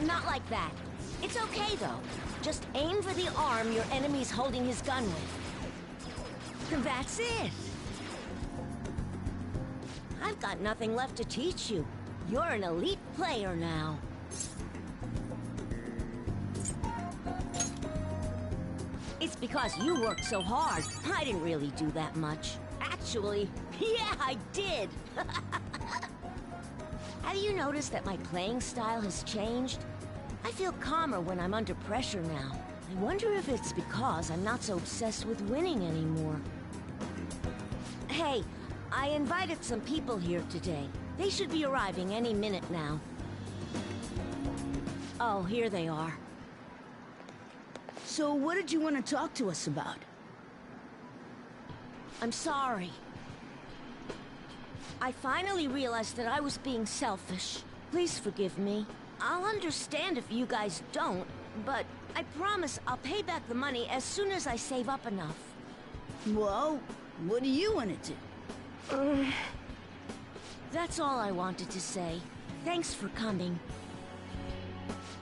Not like that. It's okay, though. Just aim for the arm your enemy's holding his gun with. That's it. I've got nothing left to teach you. You're an elite player now. It's because you worked so hard. I didn't really do that much. Actually, yeah, I did. Have you noticed that my playing style has changed? I feel calmer when I'm under pressure now. I wonder if it's because I'm not so obsessed with winning anymore. Hey, I invited some people here today. They should be arriving any minute now. Oh, here they are. So what did you want to talk to us about? I'm sorry. I finally realized that I was being selfish. Please forgive me. I'll understand if you guys don't, but I promise I'll pay back the money as soon as I save up enough. Well, what do you want to do? That's all I wanted to say. Thanks for coming.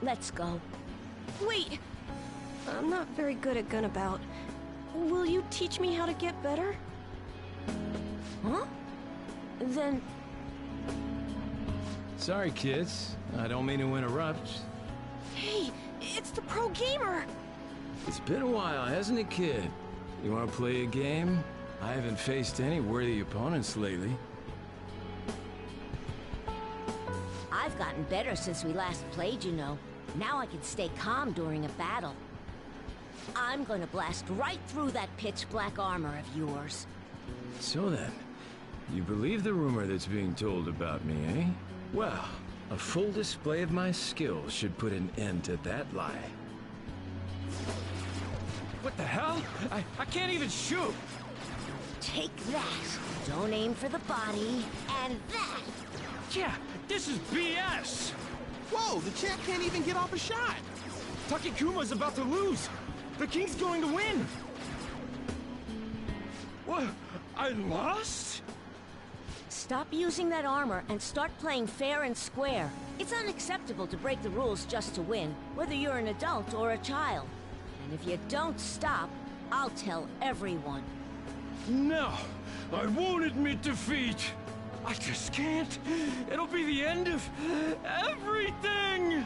Let's go. Wait! I'm not very good at Gunabout. Will you teach me how to get better? Huh? Then... Sorry, kids. I don't mean to interrupt. Hey, it's the pro gamer! It's been a while, hasn't it, kid? You want to play a game? I haven't faced any worthy opponents lately. I've gotten better since we last played, you know. Now I can stay calm during a battle. I'm gonna blast right through that pitch-black armor of yours. So then, you believe the rumor that's being told about me, eh? Well, a full display of my skills should put an end to that lie. What the hell? I can't even shoot! Take that. Don't aim for the body. And that! Yeah, this is BS! Whoa, the champ can't even get off a shot! Takekuma's about to lose! The king's going to win! What? I lost? Stop using that armor and start playing fair and square. It's unacceptable to break the rules just to win, whether you're an adult or a child. And if you don't stop, I'll tell everyone. No, I won't admit defeat! I just can't. It'll be the end of everything!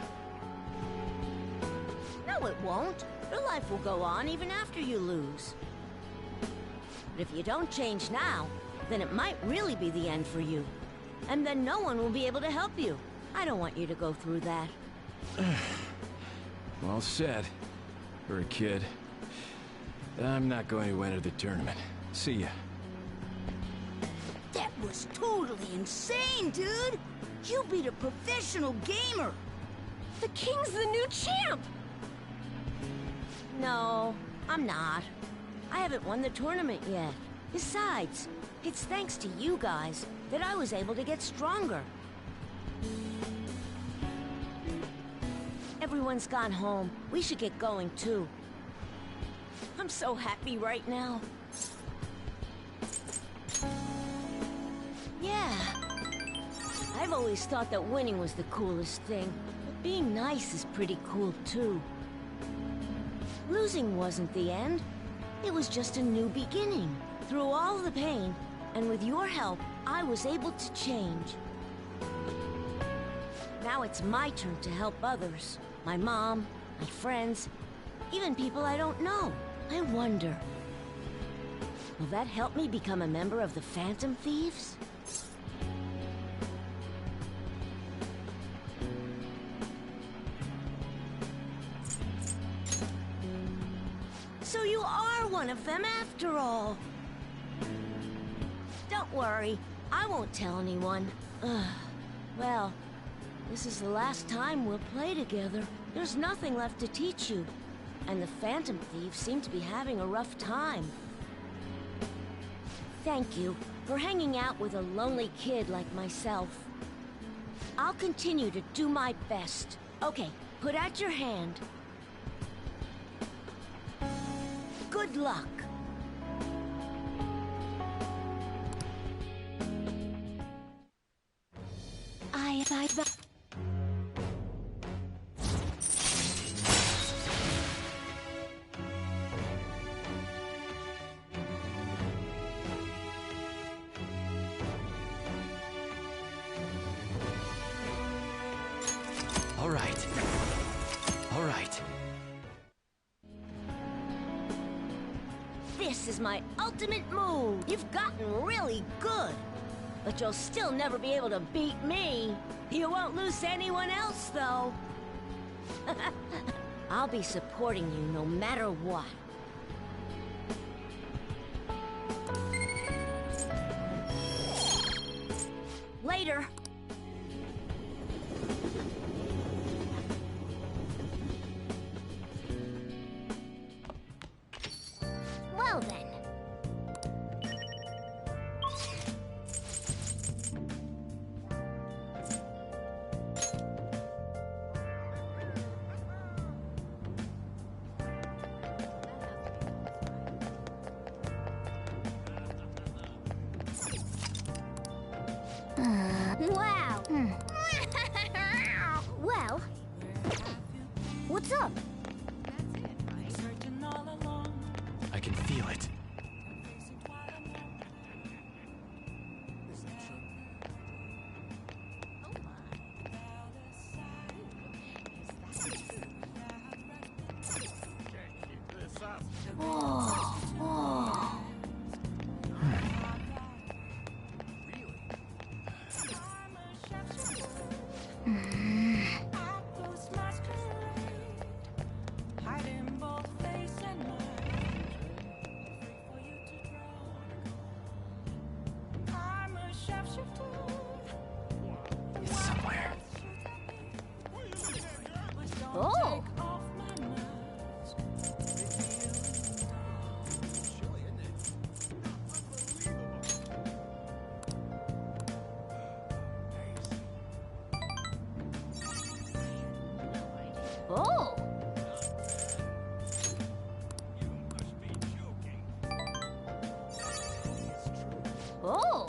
No, it won't. Your life will go on even after you lose. But if you don't change now, then it might really be the end for you. And then no one will be able to help you. I don't want you to go through that. Well said. For a kid. I'm not going to enter the tournament. See ya. That was totally insane, dude! You beat a professional gamer! The king's the new champ! No, I'm not. I haven't won the tournament yet. Besides, it's thanks to you guys that I was able to get stronger. Everyone's gone home. We should get going, too. I'm so happy right now. Yeah. I've always thought that winning was the coolest thing. But being nice is pretty cool, too. Losing wasn't the end. It was just a new beginning. Through all the pain, and with your help, I was able to change. Now it's my turn to help others. My mom, my friends, even people I don't know. I wonder, will that help me become a member of the Phantom Thieves? So you are one of them after all. Don't worry, I won't tell anyone. Well, this is the last time we'll play together. There's nothing left to teach you. And the Phantom Thieves seem to be having a rough time. Thank you for hanging out with a lonely kid like myself. I'll continue to do my best. Okay, put out your hand. Good luck. All right. All right. This is my ultimate move. You've gotten really good. But you'll still never be able to beat me. You won't lose to anyone else, though. I'll be supporting you no matter what. Later. Well then. Wow. Well, what's up? I can feel it. It's somewhere. Oh! Oh! Oh!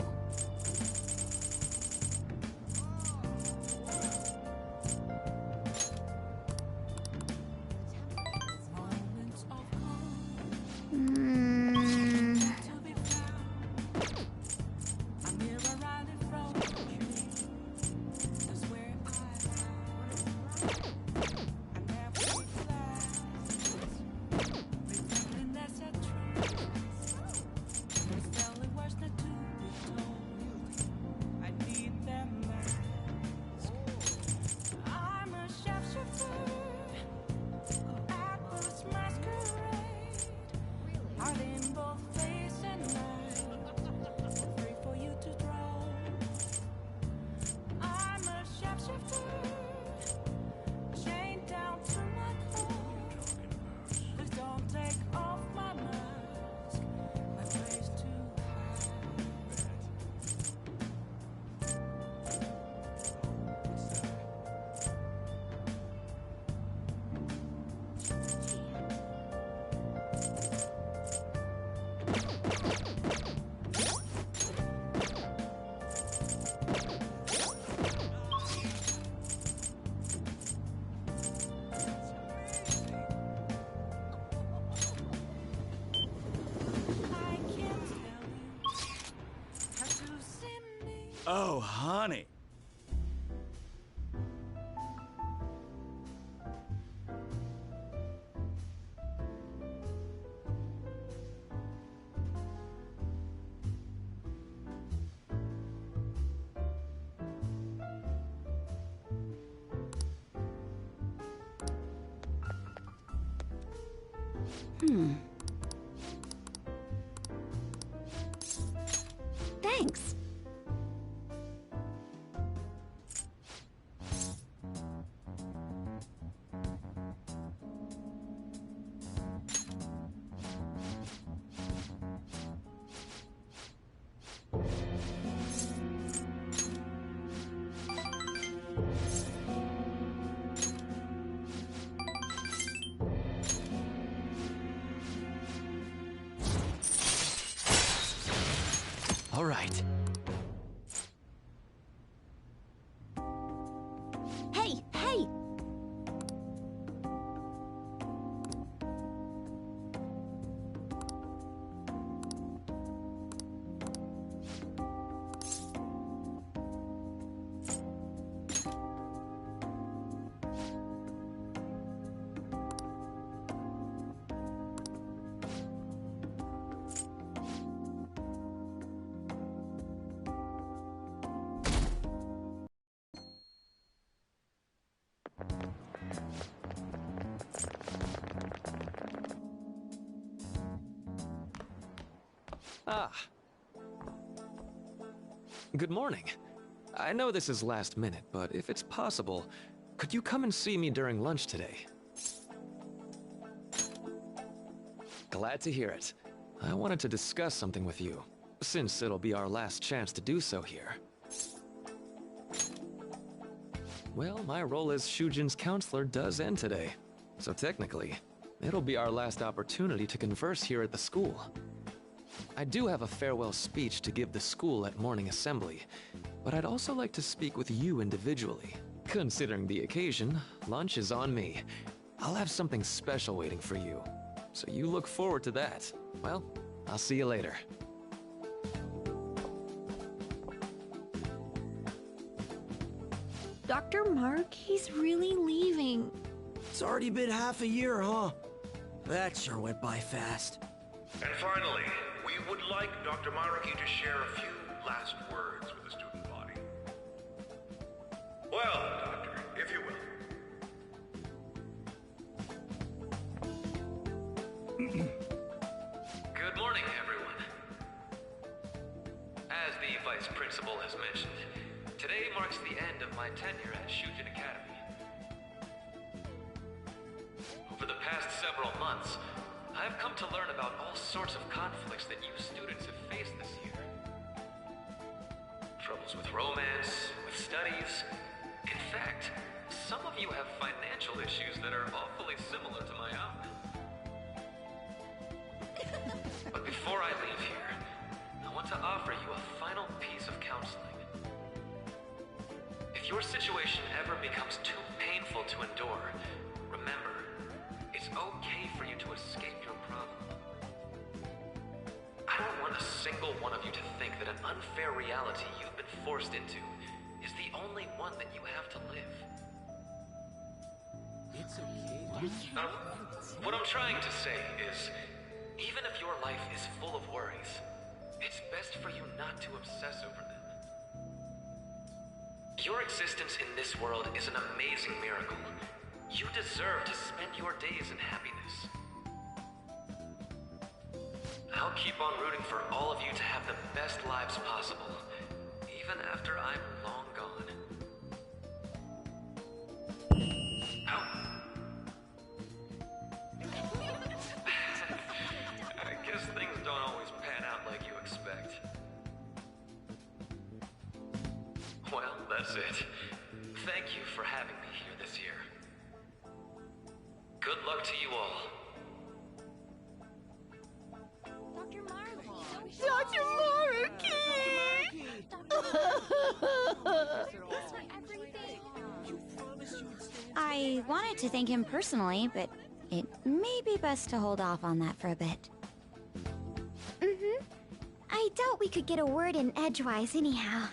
Oh, honey. Thanks. All right. Hey, hey! Ah. Good morning. I know this is last minute, but if it's possible, could you come and see me during lunch today? Glad to hear it. I wanted to discuss something with you, since it'll be our last chance to do so here. Well, my role as Shujin's counselor does end today, so technically, it'll be our last opportunity to converse here at the school. I do have a farewell speech to give the school at morning assembly, but I'd also like to speak with you individually. Considering the occasion, lunch is on me. I'll have something special waiting for you, so you look forward to that. Well, I'll see you later. Dr. Mark, he's really leaving. It's already been half a year, huh? That sure went by fast. And finally, we would like Dr. Maruki to share a few last words with the student body. Well, Doctor, if you will. Good morning, everyone. As the Vice Principal has mentioned, today marks the end of my tenure at Shujin Academy. Over the past several months, I've come to learn about all sorts of conflicts that you students have faced this year. Troubles with romance, with studies. In fact, some of you have financial issues that are awfully similar to my own. But before I leave here, I want to offer you a final piece of counseling. If your situation ever becomes too painful to endure, remember, it's okay for you to escape your problem. I don't want a single one of you to think that an unfair reality you've been forced into is the only one that you have to live. It's okay. What I'm trying to say is, even if your life is full of worries, it's best for you not to obsess over them. Your existence in this world is an amazing miracle. You deserve to spend your days in happiness. I'll keep on rooting for all of you to have the best lives possible, even after I'm long gone. Ow. I guess things don't always pan out like you expect. Well, that's it. Thank you for having me here this year. Good luck to you all. Dr. Maruki! Dr. I wanted to thank him personally, but it may be best to hold off on that for a bit. I doubt we could get a word in edgewise anyhow.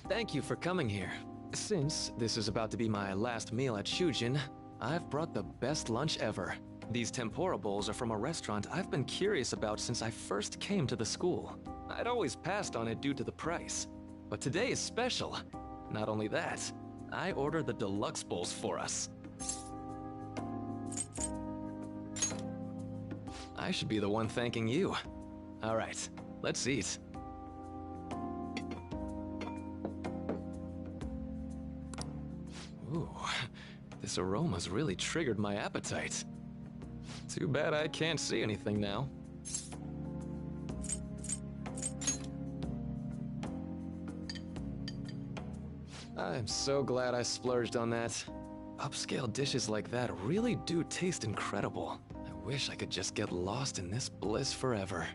Thank you for coming here. Since this is about to be my last meal at Shujin, I've brought the best lunch ever. These tempura bowls are from a restaurant I've been curious about since I first came to the school. I'd always passed on it due to the price. But today is special. Not only that, I ordered the deluxe bowls for us. I should be the one thanking you. All right, let's eat. Ooh, this aroma's really triggered my appetite. Too bad I can't see anything now. I'm so glad I splurged on that. Upscale dishes like that really do taste incredible. I wish I could just get lost in this bliss forever.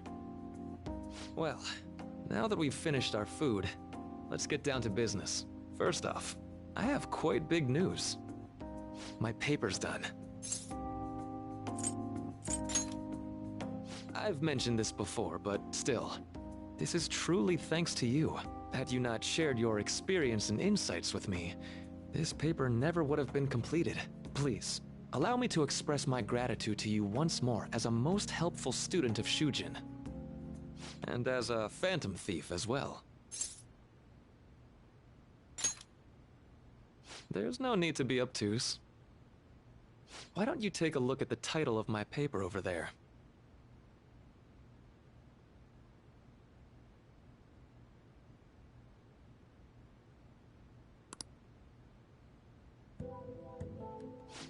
Well, now that we've finished our food, let's get down to business. First off, I have quite big news. My paper's done. I've mentioned this before, but still, this is truly thanks to you. Had you not shared your experience and insights with me, this paper never would have been completed. Please, allow me to express my gratitude to you once more as a most helpful student of Shujin. And as a phantom thief as well. There's no need to be obtuse. Why don't you take a look at the title of my paper over there?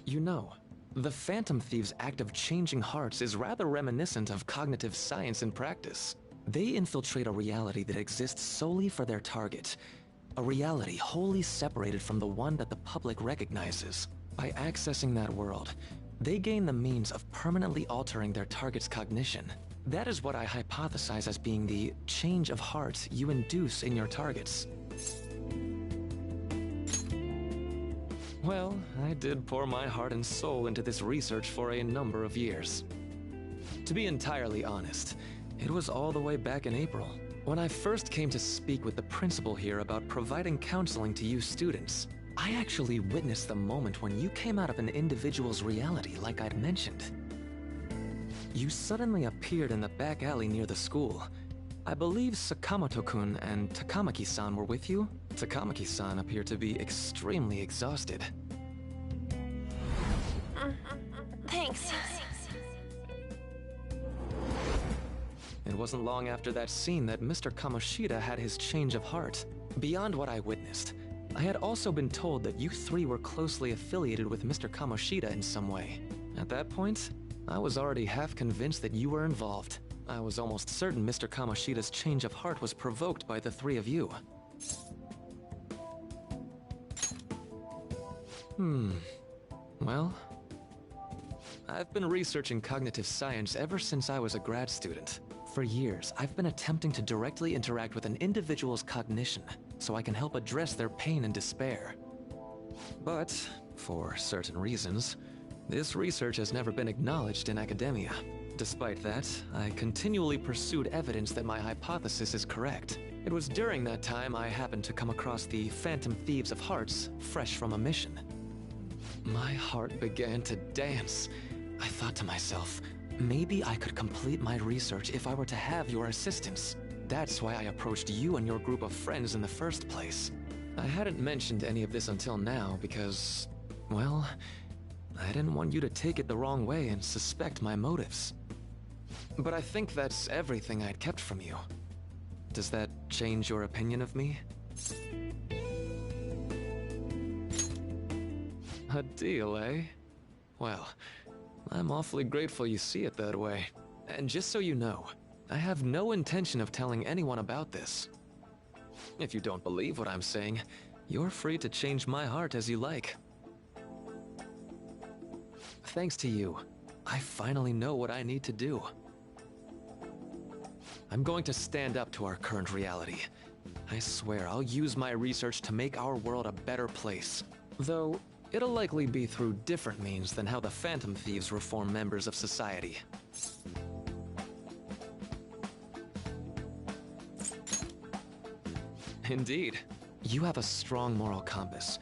You know, the Phantom Thieves' act of changing hearts is rather reminiscent of cognitive science in practice. They infiltrate a reality that exists solely for their target. A reality wholly separated from the one that the public recognizes. By accessing that world, they gain the means of permanently altering their target's cognition. That is what I hypothesize as being the change of heart you induce in your targets. Well, I did pour my heart and soul into this research for a number of years. To be entirely honest, it was all the way back in April, when I first came to speak with the principal here about providing counseling to you students. I actually witnessed the moment when you came out of an individual's reality like I'd mentioned. You suddenly appeared in the back alley near the school. I believe Sakamoto-kun and Takamaki-san were with you? Takamaki-san appeared to be extremely exhausted. Thanks. It wasn't long after that scene that Mr. Kamoshida had his change of heart. Beyond what I witnessed, I had also been told that you three were closely affiliated with Mr. Kamoshida in some way. At that point, I was already half convinced that you were involved. I was almost certain Mr. Kamoshida's change of heart was provoked by the three of you. Well, I've been researching cognitive science ever since I was a grad student. For years, I've been attempting to directly interact with an individual's cognition so I can help address their pain and despair. But, for certain reasons, this research has never been acknowledged in academia. Despite that, I continually pursued evidence that my hypothesis is correct. It was during that time I happened to come across the Phantom Thieves of Hearts, fresh from a mission. My heart began to dance. I thought to myself, maybe I could complete my research if I were to have your assistance. That's why I approached you and your group of friends in the first place. I hadn't mentioned any of this until now because, well, I didn't want you to take it the wrong way and suspect my motives. But I think that's everything I'd kept from you. Does that change your opinion of me? A deal, eh? Well, I'm awfully grateful you see it that way. And just so you know, I have no intention of telling anyone about this. If you don't believe what I'm saying, you're free to change my heart as you like. Thanks to you, I finally know what I need to do. I'm going to stand up to our current reality. I swear I'll use my research to make our world a better place. Though, it'll likely be through different means than how the Phantom Thieves reform members of society. Indeed. You have a strong moral compass,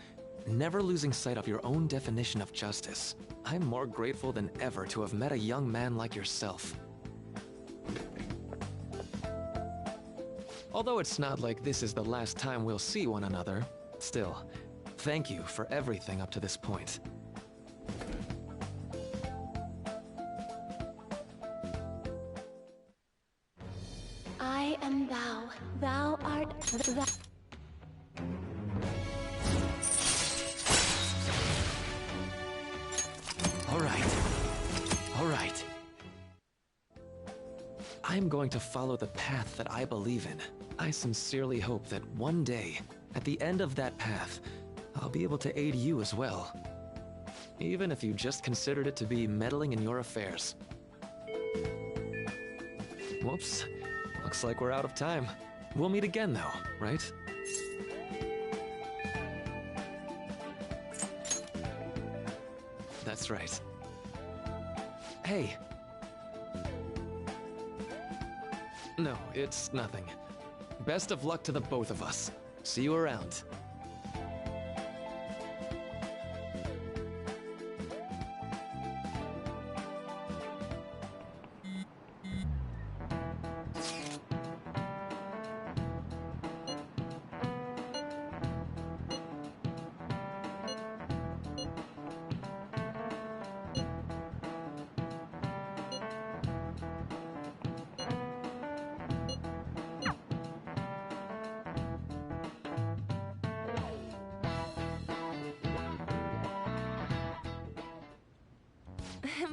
never losing sight of your own definition of justice. I'm more grateful than ever to have met a young man like yourself. Although it's not like this is the last time we'll see one another, still, thank you for everything up to this point. I am thou, thou art thou. All right. I'm going to follow the path that I believe in. I sincerely hope that one day, at the end of that path, I'll be able to aid you as well. even if you just considered it to be meddling in your affairs. Whoops. Looks like we're out of time. We'll meet again, though, right? That's right. Hey. No, it's nothing. Best of luck to the both of us. See you around.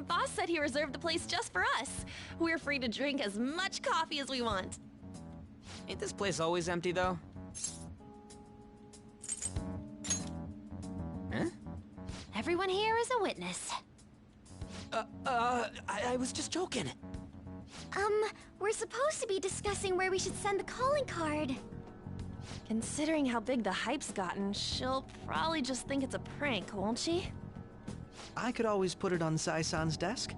Boss said he reserved the place just for us. We're free to drink as much coffee as we want. Ain't this place always empty, though? Huh? Everyone here is a witness. I was just joking. We're supposed to be discussing where we should send the calling card. Considering how big the hype's gotten, she'll probably just think it's a prank, won't she? I could always put it on Sai-san's desk.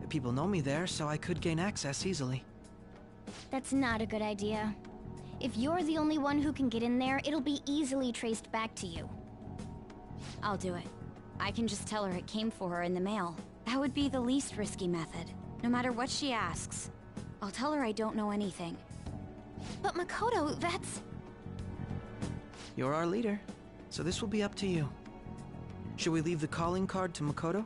People know me there, so I could gain access easily. That's not a good idea. If you're the only one who can get in there, it'll be easily traced back to you. I'll do it. I can just tell her it came for her in the mail. That would be the least risky method, no matter what she asks. I'll tell her I don't know anything. But Makoto, that's... You're our leader, so this will be up to you. Should we leave the calling card to Makoto?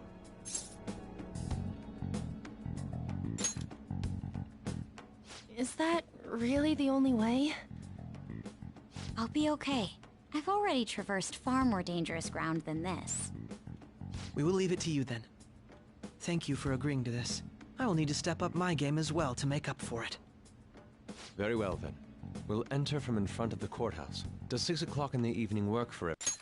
Is that really the only way? I'll be okay. I've already traversed far more dangerous ground than this. We will leave it to you then. Thank you for agreeing to this. I will need to step up my game as well to make up for it. Very well then. We'll enter from in front of the courthouse. Does 6 o'clock in the evening work for it?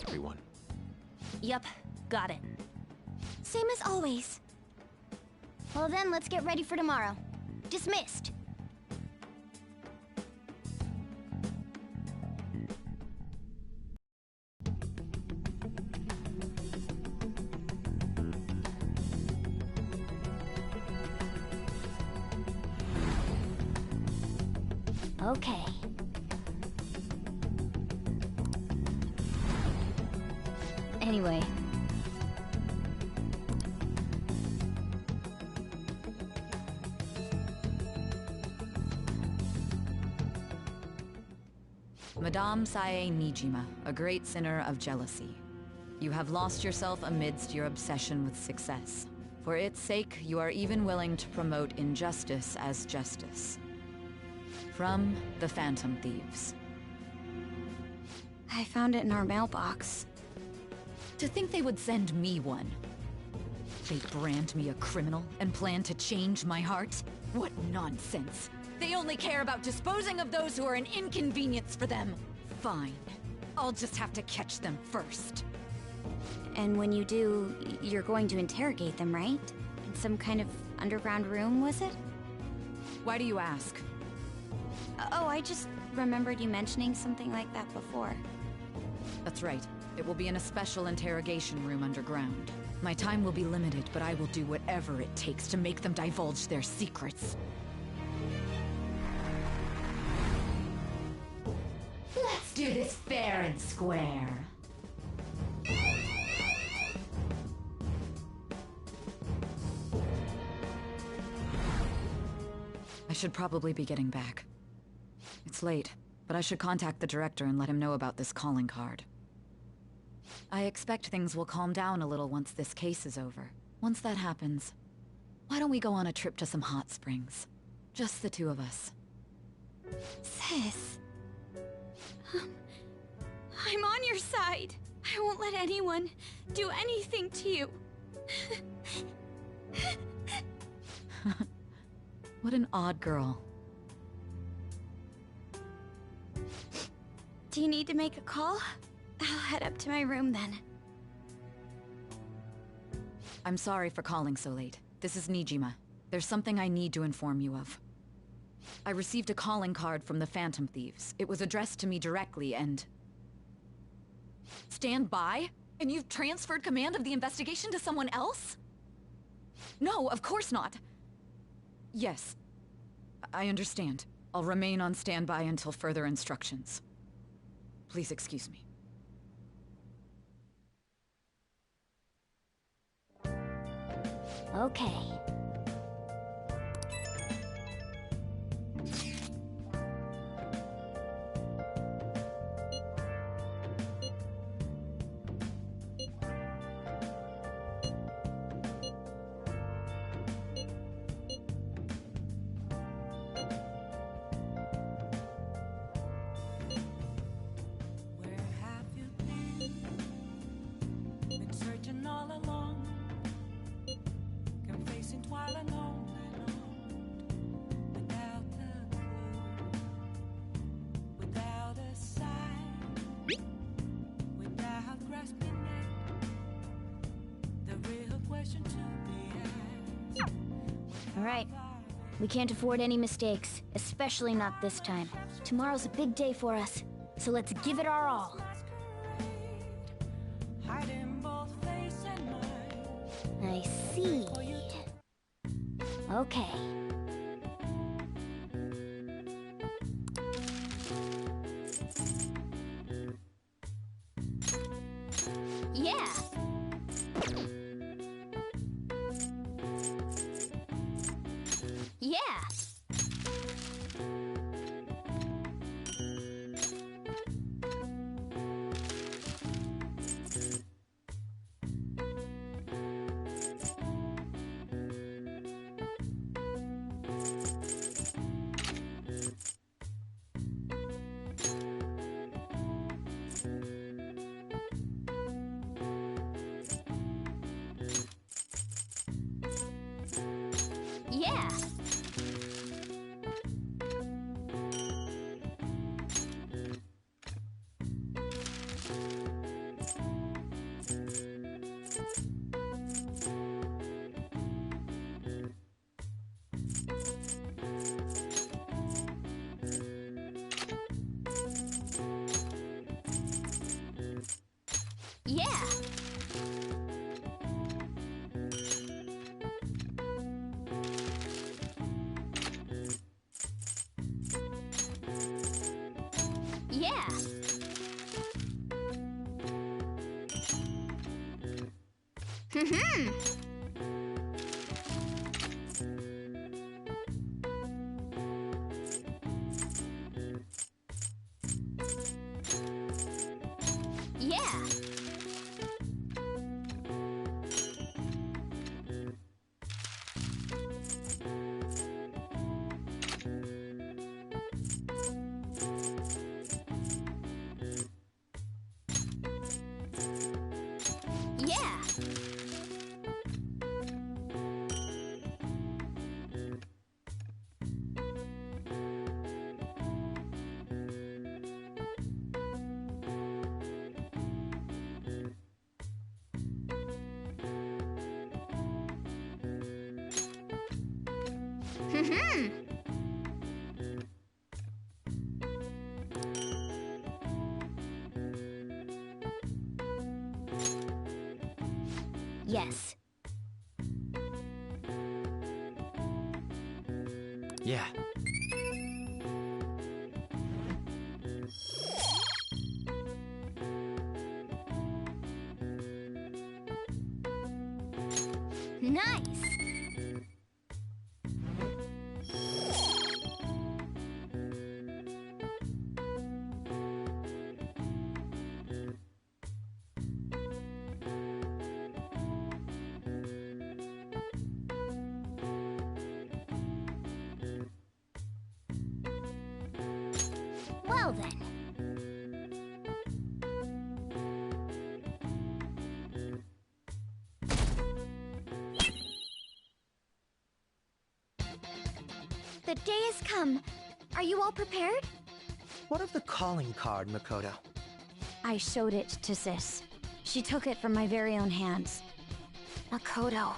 everyone. Yup, got it. Same as always. Well then, let's get ready for tomorrow. Dismissed. Okay. Anyway. Madame Sae Nijima, a great sinner of jealousy. You have lost yourself amidst your obsession with success. For its sake, you are even willing to promote injustice as justice. From the Phantom Thieves. I found it in our mailbox. To think they would send me one. They brand me a criminal and plan to change my heart? What nonsense! They only care about disposing of those who are an inconvenience for them. Fine. I'll just have to catch them first. And when you do, you're going to interrogate them, right? In some kind of underground room, was it? Why do you ask? Oh, I just remembered you mentioning something like that before. That's right. It will be in a special interrogation room underground. My time will be limited, but I will do whatever it takes to make them divulge their secrets. Let's do this fair and square. I should probably be getting back. It's late, but I should contact the director and let him know about this calling card. I expect things will calm down a little once this case is over. Once that happens, why don't we go on a trip to some hot springs? Just the two of us. Sis. I'm on your side. I won't let anyone do anything to you. What an odd girl. Do you need to make a call? I'll head up to my room then. I'm sorry for calling so late. This is Nijima. There's something I need to inform you of. I received a calling card from the Phantom Thieves. It was addressed to me directly and... Stand by? And you've transferred command of the investigation to someone else? No, of course not. Yes. I understand. I'll remain on standby until further instructions. Please excuse me. Okay. All right. We can't afford any mistakes, especially not this time. Tomorrow's a big day for us, so let's give it our all. I see. Okay. Yeah. Yeah. Yeah. 「Yeah. Yeah. Yes. Yeah. Nice. Well then. The day has come. Are you all prepared? What of the calling card, Makoto? I showed it to Sis. She took it from my very own hands. Makoto.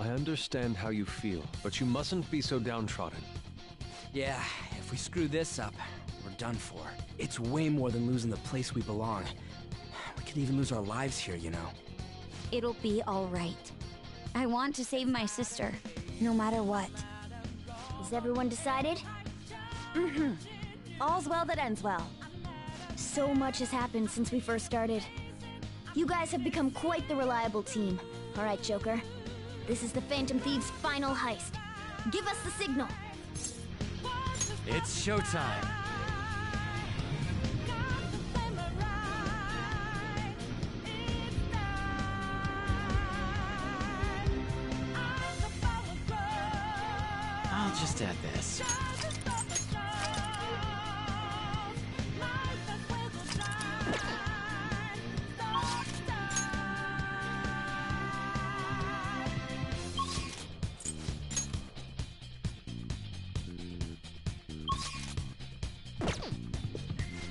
I understand how you feel, but you mustn't be so downtrodden. Yeah, if we screw this up, we're done for. It's way more than losing the place we belong. We could even lose our lives here, you know. It'll be all right. I want to save my sister, no matter what. Is everyone decided? Mm-hmm. All's well that ends well. So much has happened since we first started. You guys have become quite the reliable team. All right, Joker. This is the Phantom Thieves' final heist. Give us the signal. It's showtime. I'll just add this.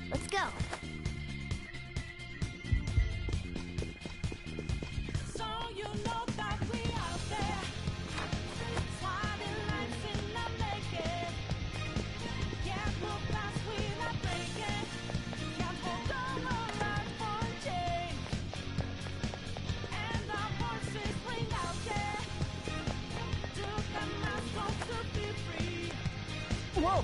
Let's go. Whoa!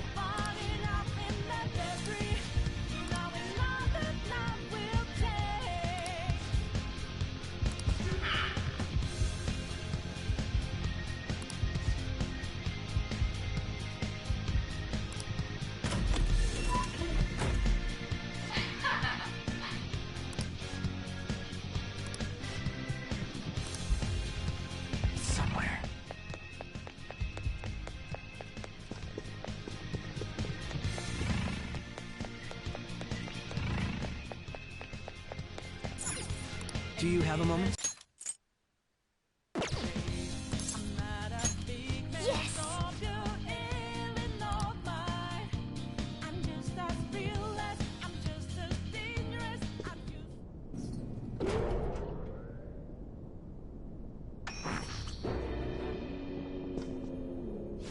Somewhere. Do you have a moment? Yes!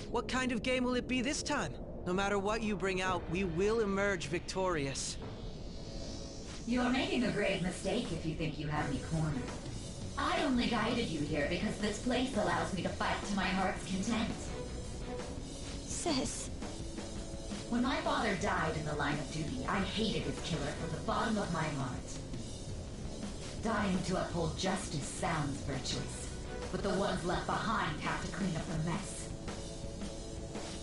What kind of game will it be this time? No matter what you bring out, we will emerge victorious. You're making a grave mistake if you think you have me cornered. I only guided you here because this place allows me to fight to my heart's content. Sis. When my father died in the line of duty, I hated his killer from the bottom of my heart. Dying to uphold justice sounds virtuous, but the ones left behind have to clean up the mess.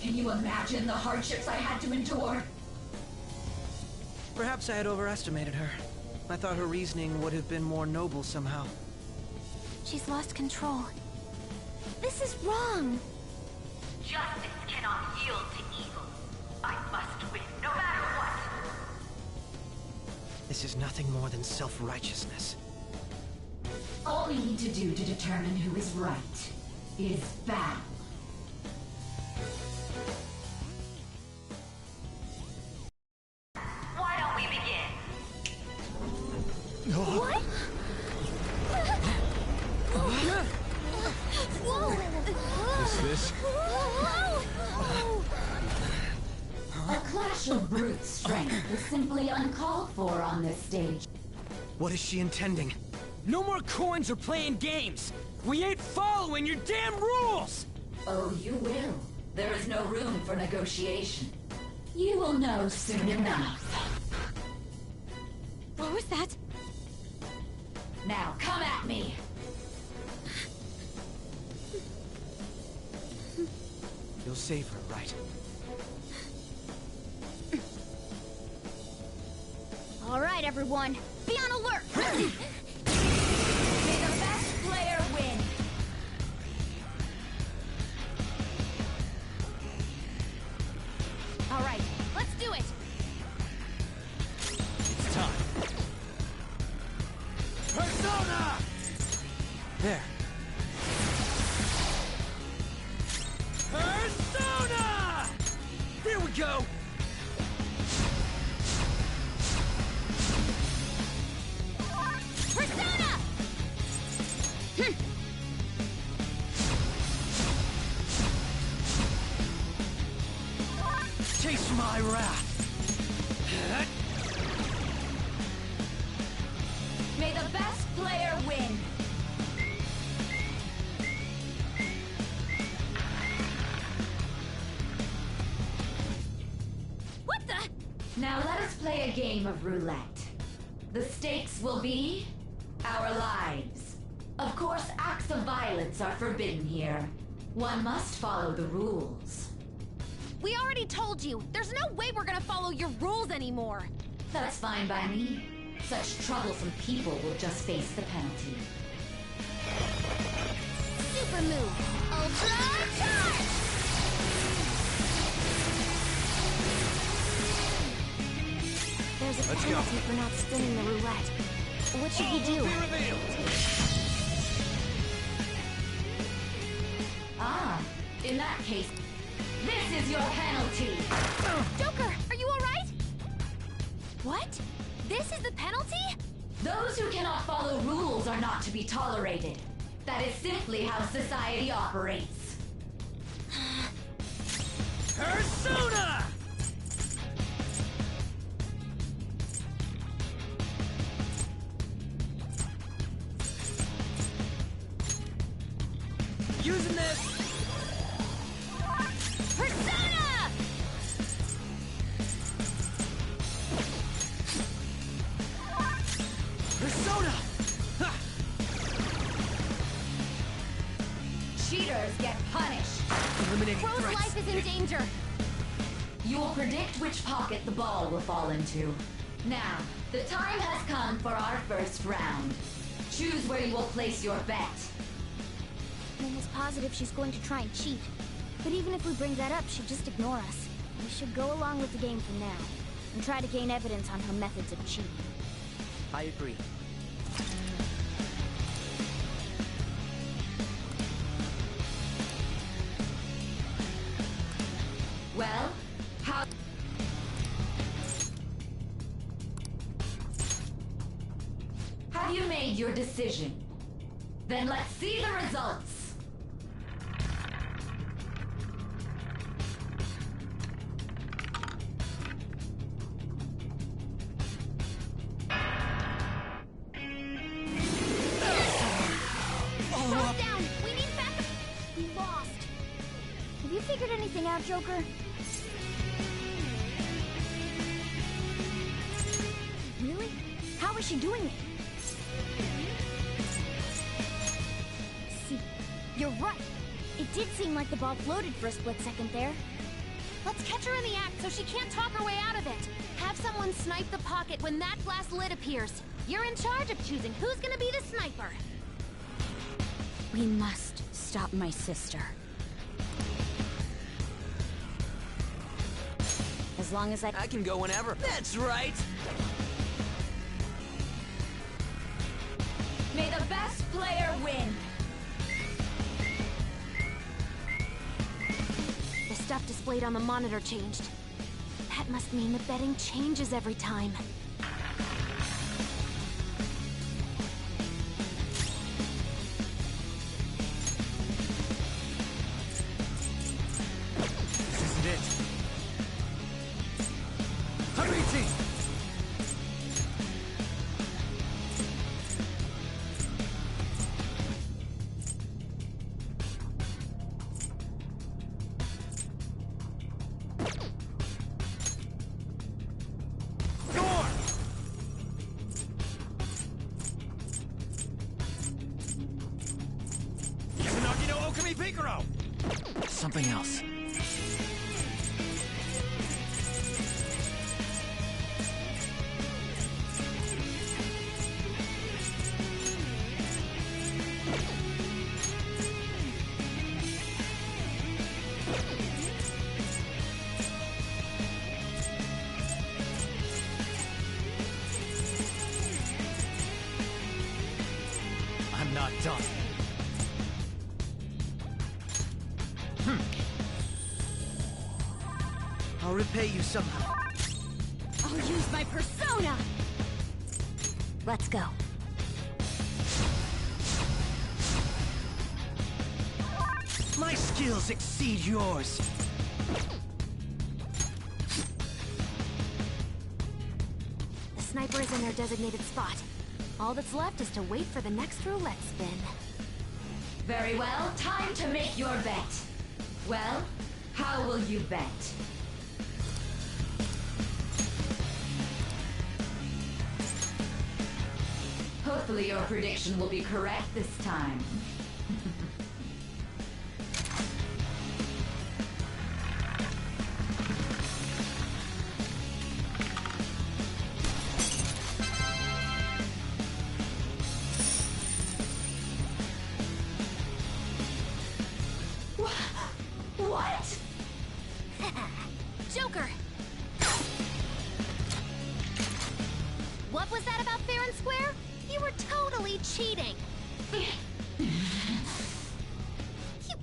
Can you imagine the hardships I had to endure? Perhaps I had overestimated her. I thought her reasoning would have been more noble somehow. She's lost control. This is wrong. Justice cannot yield to evil. I must win, no matter what. This is nothing more than self-righteousness. All we need to do to determine who is right is battle. Why don't we begin? What? This? A clash of brute strength is simply uncalled for on this stage. What is she intending? No more coins or playing games! We ain't following your damn rules! Oh, you will. There is no room for negotiation. You will know soon enough. What was that? Now, come at me! You'll save her, right? All right, everyone. Be on alert! May the best player win! All right, let's do it! It's time. Persona! There. Persona! Here we go! Persona! Taste my wrath! May the best player win! What the? Now let us play a game of roulette. The stakes will be our lives. Of course, acts of violence are forbidden here. One must follow the rules. We already told you. There's no way we're gonna follow your rules anymore. That's fine by me. Such troublesome people will just face the penalty. Super move. Ultra charge! There's a penalty for not spinning the roulette. What should we do? Ah, in that case, this is your penalty! Joker, are you alright? What? This is the penalty? Those who cannot follow rules are not to be tolerated. That is simply how society operates. Persona! Using this! Persona! Persona! Ha! Cheaters get punished. Eliminating Crow's threats. life is in danger. You will predict which pocket the ball will fall into. Now, the time has come for our first round. Choose where you will place your bet. I'm almost positive she's going to try and cheat. But even if we bring that up, she'd just ignore us. We should go along with the game for now, and try to gain evidence on her methods of cheating. I agree. Well, how... Have you made your decision? Then let's see the results. Slow down! We need backup! We lost. Have you figured anything out, Joker? Really? How is she doing it? you're right. It did seem like the ball floated for a split second there. Let's catch her in the act so she can't talk her way out of it. Have someone snipe the pocket when that glass lid appears. You're in charge of choosing who's gonna be the sniper. We must stop my sister. As long as I can go whenever. That's right! May the best player win! The stuff displayed on the monitor changed. That must mean the betting changes every time. This isn't it. Hurry, Something else. I'm not done. I'll repay you somehow. I'll use my persona! Let's go. My skills exceed yours. The sniper is in their designated spot. All that's left is to wait for the next roulette spin. Very well, time to make your bet. Well, how will you bet? Hopefully your prediction will be correct this time. What? Joker! What was that about fair and square? You were totally cheating! You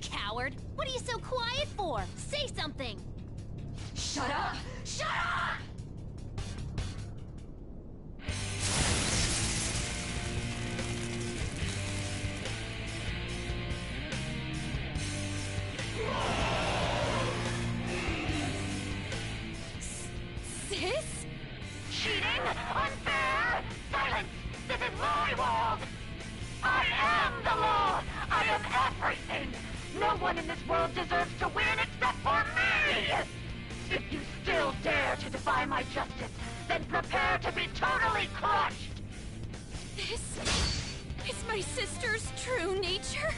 coward! What are you so quiet for? Say something! Shut up! Shut up! Sis? Cheating? Unfair? Silence! This is my world! I am the law! I am everything! No one in this world deserves to win except for me! If you still dare to defy my justice, then prepare to be totally crushed! This is my sister's true nature?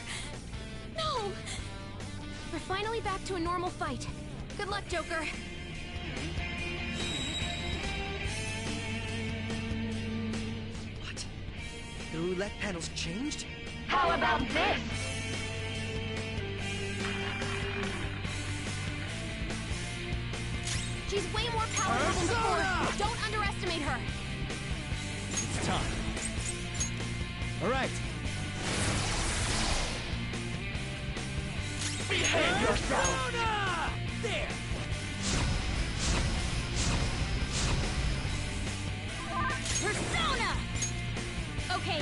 No! We're finally back to a normal fight. Good luck, Joker. What? The roulette panel's changed? How about this? She's way more powerful than before. Don't underestimate her. It's time. All right. Behave yourself! There! Persona! Okay.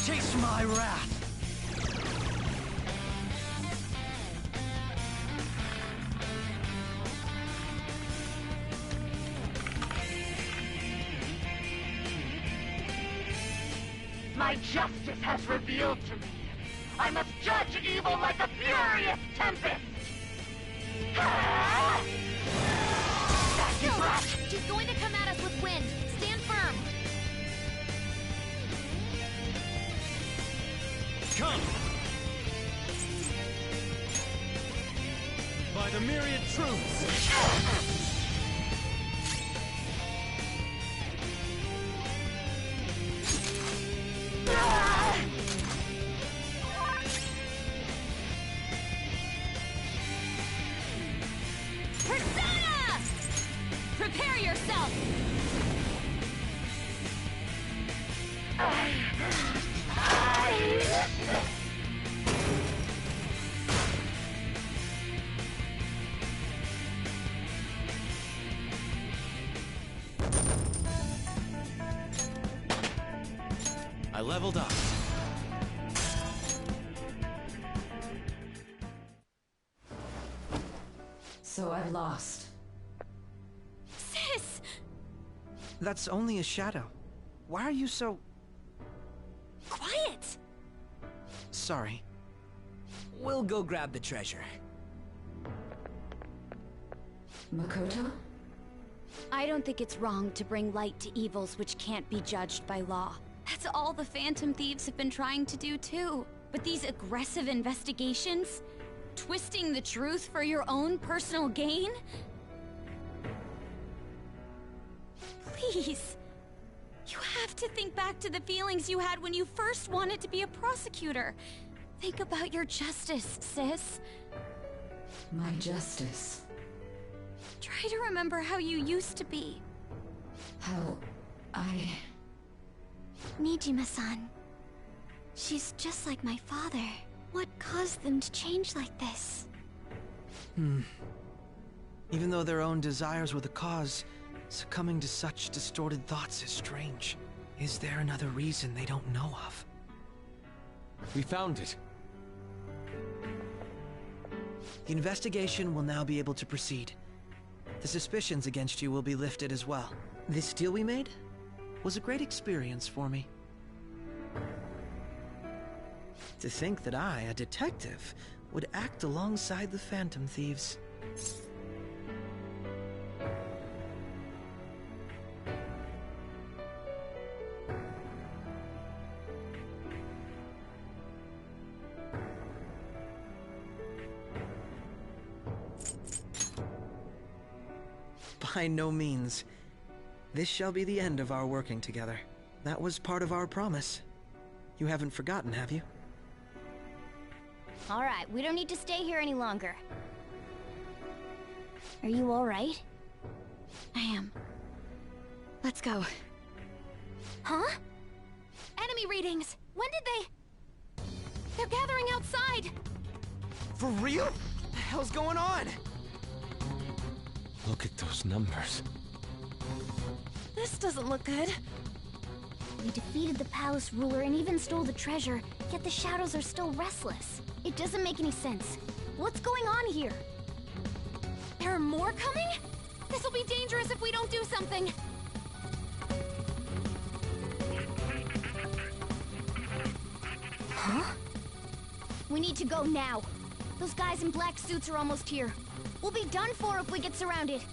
Chase my wrath! My justice has revealed to me. I must judge evil like a furious tempest! She's going to come at us with wind. Stand firm. come! By the myriad truths! Persona! Prepare yourself! I leveled up. So I've lost. Sis! That's only a shadow. Why are you so... Quiet! Sorry. We'll go grab the treasure. Makoto? I don't think it's wrong to bring light to evils which can't be judged by law. That's all the Phantom Thieves have been trying to do too. But these aggressive investigations? Twisting the truth for your own personal gain? Please. You have to think back to the feelings you had when you first wanted to be a prosecutor. Think about your justice, sis. My justice. Try to remember how you used to be. How I... Nijima-san. She's just like my father. What caused them to change like this? Even though their own desires were the cause, succumbing to such distorted thoughts is strange. Is there another reason they don't know of? We found it. The investigation will now be able to proceed. The suspicions against you will be lifted as well. This deal we made was a great experience for me. To think that I, a detective, would act alongside the Phantom Thieves. By no means. This shall be the end of our working together. That was part of our promise. You haven't forgotten, have you? All right, we don't need to stay here any longer. Are you all right? I am. Let's go. Huh? Enemy readings! When did they... They're gathering outside! For real? What the hell's going on? Look at those numbers. This doesn't look good. We defeated the palace ruler and even stole the treasure, yet the shadows are still restless. It doesn't make any sense. What's going on here? There are more coming? This'll be dangerous if we don't do something! Huh? We need to go now. Those guys in black suits are almost here. We'll be done for if we get surrounded.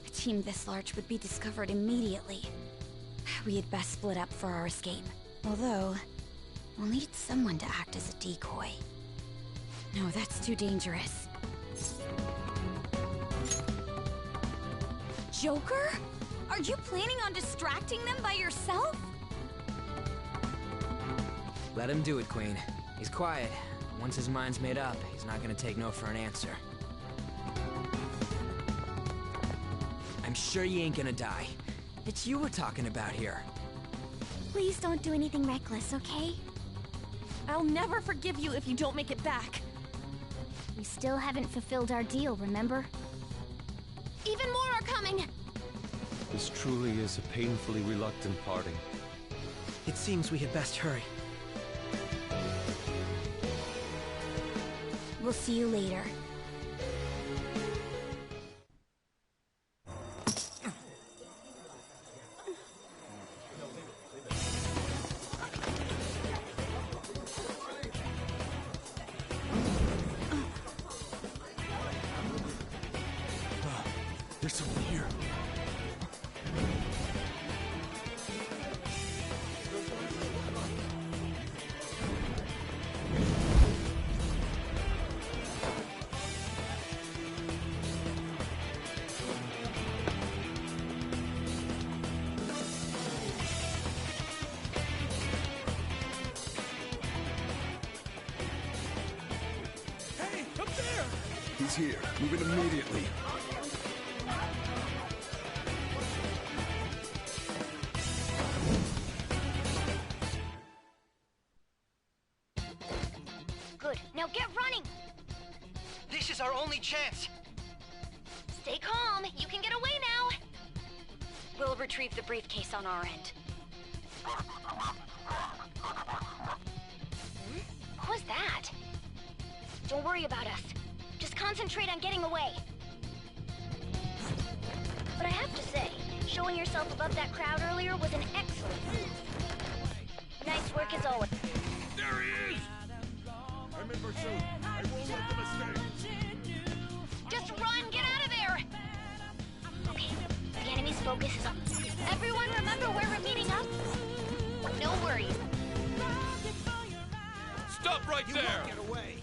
A team this large would be discovered immediately. We had best split up for our escape. Although, we'll need someone to act as a decoy. No, that's too dangerous. Joker? Are you planning on distracting them by yourself? Let him do it, Queen. He's quiet. Once his mind's made up, he's not gonna take no for an answer. I'm sure you ain't gonna die. It's you we're talking about here. Please don't do anything reckless, okay? I'll never forgive you if you don't make it back. We still haven't fulfilled our deal, remember? Even more are coming! This truly is a painfully reluctant parting. It seems we had best hurry. We'll see you later. There's someone here. here. Move in immediately. Good. Now get running! This is our only chance! Stay calm. You can get away now. We'll retrieve the briefcase on our end. Who was that? Don't worry about us. Just concentrate on getting away. But I have to say, showing yourself above that crowd earlier was an excellent move. Nice work as always. There he is! I'm in pursuit. I won't let them escape. Just run! Get out of there! Okay, the enemy's focus is on... Everyone remember where we're meeting up? No worries. Stop right there! Get away.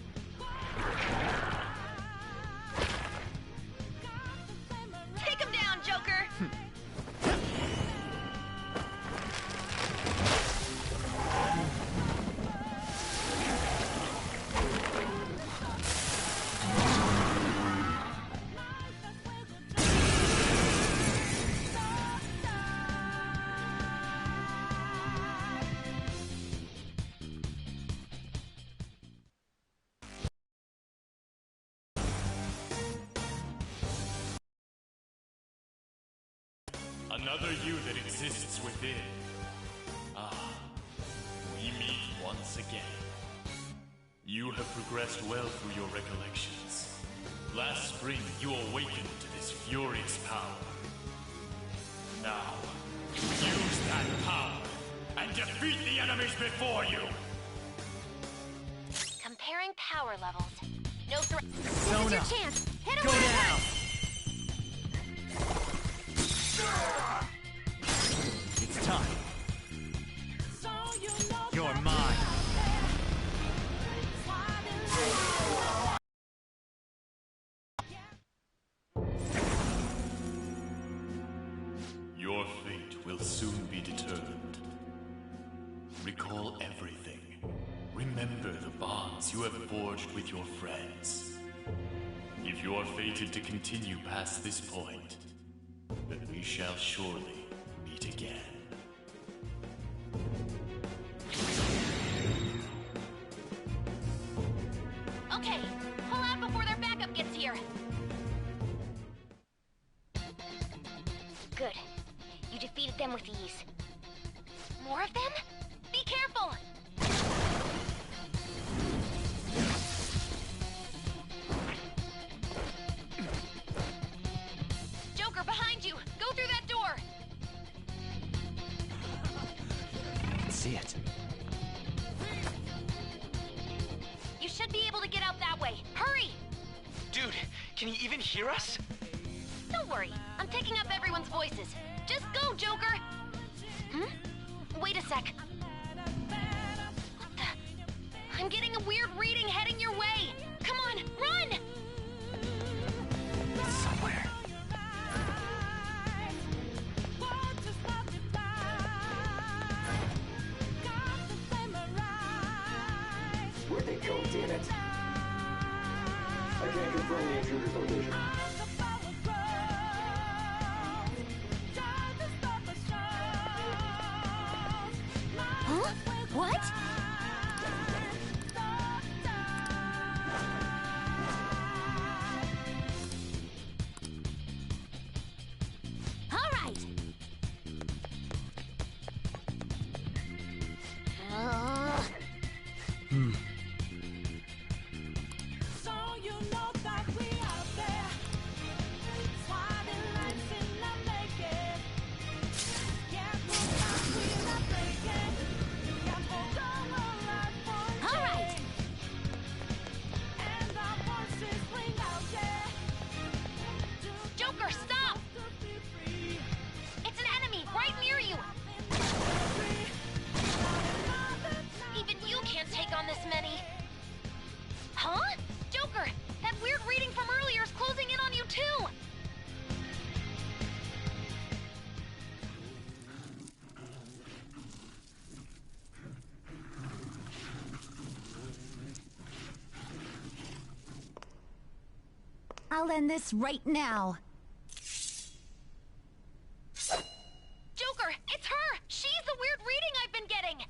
Take him down, Joker! Another you that exists within. Ah, we meet once again. You have progressed well through your recollections. Last spring, you awakened to this furious power. Now, use that power and defeat the enemies before you! Comparing power levels. No threat. This Sona, is your chance. Hit him go with down! It's time. You're mine. Your fate will soon be determined. Recall everything. Remember the bonds you have forged with your friends. If you are fated to continue past this point, then we shall surely meet again. Okay, pull out before their backup gets here. Good. You defeated them with ease. More of them? Be careful! Joker, behind you! Go through that door! I can see it. You should be able to get out that way. Hurry! Dude, can you even hear us? Don't worry, I'm picking up everyone's voices. Just go, Joker! Wait a sec. What the? I'm getting a weird reading heading your way! Come on, run! Somewhere. Where'd they go, damn it? I can't confirm the intruder's location. Huh? What? All right! I'll end this right now. Joker, it's her! She's the weird reading I've been getting!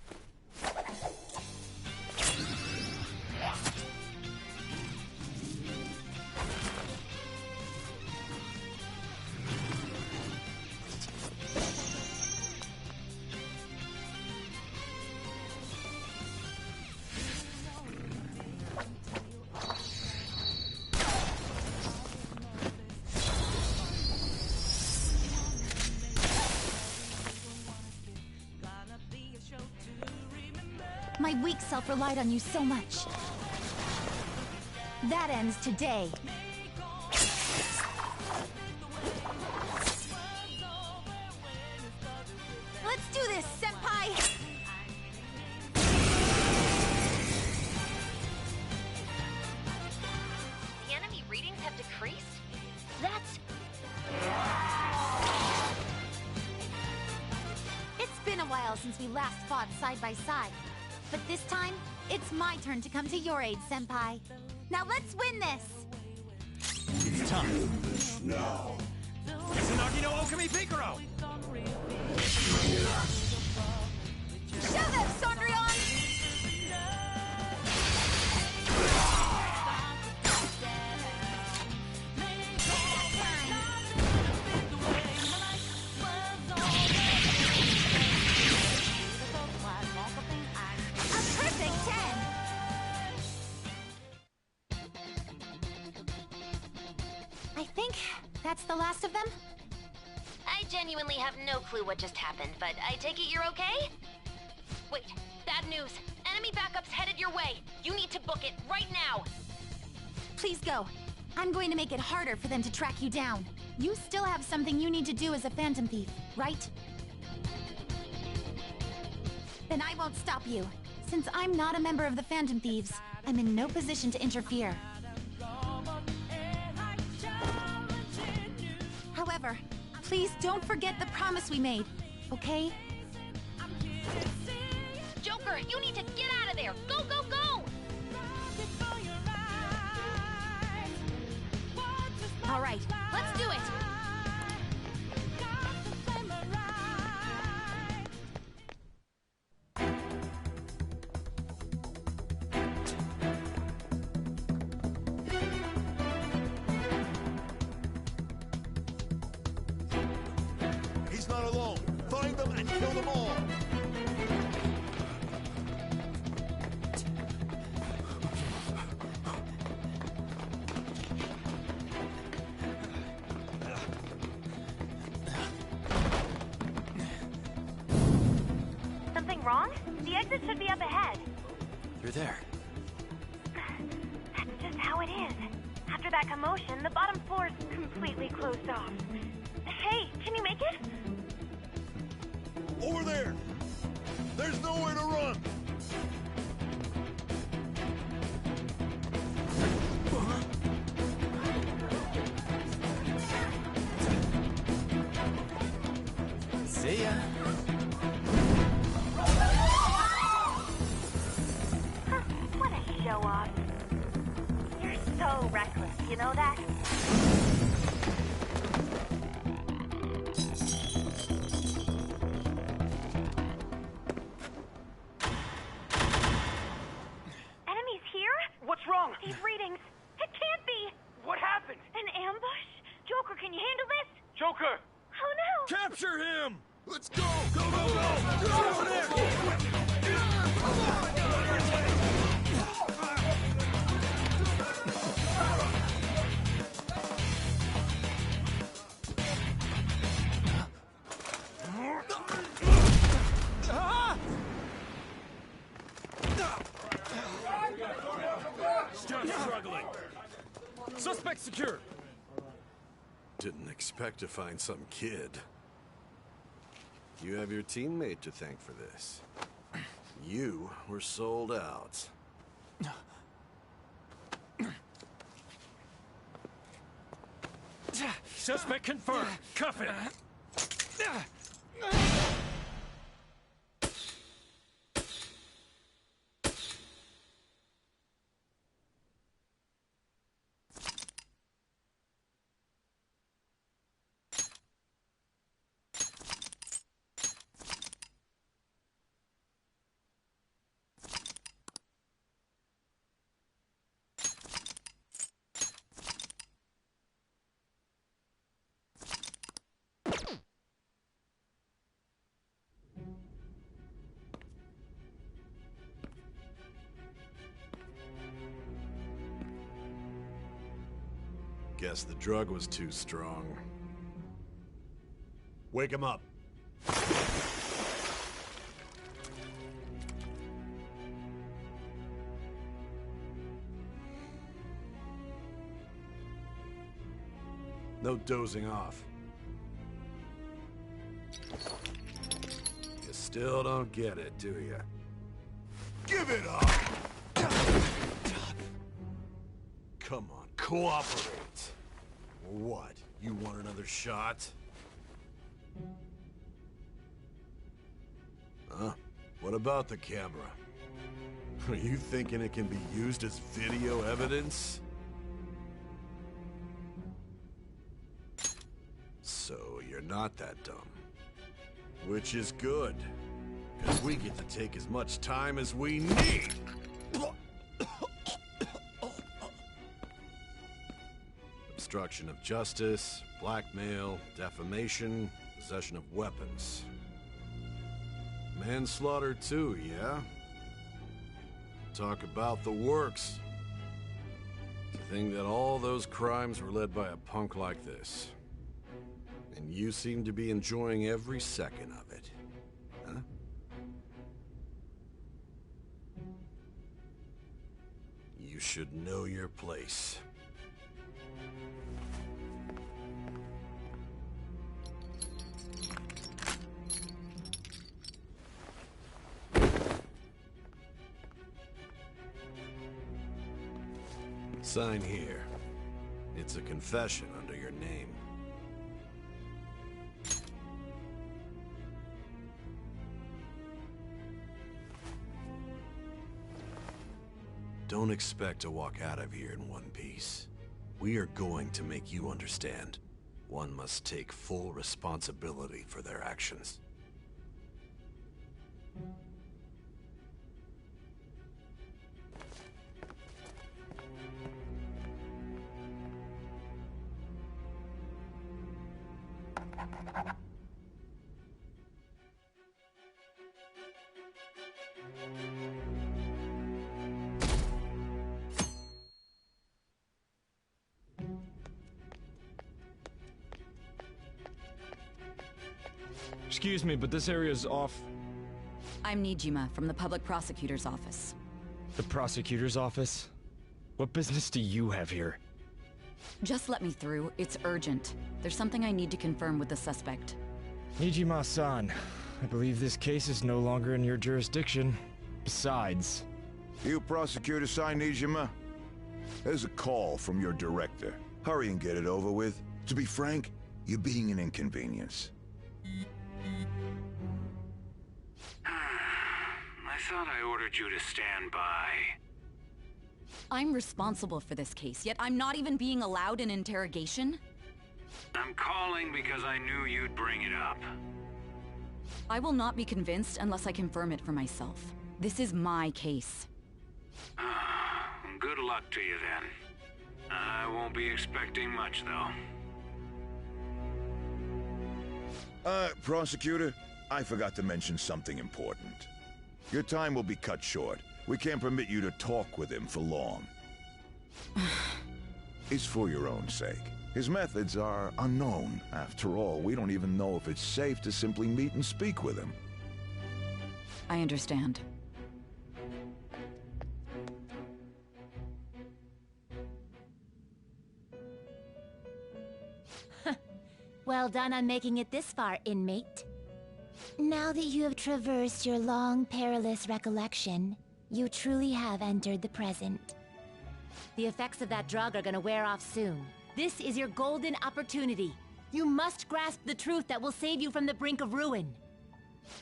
My weak self relied on you so much. That ends today. Let's do this, Senpai! The enemy readings have decreased? That's... It's been a while since we last fought side by side. But this time, it's my turn to come to your aid, Senpai. Now let's win this! It's time. Now. Tsunagi no Okami Pikaro! Show them, Sondrion! I think that's the last of them? I genuinely have no clue what just happened, but I take it you're okay? Wait, bad news. Enemy backup's headed your way. You need to book it right now. Please go. I'm going to make it harder for them to track you down. You still have something you need to do as a Phantom Thief, right? Then I won't stop you. Since I'm not a member of the Phantom Thieves, I'm in no position to interfere. However, please don't forget the promise we made, okay? Joker, you need to get out of there! Go, go, go! All right, let's do it! He's not alone. Find them and kill them all. Something wrong? The exit should be up ahead. You're there. That's just how it is. After that commotion, the bottom floor's completely closed off. Hey, can you make it? Over there! There's nowhere to run! See ya. What a show-off. You're so reckless, you know that? Enemies here? What's wrong? These readings. It can't be. What happened? An ambush? Joker, can you handle this? Joker! Oh no! Capture him! Let's go! Go, go, go! Get over there! Still struggling. Suspect secure. Didn't expect to find some kid. You have your teammate to thank for this. You were sold out. Suspect confirmed. Cuff it. Guess the drug was too strong. Wake him up. No dozing off. You still don't get it, do you? Give it up! Come on, cooperate. What? You want another shot? Huh? What about the camera? Are you thinking it can be used as video evidence? So you're not that dumb. Which is good. Because we get to take as much time as we need. Obstruction of justice, blackmail, defamation, possession of weapons. Manslaughter too, yeah? Talk about the works. To think that all those crimes were led by a punk like this. And you seem to be enjoying every second of it. Huh? You should know your place. Sign here. It's a confession under your name. Don't expect to walk out of here in one piece. We are going to make you understand. One must take full responsibility for their actions. Excuse me, but this area's off. I'm Nijima from the Public Prosecutor's Office. The Prosecutor's Office? What business do you have here? Just let me through. It's urgent. There's something I need to confirm with the suspect. Nijima-san, I believe this case is no longer in your jurisdiction. Besides... You Prosecutor-san Nijima? There's a call from your director. Hurry and get it over with. To be frank, you're being an inconvenience. I thought I ordered you to stand by. I'm responsible for this case, yet I'm not even being allowed an interrogation? I'm calling because I knew you'd bring it up. I will not be convinced unless I confirm it for myself. This is my case. Good luck to you then. I won't be expecting much, though. Prosecutor, I forgot to mention something important. Your time will be cut short. We can't permit you to talk with him for long. It's for your own sake. His methods are unknown. After all, we don't even know if it's safe to simply meet and speak with him. I understand. Well done on making it this far, inmate. Now that you have traversed your long, perilous recollection, you truly have entered the present. The effects of that drug are gonna wear off soon. This is your golden opportunity. You must grasp the truth that will save you from the brink of ruin.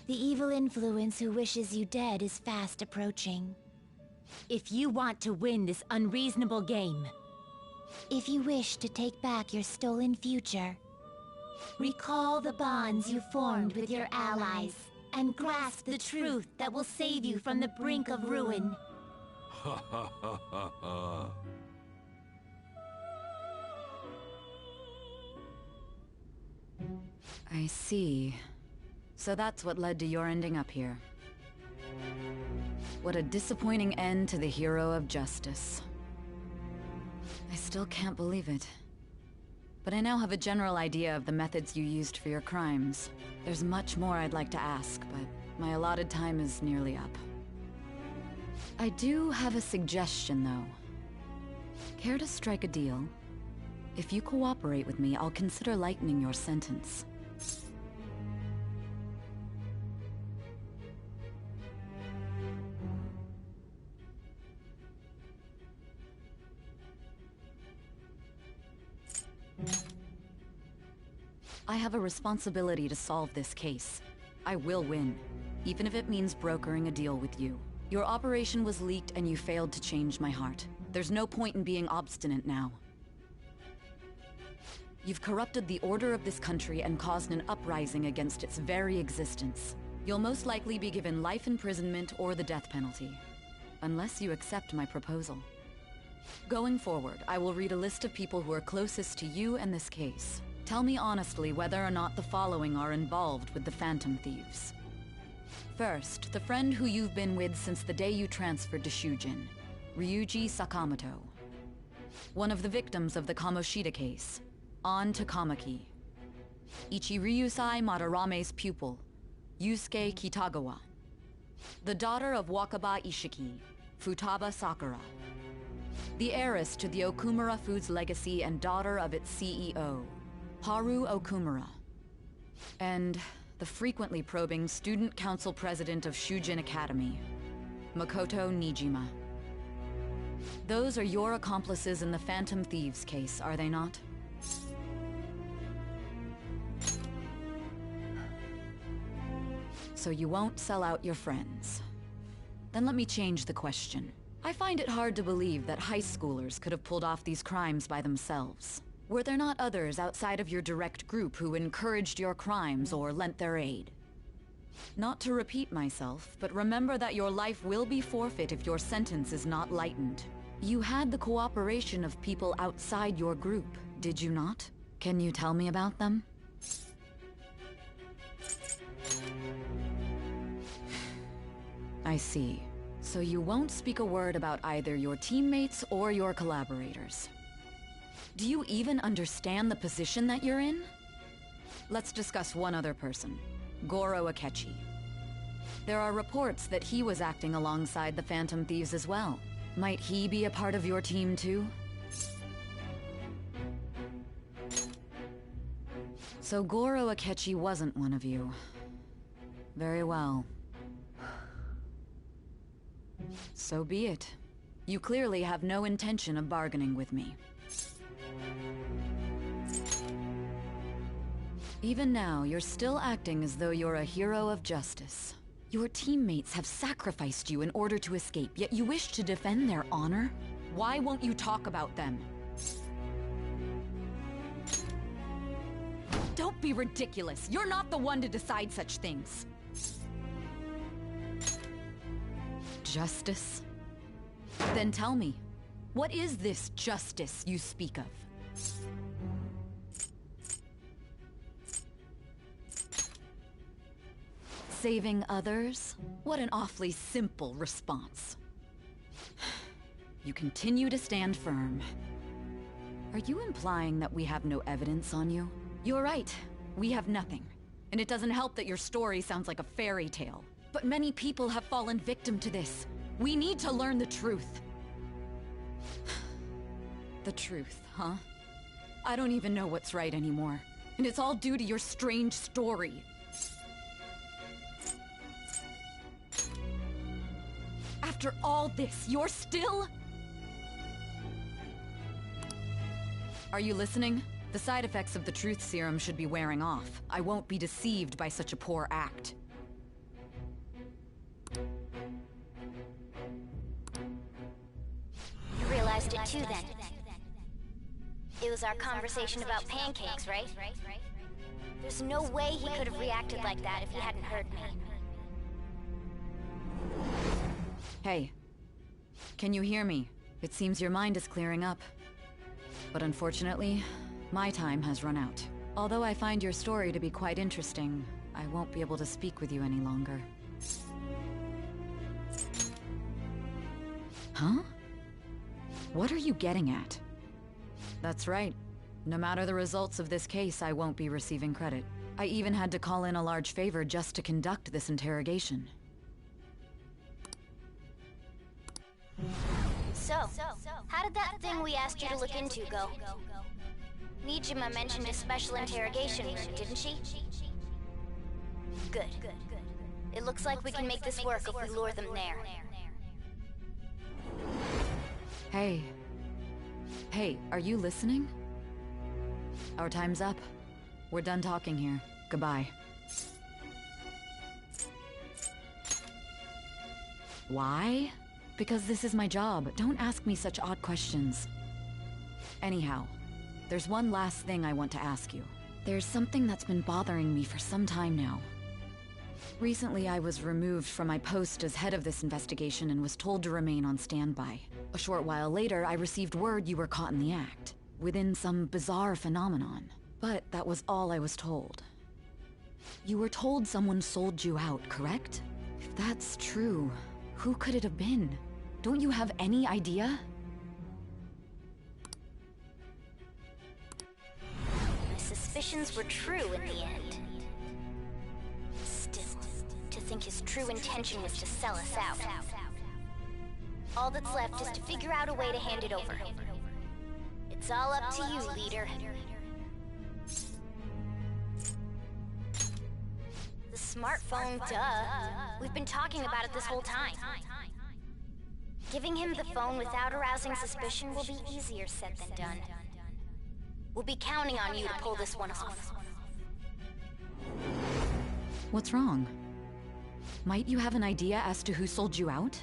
The evil influence who wishes you dead is fast approaching. If you want to win this unreasonable game, if you wish to take back your stolen future, recall the bonds you formed with your allies, and grasp the truth that will save you from the brink of ruin. Ha ha ha ha ha. I see. So that's what led to your ending up here. What a disappointing end to the hero of justice. I still can't believe it. but I now have a general idea of the methods you used for your crimes. There's much more I'd like to ask, but my allotted time is nearly up. I do have a suggestion, though. Care to strike a deal? If you cooperate with me, I'll consider lightening your sentence. I have a responsibility to solve this case. I will win, even if it means brokering a deal with you. Your operation was leaked and you failed to change my heart. There's no point in being obstinate now. You've corrupted the order of this country and caused an uprising against its very existence. You'll most likely be given life imprisonment or the death penalty, unless you accept my proposal. Going forward, I will read a list of people who are closest to you and this case. Tell me honestly whether or not the following are involved with the Phantom Thieves. First, the friend who you've been with since the day you transferred to Shujin, Ryuji Sakamoto. One of the victims of the Kamoshida case, An Takamaki. Ichiryusai Madarame's pupil, Yusuke Kitagawa. The daughter of Wakaba Ishiki, Futaba Sakura. The heiress to the Okumura Foods legacy and daughter of its CEO, Haru Okumura. And the frequently probing student council president of Shujin Academy, Makoto Nijima. Those are your accomplices in the Phantom Thieves case, are they not? So you won't sell out your friends. Then let me change the question. I find it hard to believe that high schoolers could have pulled off these crimes by themselves. Were there not others outside of your direct group who encouraged your crimes or lent their aid? Not to repeat myself, but remember that your life will be forfeit if your sentence is not lightened. You had the cooperation of people outside your group, did you not? Can you tell me about them? I see. So you won't speak a word about either your teammates or your collaborators. Do you even understand the position that you're in? Let's discuss one other person, Goro Akechi. There are reports that he was acting alongside the Phantom Thieves as well. Might he be a part of your team too? So Goro Akechi wasn't one of you. Very well. So be it. You clearly have no intention of bargaining with me. Even now, you're still acting as though you're a hero of justice. Your teammates have sacrificed you in order to escape, yet you wish to defend their honor? Why won't you talk about them? Don't be ridiculous. You're not the one to decide such things. Justice? Then tell me, what is this justice you speak of? Saving others? What an awfully simple response. You continue to stand firm. Are you implying that we have no evidence on you? You're right, we have nothing. And it doesn't help that your story sounds like a fairy tale. But many people have fallen victim to this. We need to learn the truth. The truth, huh? I don't even know what's right anymore. And it's all due to your strange story. After all this, you're still... Are you listening? The side effects of the truth serum should be wearing off. I won't be deceived by such a poor act. You realized it too, then. It was our conversation about pancakes, right? There's no way he could have reacted like that if he hadn't heard me. Hey. Can you hear me? It seems your mind is clearing up. But unfortunately, my time has run out. Although I find your story to be quite interesting, I won't be able to speak with you any longer. Huh? What are you getting at? That's right. No matter the results of this case, I won't be receiving credit. I even had to call in a large favor just to conduct this interrogation. So, how did that thing we asked you to look into go? Nijima mentioned a special interrogation room, didn't she? Good. It looks like we can make this work if we lure them there. Hey. Hey, are you listening? Our time's up. We're done talking here. Goodbye. Why? Because this is my job. Don't ask me such odd questions. Anyhow, there's one last thing I want to ask you. There's something that's been bothering me for some time now. Recently, I was removed from my post as head of this investigation and was told to remain on standby. A short while later, I received word you were caught in the act, within some bizarre phenomenon. But that was all I was told. You were told someone sold you out, correct? If that's true, who could it have been? Don't you have any idea? My suspicions were true in the end. Still, to think his true intention was to sell us out. All that's left is to figure out a way to hand it over. It's all up to you, leader. The smartphone, duh. We've been talking about it this whole time. Giving him the phone without arousing suspicion will be easier said than done. We'll be counting on you to pull this one off. What's wrong? Might you have an idea as to who sold you out?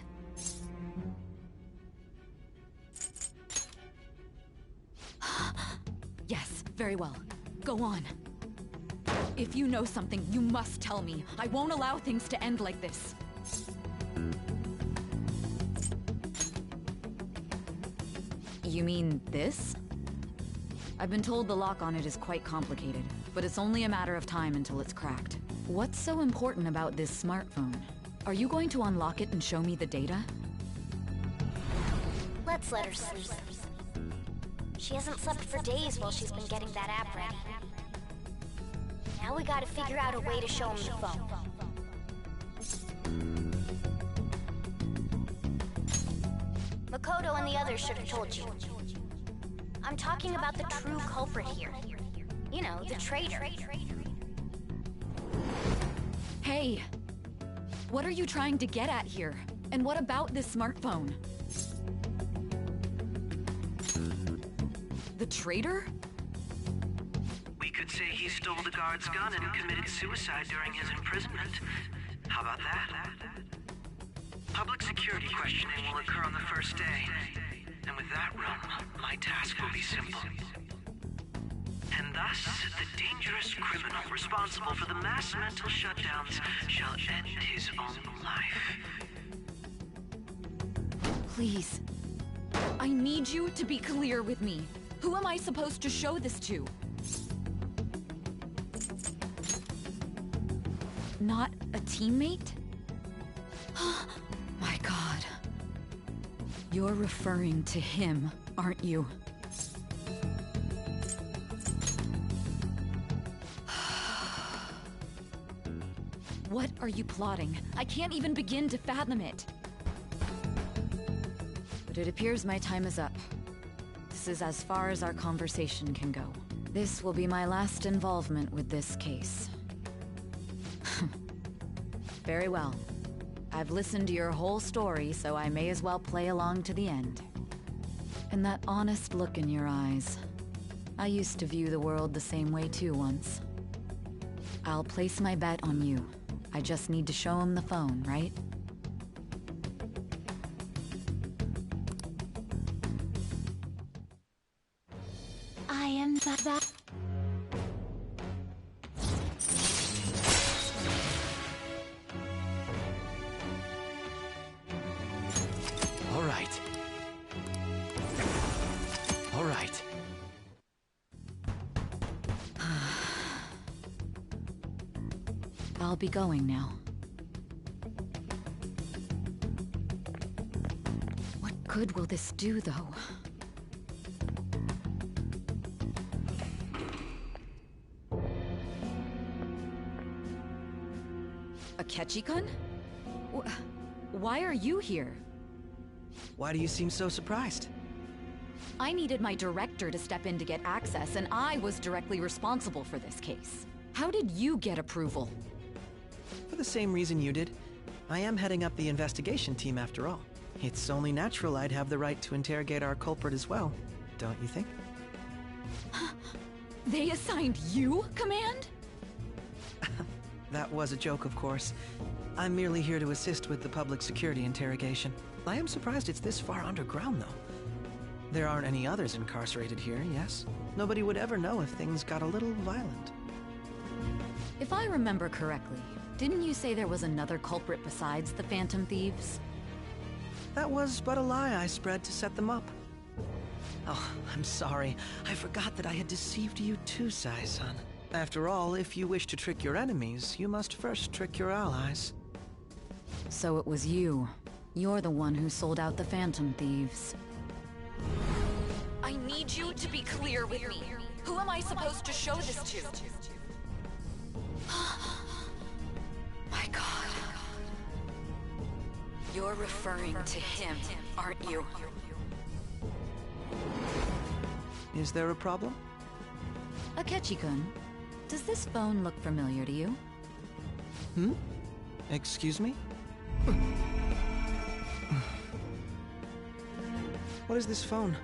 Yes, very well. Go on. If you know something, you must tell me. I won't allow things to end like this. You mean this? I've been told the lock on it is quite complicated, but it's only a matter of time until it's cracked. What's so important about this smartphone? Are you going to unlock it and show me the data? Let's let her sleep. She hasn't slept for days while she's been getting that app ready. Now we gotta figure out a way to show him the phone. Makoto and the others should have told you. I'm talking about the true culprit here. You know, the traitor. Hey! What are you trying to get at here? And what about this smartphone? The traitor? We could say he stole the guard's gun and committed suicide during his imprisonment. How about that? Public security questioning will occur on the first day. And with that run, my task will be simple. And thus, the dangerous criminal responsible for the mass mental shutdowns shall end his own life. Please. I need you to be clear with me. Who am I supposed to show this to? Not a teammate? My God. You're referring to him, aren't you? What are you plotting? I can't even begin to fathom it. But it appears my time is up. This is as far as our conversation can go. This will be my last involvement with this case. Very well. I've listened to your whole story, so I may as well play along to the end. And that honest look in your eyes. I used to view the world the same way too once. I'll place my bet on you. I just need to show him the phone, right? I am that. All right. All right. I'll be going now. What good will this do, though? Akechi-kun? Why are you here? Why do you seem so surprised? I needed my director to step in to get access, and I was directly responsible for this case. How did you get approval? For the same reason you did. I am heading up the investigation team after all. It's only natural I'd have the right to interrogate our culprit as well, don't you think? They assigned you command? That was a joke, of course. I'm merely here to assist with the public security interrogation. I am surprised it's this far underground, though. There aren't any others incarcerated here, yes? Nobody would ever know if things got a little violent. If I remember correctly, didn't you say there was another culprit besides the Phantom Thieves? That was but a lie I spread to set them up. Oh, I'm sorry. I forgot that I had deceived you too, Sai-san. After all, if you wish to trick your enemies, you must first trick your allies. So it was you. You're the one who sold out the Phantom Thieves. I need you to be clear with me. Who am I supposed to show this to? My God. You're referring to him, aren't you? Is there a problem? Akechi-kun, does this phone look familiar to you? Hmm? Excuse me? What is this phone?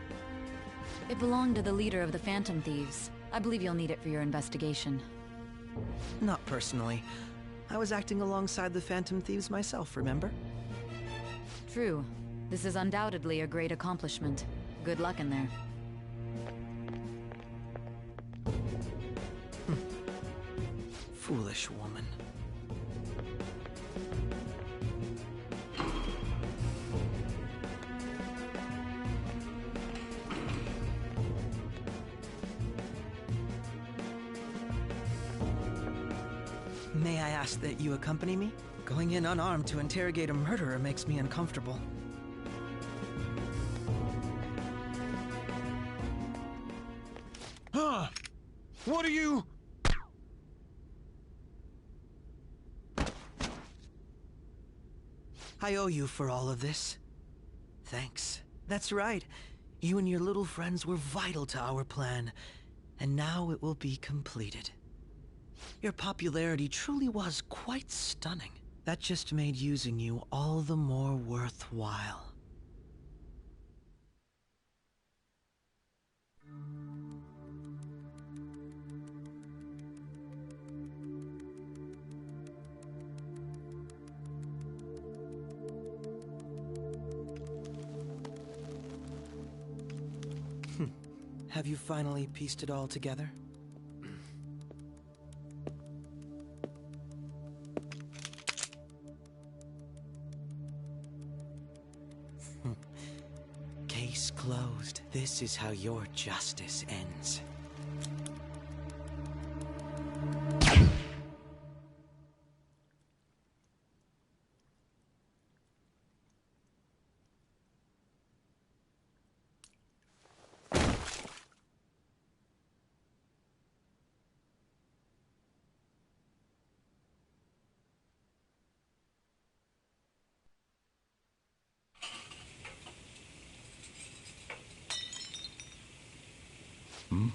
It belonged to the leader of the Phantom Thieves. I believe you'll need it for your investigation. Not personally. I was acting alongside the Phantom Thieves myself, remember? True. This is undoubtedly a great accomplishment. Good luck in there. Foolish woman. May I ask that you accompany me? Going in unarmed to interrogate a murderer makes me uncomfortable. Huh? What are you... I owe you for all of this. Thanks. That's right. You and your little friends were vital to our plan, and now it will be completed. Your popularity truly was quite stunning. That just made using you all the more worthwhile. Have you finally pieced it all together? Case closed. This is how your justice ends. Hmm?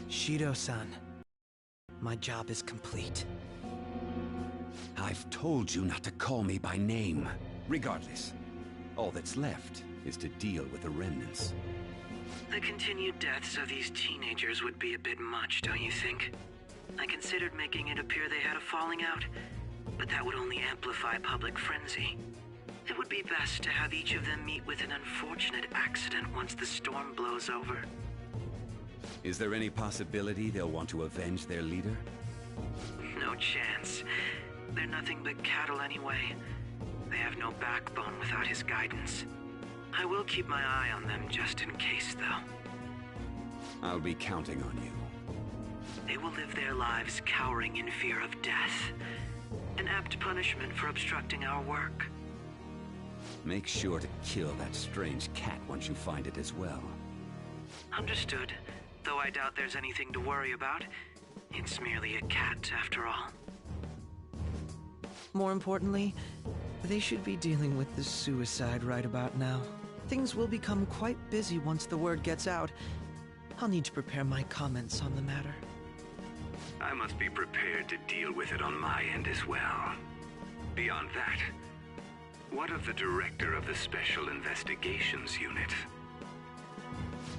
Shido-san, my job is complete. I've told you not to call me by name. Regardless, all that's left is to deal with the remnants. The continued deaths of these teenagers would be a bit much, don't you think? I considered making it appear they had a falling out, but that would only amplify public frenzy. It would be best to have each of them meet with an unfortunate accident once the storm blows over. Is there any possibility they'll want to avenge their leader? No chance. They're nothing but cattle anyway. They have no backbone without his guidance. I will keep my eye on them just in case, though. I'll be counting on you. They will live their lives cowering in fear of death. An apt punishment for obstructing our work. Make sure to kill that strange cat once you find it as well. Understood. Though I doubt there's anything to worry about. It's merely a cat, after all. More importantly, they should be dealing with the suicide right about now. Things will become quite busy once the word gets out. I'll need to prepare my comments on the matter. I must be prepared to deal with it on my end as well. Beyond that, what of the director of the Special Investigations Unit?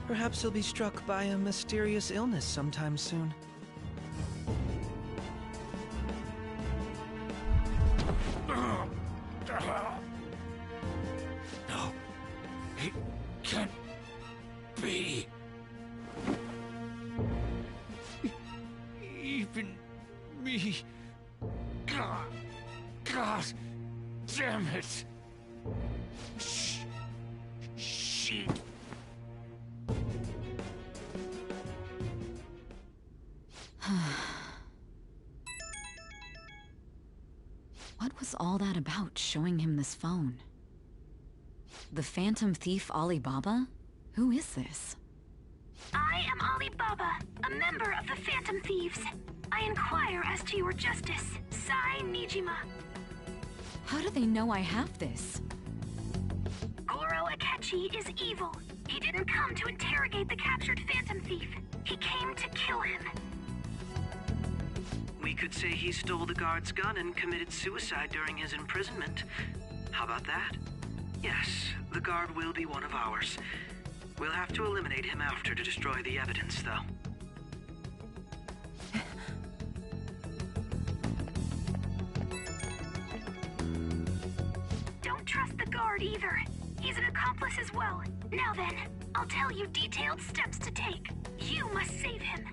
Perhaps he'll be struck by a mysterious illness sometime soon. No, it can't be. Even me. God damn it. She. What was all that about, showing him this phone? The Phantom Thief Alibaba? Who is this? I am Alibaba, a member of the Phantom Thieves. I inquire as to your justice, Sai Nijima. How do they know I have this? Goro Akechi is evil. He didn't come to interrogate the captured Phantom Thief. He came to kill him. We could say he stole the guard's gun and committed suicide during his imprisonment. How about that? Yes, the guard will be one of ours. We'll have to eliminate him after to destroy the evidence, though. Don't trust the guard either. He's an accomplice as well. Now then, I'll tell you detailed steps to take. You must save him.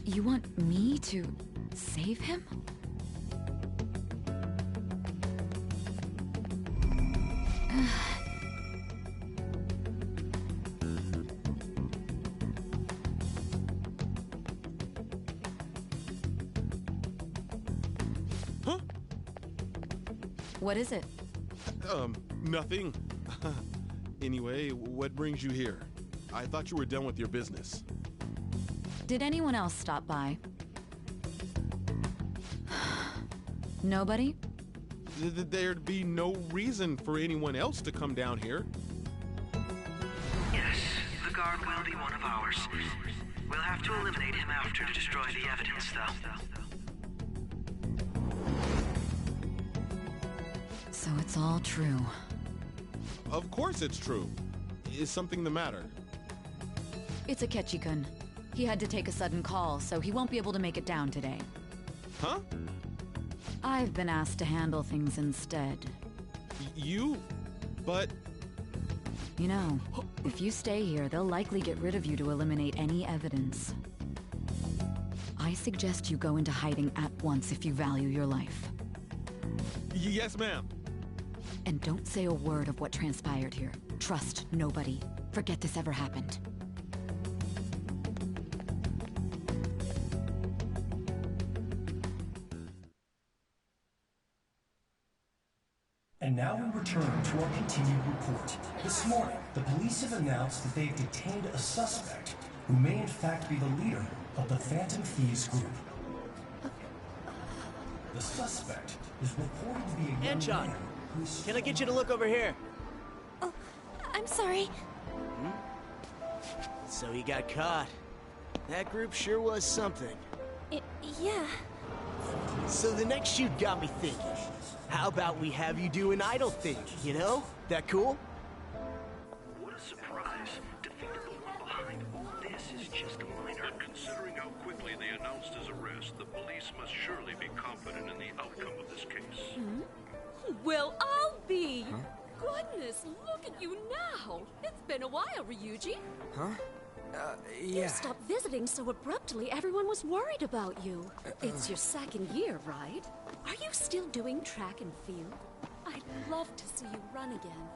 You want me to save him? Huh? What is it? Nothing. Anyway, what brings you here? I thought you were done with your business. Did anyone else stop by? Nobody? There'd be no reason for anyone else to come down here. Yes, the guard will be one of ours. We'll have to eliminate him after to destroy the evidence, though. So it's all true. Of course it's true. Is something the matter? It's Akechi-kun. He had to take a sudden call, so he won't be able to make it down today. Huh? I've been asked to handle things instead. You? But... You know, if you stay here, they'll likely get rid of you to eliminate any evidence. I suggest you go into hiding at once if you value your life. Yes, ma'am. And don't say a word of what transpired here. Trust nobody. Forget this ever happened. And now we return to our continued report. This morning, the police have announced that they've detained a suspect who may in fact be the leader of the Phantom Thieves group. The suspect is reported to be a young John, man who's... can I get you to look over here? Oh, I'm sorry. So he got caught. That group sure was something. Yeah. So the next shoot got me thinking. How about we have you do an idle thing, you know? That cool? What a surprise. To think that the one behind all this is just a minor. But considering how quickly they announced his arrest, the police must surely be confident in the outcome of this case. Well, I'll be. Huh? Goodness, look at you now. It's been a while, Ryuji. Huh? You Yeah. stopped visiting so abruptly, everyone was worried about you. It's your second year, right? Are you still doing track and field? I'd love to see you run again.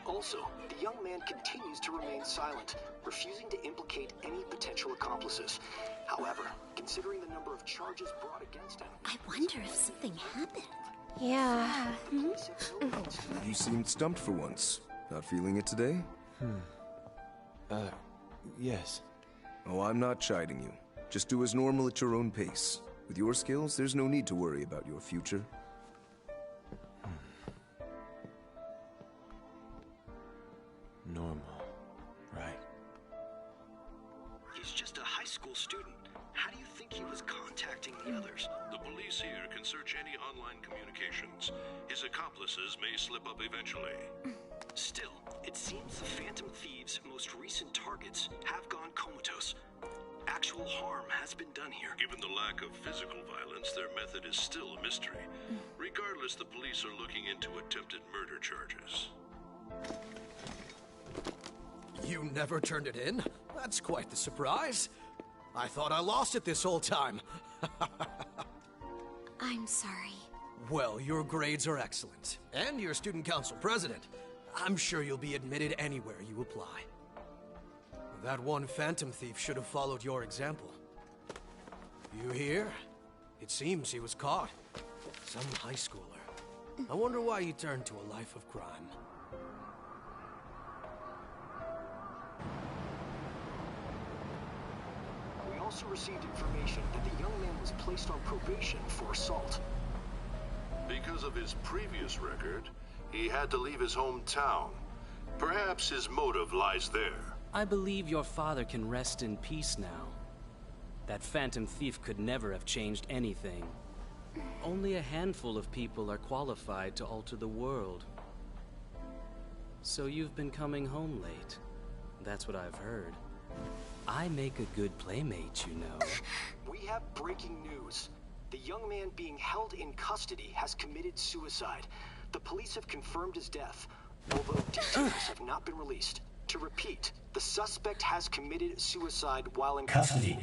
Also, the young man continues to remain silent, refusing to implicate any potential accomplices. However, considering the number of charges brought against him... I wonder if something happened. Yeah. You seemed stumped for once. Not feeling it today? Yes. Oh, I'm not chiding you. Just do as normal at your own pace. With your skills, there's no need to worry about your future. Normal, right? He's just a high school student. How do you think he was contacting the others? The police here can search any online communications. His accomplices may slip up eventually. Still, it seems the Phantom Thieves' most recent targets have gone comatose. Actual harm has been done here. Given the lack of physical violence, their method is still a mystery. Regardless, the police are looking into attempted murder charges. You never turned it in? That's quite the surprise. I thought I lost it this whole time. I'm sorry. Well, your grades are excellent. And you're student council president. I'm sure you'll be admitted anywhere you apply. That one phantom thief should have followed your example. You hear? It seems he was caught. Some high schooler. I wonder why he turned to a life of crime. We also received information that the young man was placed on probation for assault. Because of his previous record, he had to leave his hometown. Perhaps his motive lies there. I believe your father can rest in peace now. That phantom thief could never have changed anything. Only a handful of people are qualified to alter the world. So you've been coming home late. That's what I've heard. I make a good playmate, you know. We have breaking news. The young man being held in custody has committed suicide. The police have confirmed his death, although details have not been released. To repeat, the suspect has committed suicide while in Custody.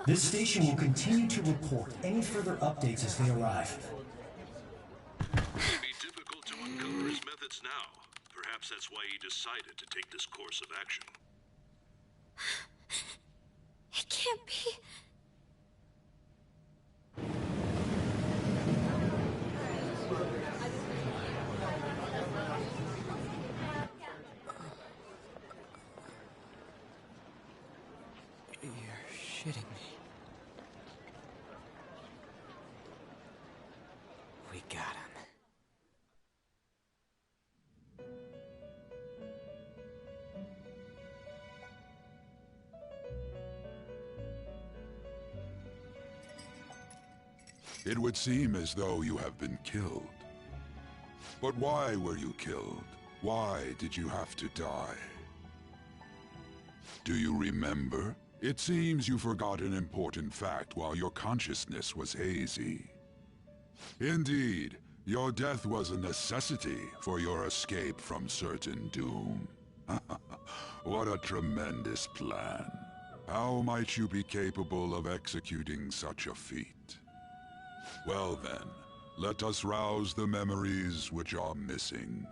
This station will continue to report any further updates as they arrive. It may be difficult to uncover his methods now. Perhaps that's why he decided to take this course of action. It can't be. You're shitting me. We got him. It would seem as though you have been killed. But why were you killed? Why did you have to die? Do you remember? It seems you forgot an important fact while your consciousness was hazy. Indeed, your death was a necessity for your escape from certain doom. What a tremendous plan. How might you be capable of executing such a feat? Well then, let us rouse the memories which are missing.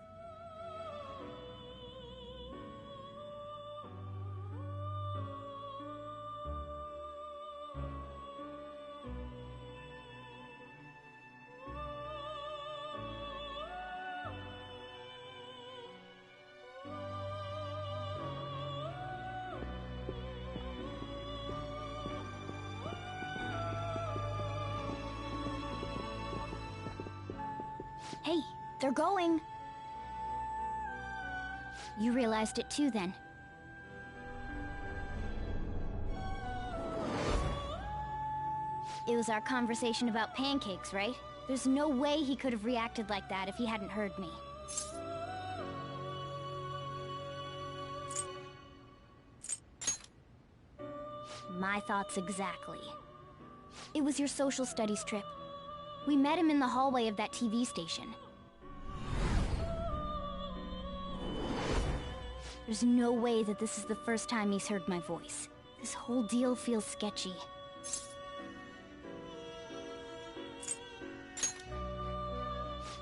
Hey, they're going. You realized it too, then. It was our conversation about pancakes, right? There's no way he could have reacted like that if he hadn't heard me. My thoughts exactly. It was your social studies trip. We met him in the hallway of that TV station. There's no way that this is the first time he's heard my voice. This whole deal feels sketchy.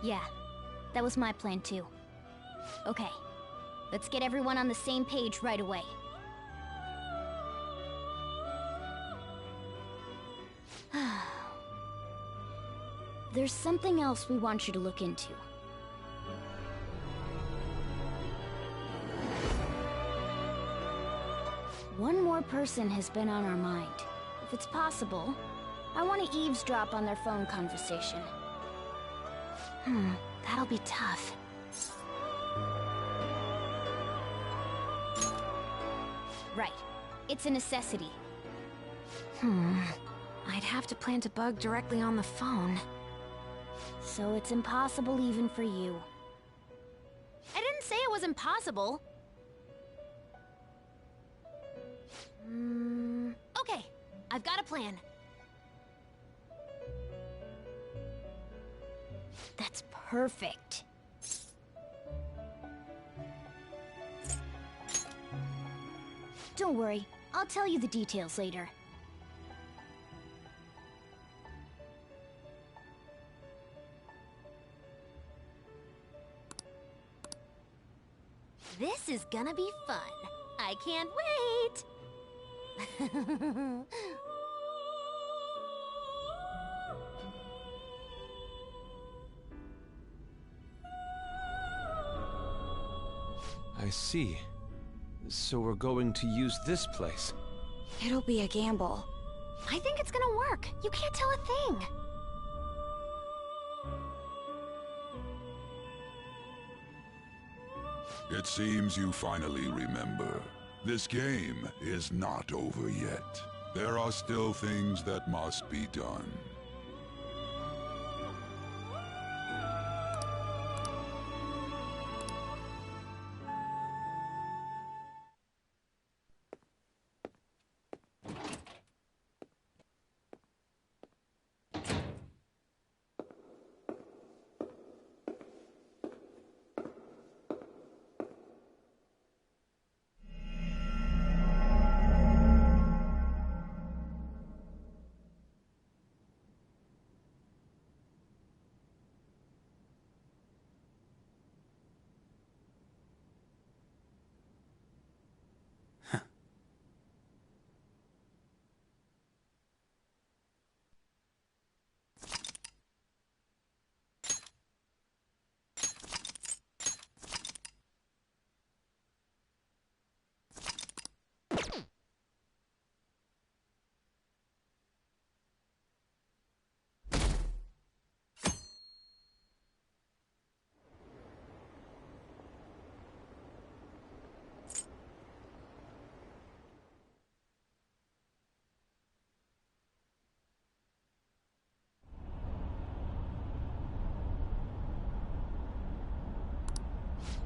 Yeah, that was my plan too. Okay, let's get everyone on the same page right away. There's something else we want you to look into. One more person has been on our mind. If it's possible, I want to eavesdrop on their phone conversation. That'll be tough. Right. It's a necessity. I'd have to plant a bug directly on the phone. So it's impossible even for you. I didn't say it was impossible. Okay, I've got a plan. That's perfect. Don't worry, I'll tell you the details later. This is gonna be fun. I can't wait! I see. So we're going to use this place. It'll be a gamble. I think it's gonna work. You can't tell a thing. It seems you finally remember. This game is not over yet. There are still things that must be done.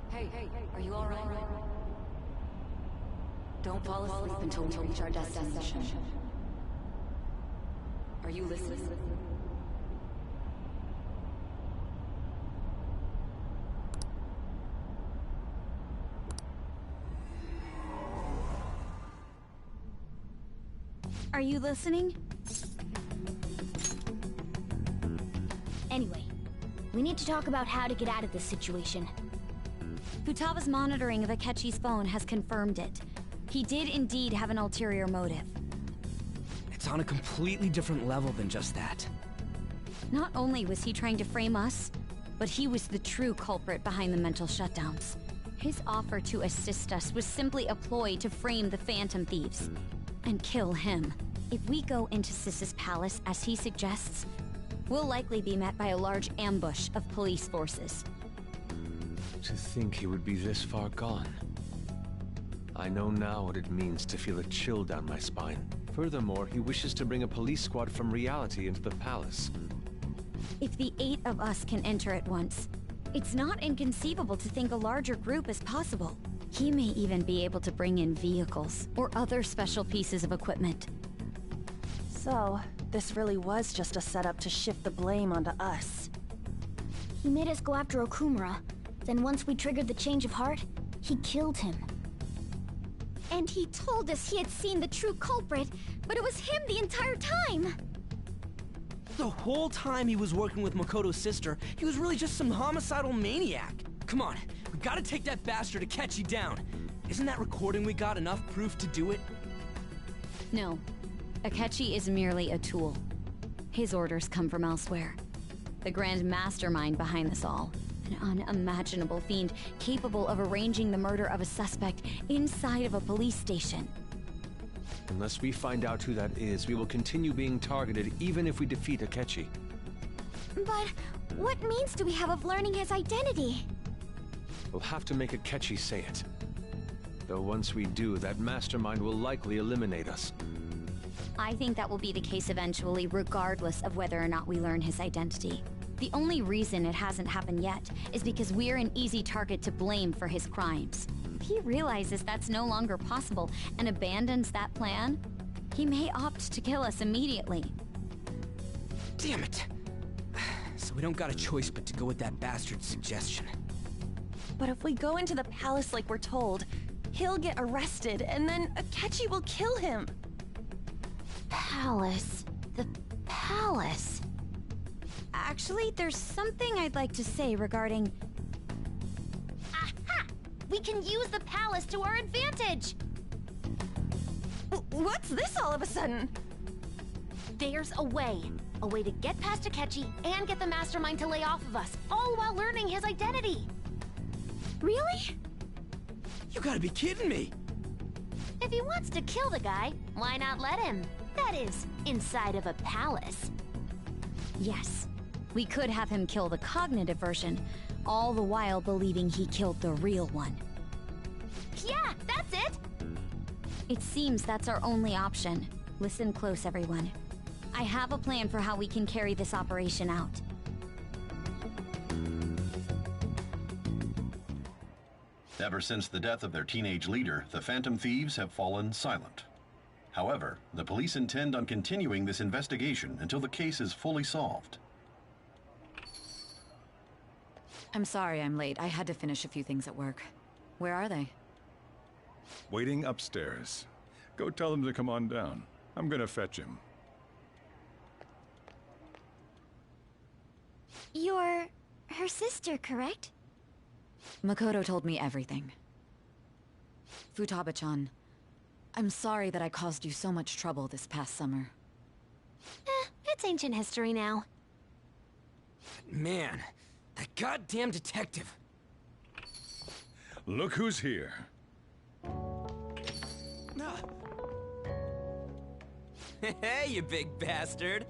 Hey, are you alright? Don't fall asleep until we reach our destination. Are you listening? Are you listening? Anyway, we need to talk about how to get out of this situation. Futaba's monitoring of Akechi's phone has confirmed it. He did indeed have an ulterior motive. It's on a completely different level than just that. Not only was he trying to frame us, but he was the true culprit behind the mental shutdowns. His offer to assist us was simply a ploy to frame the Phantom Thieves and kill him. If we go into Sis's palace as he suggests, we'll likely be met by a large ambush of police forces. To think he would be this far gone. I know now what it means to feel a chill down my spine. Furthermore, he wishes to bring a police squad from reality into the palace. If the 8 of us can enter at once, it's not inconceivable to think a larger group is possible. He may even be able to bring in vehicles or other special pieces of equipment. So, this really was just a setup to shift the blame onto us. He made us go after Okumura. Then once we triggered the change of heart, he killed him. And he told us he had seen the true culprit, but it was him the entire time! The whole time he was working with Makoto's sister, he was really just some homicidal maniac. Come on, we gotta take that bastard Akechi down. Isn't that recording we got enough proof to do it? No. Akechi is merely a tool. His orders come from elsewhere. The grand mastermind behind this all. An unimaginable fiend capable of arranging the murder of a suspect inside of a police station. Unless we find out who that is, we will continue being targeted even if we defeat Akechi. But what means do we have of learning his identity? We'll have to make Akechi say it. Though once we do, that mastermind will likely eliminate us. I think that will be the case eventually, regardless of whether or not we learn his identity. The only reason it hasn't happened yet is because we're an easy target to blame for his crimes. If he realizes that's no longer possible and abandons that plan, he may opt to kill us immediately. Damn it! So we don't got a choice but to go with that bastard's suggestion. But if we go into the palace like we're told, he'll get arrested, and then Akechi will kill him. Palace. The palace. Actually, there's something I'd like to say regarding... Aha! We can use the palace to our advantage! What's this all of a sudden? There's a way. A way to get past Akechi and get the mastermind to lay off of us, all while learning his identity. Really? You gotta be kidding me! If he wants to kill the guy, why not let him? That is, inside of a palace. Yes. We could have him kill the cognitive version, all the while believing he killed the real one. Yeah, that's it! It seems that's our only option. Listen close, everyone. I have a plan for how we can carry this operation out. Ever since the death of their teenage leader, the Phantom Thieves have fallen silent. However, the police intend on continuing this investigation until the case is fully solved. I'm sorry I'm late. I had to finish a few things at work. Where are they? Waiting upstairs. Go tell them to come on down. I'm gonna fetch him. You're her sister, correct? Makoto told me everything. Futaba-chan, I'm sorry that I caused you so much trouble this past summer. It's ancient history now. Man, that goddamn detective. Look who's here. Hey, you big bastard.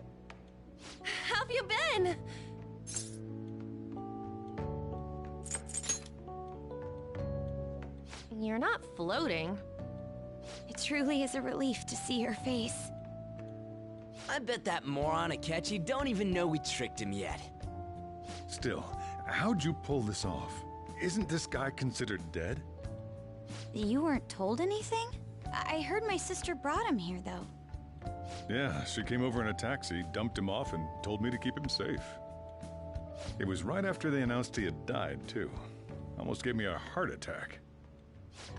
How've you been? You're not floating. It truly is a relief to see your face. I bet that moron Akechi don't even know we tricked him yet. Still, how'd you pull this off? Isn't this guy considered dead? You weren't told anything? I heard my sister brought him here, though. Yeah, she came over in a taxi, dumped him off, and told me to keep him safe. It was right after they announced he had died, too. Almost gave me a heart attack.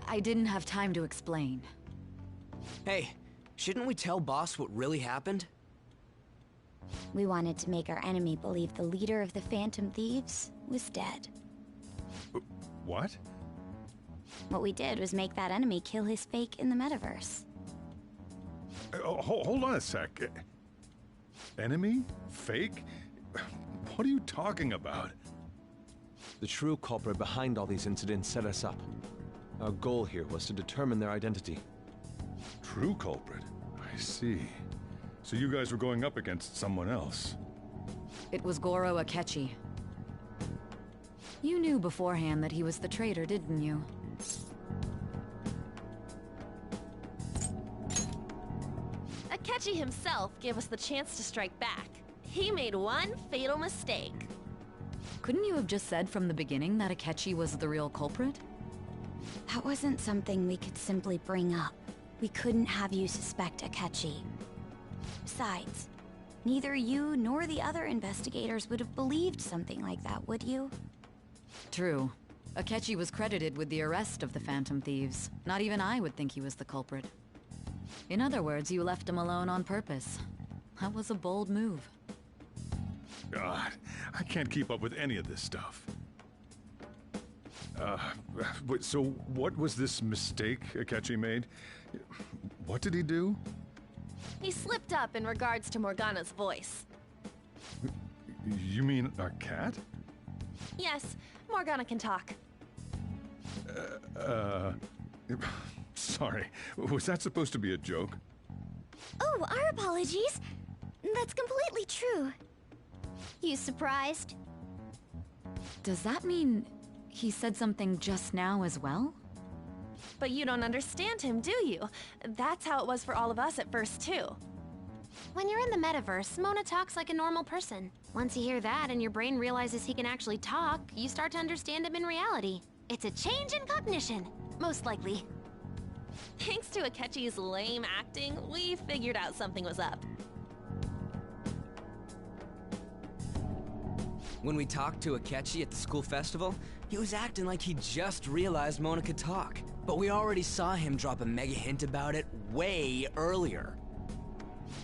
I didn't have time to explain. Hey, shouldn't we tell boss what really happened? We wanted to make our enemy believe the leader of the Phantom Thieves was dead. What? What we did was make that enemy kill his fake in the metaverse. Hold on a sec. Enemy? Fake? What are you talking about? The true culprit behind all these incidents set us up. Our goal here was to determine their identity. True culprit? I see. So you guys were going up against someone else? It was Goro Akechi. You knew beforehand that he was the traitor, didn't you? Akechi himself gave us the chance to strike back. He made one fatal mistake. Couldn't you have just said from the beginning that Akechi was the real culprit? That wasn't something we could simply bring up. We couldn't have you suspect Akechi. Besides, Neither you nor the other investigators would have believed something like that, would you? True. Akechi was credited with the arrest of the Phantom Thieves. Not even I would think he was the culprit. In other words, you left him alone on purpose. That was a bold move. God, I can't keep up with any of this stuff. So what was this mistake Akechi made? What did he do? He slipped up in regards to Morgana's voice. You mean a cat? Yes, Morgana can talk. Sorry. Was that supposed to be a joke? Oh, our apologies. That's completely true. You surprised? Does that mean he said something just now as well? But you don't understand him, do you? That's how it was for all of us at first, too. When you're in the metaverse, Mona talks like a normal person. Once you hear that and your brain realizes he can actually talk, you start to understand him in reality. It's a change in cognition, most likely. Thanks to Akechi's lame acting, we figured out something was up. When we talked to Akechi at the school festival, he was acting like he just realized Mona could talk. But we already saw him drop a mega hint about it way earlier.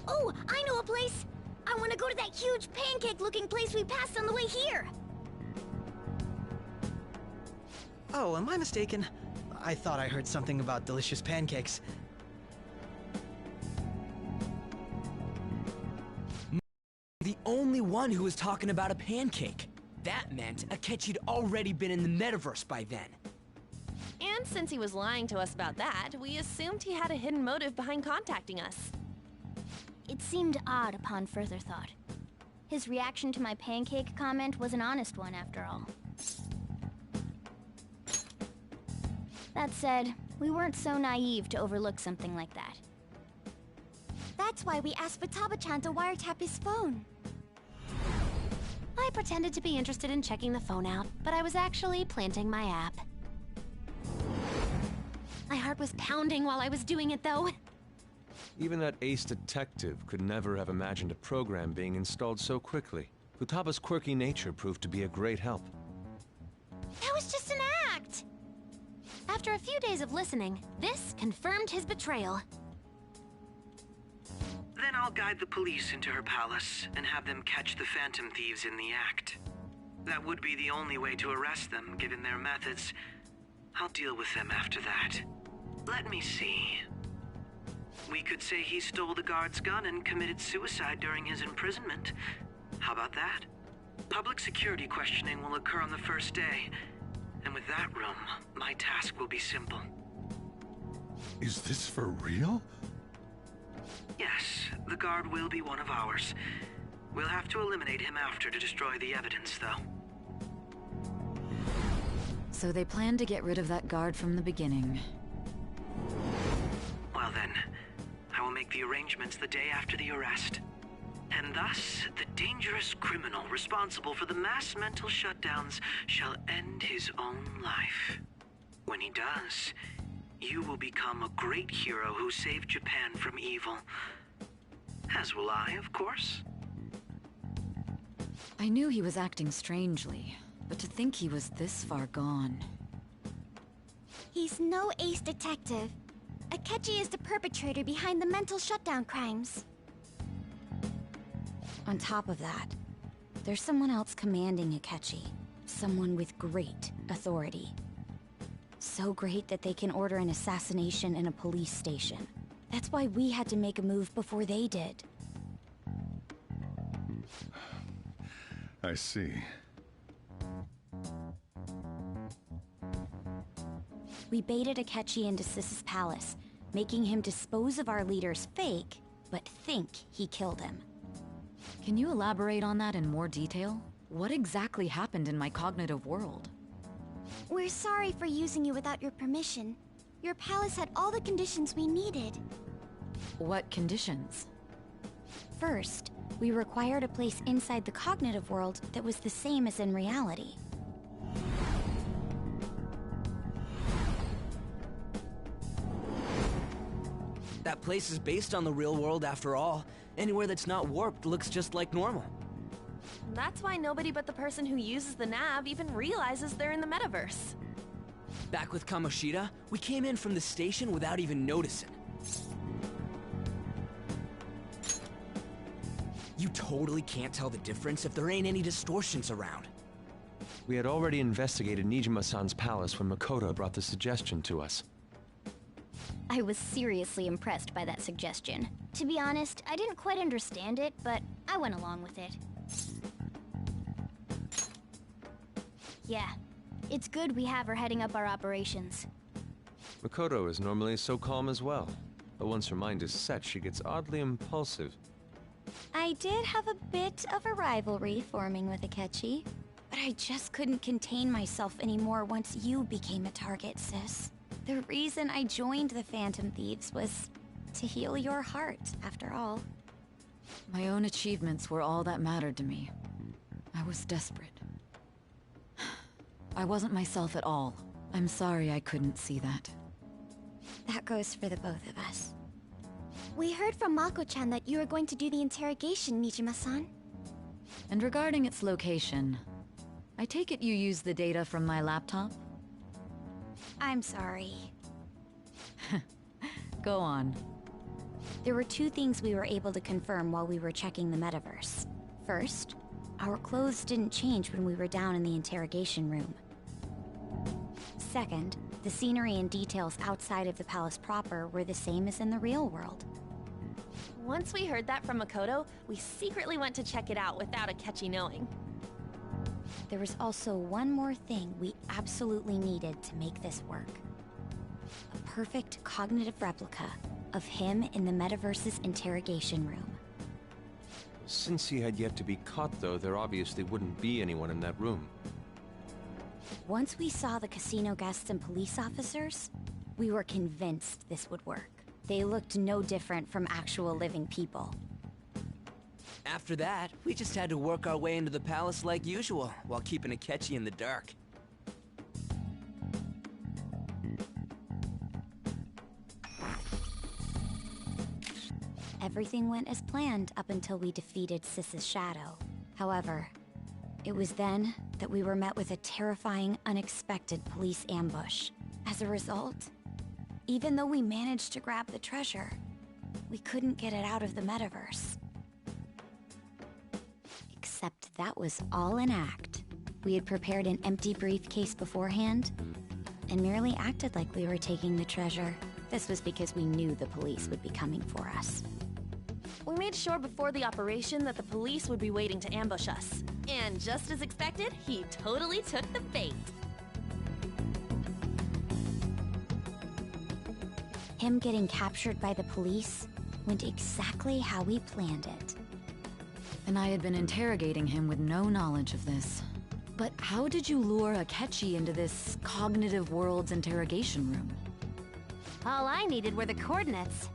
Oh, I know a place! I want to go to that huge pancake-looking place we passed on the way here! Oh, am I mistaken? I thought I heard something about delicious pancakes. The only one who was talking about a pancake. That meant Akechi'd already been in the metaverse by then. And since he was lying to us about that, we assumed he had a hidden motive behind contacting us. It seemed odd upon further thought. His reaction to my pancake comment was an honest one, after all. That said, we weren't so naive to overlook something like that. That's why we asked Futaba-chan to wiretap his phone. I pretended to be interested in checking the phone out, but I was actually planting my app. My heart was pounding while I was doing it, though. Even that ace detective could never have imagined a program being installed so quickly. Futaba's quirky nature proved to be a great help. That was just an act! After a few days of listening, this confirmed his betrayal. Then I'll guide the police into her palace and have them catch the Phantom Thieves in the act. That would be the only way to arrest them, given their methods. I'll deal with them after that. Let me see. We could say he stole the guard's gun and committed suicide during his imprisonment. How about that? Public security questioning will occur on the first day. And with that room, my task will be simple. Is this for real? Yes, the guard will be one of ours. We'll have to eliminate him after to destroy the evidence, though. So they planned to get rid of that guard from the beginning. Well then, I will make the arrangements the day after the arrest. And thus, the dangerous criminal responsible for the mass mental shutdowns shall end his own life. When he does, you will become a great hero who saved Japan from evil. As will I, of course. I knew he was acting strangely, but to think he was this far gone. He's no ace detective. Akechi is the perpetrator behind the mental shutdown crimes. On top of that, there's someone else commanding Akechi. Someone with great authority. So great that they can order an assassination in a police station. That's why we had to make a move before they did. I see. We baited Akechi into Sis's palace, making him dispose of our leader's fake, but think he killed him. Can you elaborate on that in more detail? What exactly happened in my cognitive world? We're sorry for using you without your permission. Your palace had all the conditions we needed. What conditions? First, we required a place inside the cognitive world that was the same as in reality. That place is based on the real world after all. Anywhere that's not warped looks just like normal. That's why nobody but the person who uses the nav even realizes they're in the metaverse. Back with Kamoshida, we came in from the station without even noticing. You totally can't tell the difference if there ain't any distortions around. We had already investigated Nijima-san's palace when Makoto brought the suggestion to us. I was seriously impressed by that suggestion. To be honest, I didn't quite understand it, but I went along with it. Yeah, it's good we have her heading up our operations. Makoto is normally so calm as well, but once her mind is set, she gets oddly impulsive. I did have a bit of a rivalry forming with Akechi, but I just couldn't contain myself anymore once you became a target, sis. The reason I joined the Phantom Thieves was to heal your heart, after all. My own achievements were all that mattered to me. I was desperate. I wasn't myself at all. I'm sorry I couldn't see that. That goes for the both of us. We heard from Mako-chan that you were going to do the interrogation, Nijima-san. And regarding its location, I take it you used the data from my laptop? I'm sorry. Go on. There were two things we were able to confirm while we were checking the metaverse. First, our clothes didn't change when we were down in the interrogation room. Second, the scenery and details outside of the palace proper were the same as in the real world. Once we heard that from Makoto, we secretly went to check it out without Akechi knowing. There was also one more thing we absolutely needed to make this work. A perfect cognitive replica of him in the metaverse's interrogation room. Since he had yet to be caught, though, there obviously wouldn't be anyone in that room. Once we saw the casino guests and police officers, we were convinced this would work. They looked no different from actual living people. After that, we just had to work our way into the palace like usual, while keeping Akechi in the dark. Everything went as planned up until we defeated Sis's shadow. However, it was then that we were met with a terrifying, unexpected police ambush. As a result, even though we managed to grab the treasure, we couldn't get it out of the metaverse. Except that was all an act. We had prepared an empty briefcase beforehand, and merely acted like we were taking the treasure. This was because we knew the police would be coming for us. We made sure before the operation that the police would be waiting to ambush us. And just as expected, he totally took the bait. Him getting captured by the police went exactly how we planned it. And I had been interrogating him with no knowledge of this. But how did you lure Akechi into this cognitive world's interrogation room? All I needed were the coordinates.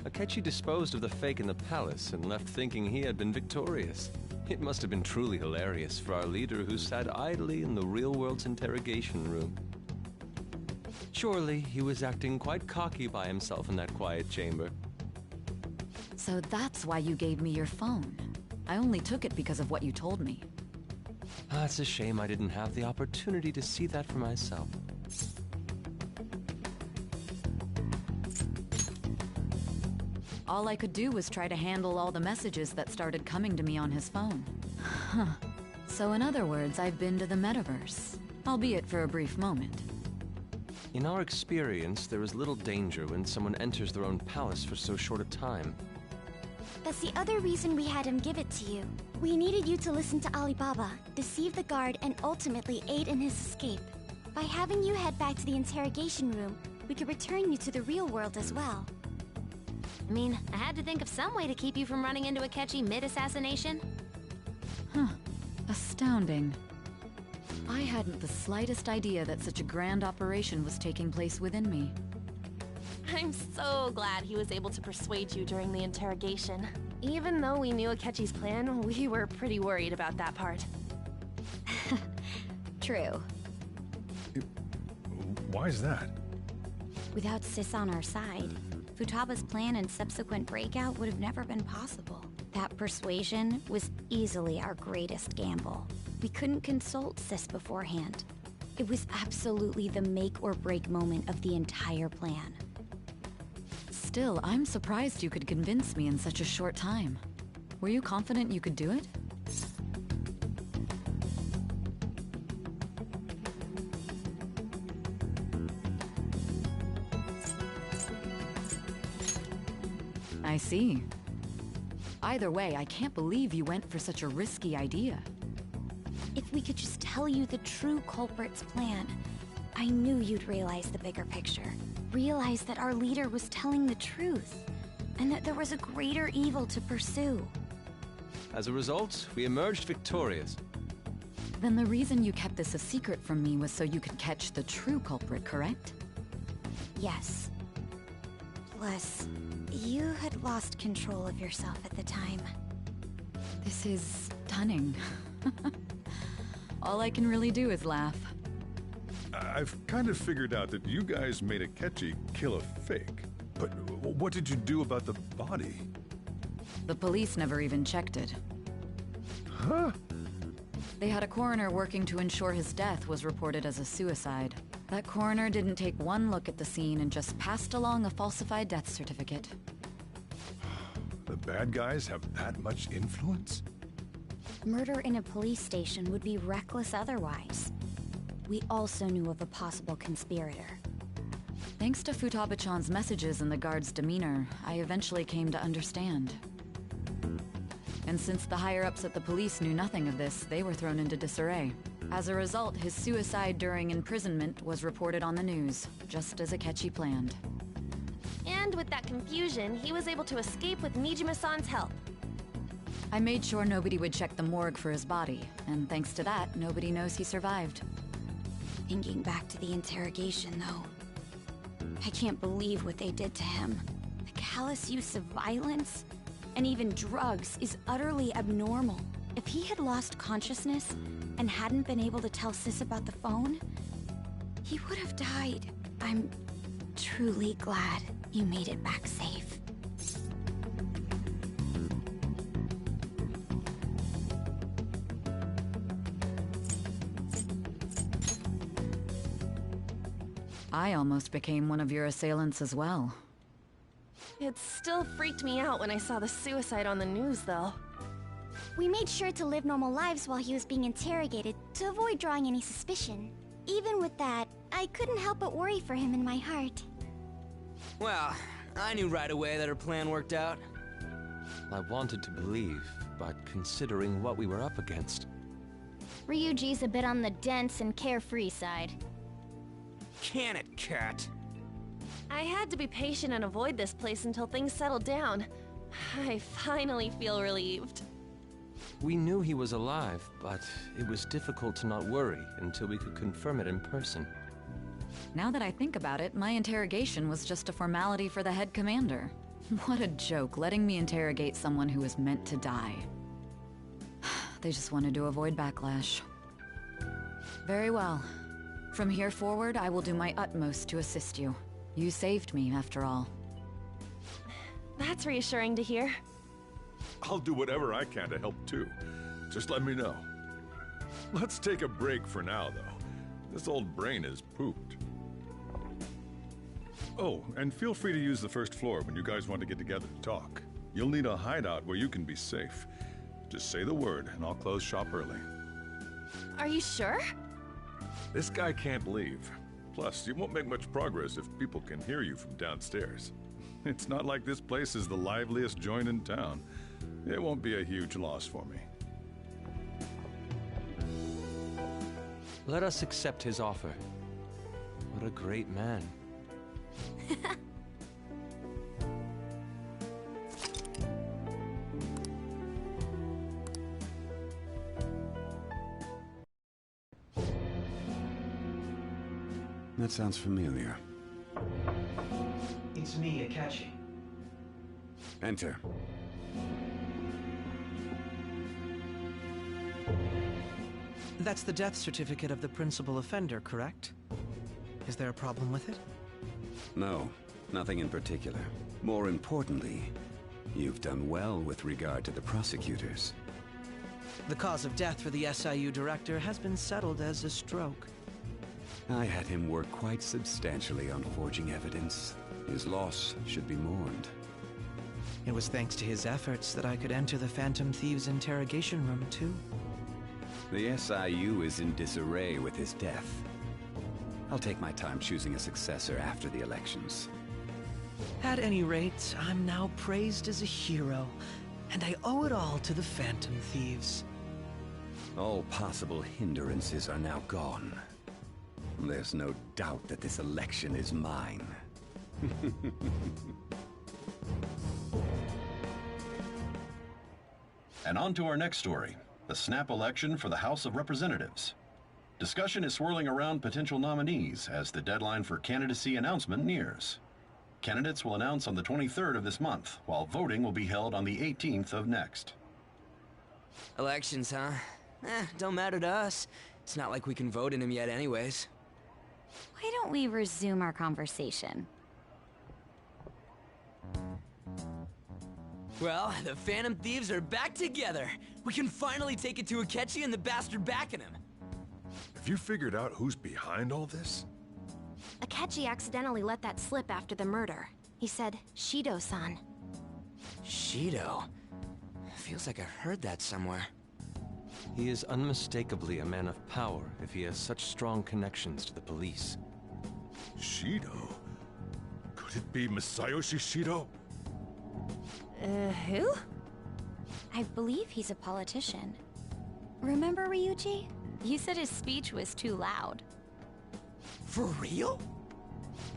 Akechi disposed of the fake in the palace and left thinking he had been victorious. It must have been truly hilarious for our leader who sat idly in the real world's interrogation room. Surely he was acting quite cocky by himself in that quiet chamber. So that's why you gave me your phone. I only took it because of what you told me. It's a shame I didn't have the opportunity to see that for myself. All I could do was try to handle all the messages that started coming to me on his phone. Huh. So in other words, I've been to the metaverse, albeit for a brief moment. In our experience, there is little danger when someone enters their own palace for so short a time. That's the other reason we had him give it to you. We needed you to listen to Alibaba, deceive the guard, and ultimately aid in his escape. By having you head back to the interrogation room, we could return you to the real world as well. I mean, I had to think of some way to keep you from running into Akechi mid-assassination. Huh. Astounding. I hadn't the slightest idea that such a grand operation was taking place within me. I'm so glad he was able to persuade you during the interrogation. Even though we knew Akechi's plan, we were pretty worried about that part. True. Why is that? Without Sis on our side, Futaba's plan and subsequent breakout would have never been possible. That persuasion was easily our greatest gamble. We couldn't consult Sis beforehand. It was absolutely the make or break moment of the entire plan. Still, I'm surprised you could convince me in such a short time. Were you confident you could do it? I see. Either way, I can't believe you went for such a risky idea. If we could just tell you the true culprit's plan, I knew you'd realize the bigger picture. Realize that our leader was telling the truth, and that there was a greater evil to pursue. As a result, we emerged victorious. Then the reason you kept this a secret from me was so you could catch the true culprit, correct? Yes. Plus, you had lost control of yourself at the time. This is stunning. All I can really do is laugh. I've kind of figured out that you guys made Akechi kill a fake. But what did you do about the body? The police never even checked it. Huh? They had a coroner working to ensure his death was reported as a suicide. That coroner didn't take one look at the scene and just passed along a falsified death certificate. The bad guys have that much influence? Murder in a police station would be reckless otherwise. We also knew of a possible conspirator. Thanks to Futaba-chan's messages and the guard's demeanor, I eventually came to understand. And since the higher-ups at the police knew nothing of this, they were thrown into disarray. As a result, his suicide during imprisonment was reported on the news, just as Akechi planned. And with that confusion, he was able to escape with Mijima-san's help. I made sure nobody would check the morgue for his body, and thanks to that, nobody knows he survived. Thinking back to the interrogation, though, I can't believe what they did to him. The callous use of violence, and even drugs, is utterly abnormal. If he had lost consciousness and hadn't been able to tell Sis about the phone, he would have died. I'm truly glad you made it back safe. I almost became one of your assailants as well. It still freaked me out when I saw the suicide on the news, though. We made sure to live normal lives while he was being interrogated to avoid drawing any suspicion. Even with that, I couldn't help but worry for him in my heart. Well, I knew right away that her plan worked out. I wanted to believe, but considering what we were up against... Ryuji's a bit on the dense and carefree side. Can it, cat? I had to be patient and avoid this place until things settled down. I finally feel relieved. We knew he was alive, but it was difficult to not worry until we could confirm it in person. Now that I think about it, my interrogation was just a formality for the head commander. What a joke, letting me interrogate someone who was meant to die. They just wanted to avoid backlash. Very well. From here forward, I will do my utmost to assist you. You saved me, after all. That's reassuring to hear. I'll do whatever I can to help too. Just let me know. Let's take a break for now, though. This old brain is pooped. Oh, and feel free to use the first floor when you guys want to get together to talk. You'll need a hideout where you can be safe. Just say the word, and I'll close shop early. Are you sure? This guy can't leave. Plus, you won't make much progress if people can hear you from downstairs. It's not like this place is the liveliest joint in town. It won't be a huge loss for me. Let us accept his offer. What a great man. That sounds familiar. It's me, Akechi. Enter. That's the death certificate of the principal offender, correct? Is there a problem with it? No, nothing in particular. More importantly, you've done well with regard to the prosecutors. The cause of death for the SIU director has been settled as a stroke. I had him work quite substantially on forging evidence. His loss should be mourned. It was thanks to his efforts that I could enter the Phantom Thieves' interrogation room, too. The SIU is in disarray with his death. I'll take my time choosing a successor after the elections. At any rate, I'm now praised as a hero, and I owe it all to the Phantom Thieves. All possible hindrances are now gone. There's no doubt that this election is mine. And on to our next story, the snap election for the House of Representatives. Discussion is swirling around potential nominees as the deadline for candidacy announcement nears. Candidates will announce on the 23rd of this month, while voting will be held on the 18th of next. Elections, huh? Don't matter to us. It's not like we can vote in them yet anyways. Why don't we resume our conversation? Well, the Phantom Thieves are back together. We can finally take it to Akechi and the bastard backing him. Have you figured out who's behind all this? Akechi accidentally let that slip after the murder. He said, Shido-san. Shido? Feels like I've heard that somewhere. He is unmistakably a man of power if he has such strong connections to the police. Shido? Could it be Masayoshi Shido? Who? I believe he's a politician. Remember, Ryuji? You said his speech was too loud. For real?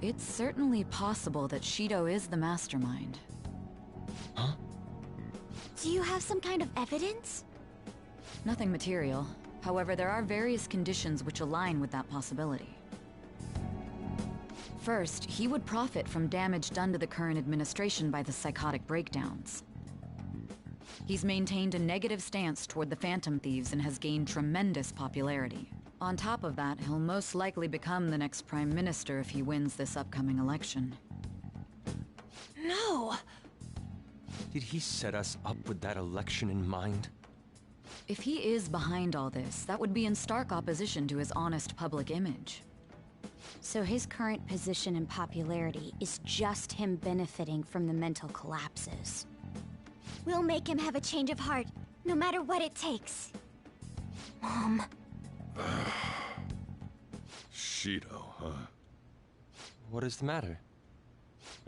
It's certainly possible that Shido is the mastermind. Huh? Do you have some kind of evidence? Nothing material. However, there are various conditions which align with that possibility. First, he would profit from damage done to the current administration by the psychotic breakdowns. He's maintained a negative stance toward the Phantom Thieves and has gained tremendous popularity. On top of that, he'll most likely become the next Prime Minister if he wins this upcoming election. No! Did he set us up with that election in mind? If he is behind all this, that would be in stark opposition to his honest public image. So his current position and popularity is just him benefiting from the mental collapses. We'll make him have a change of heart, no matter what it takes. Mom. Shido, huh? What is the matter?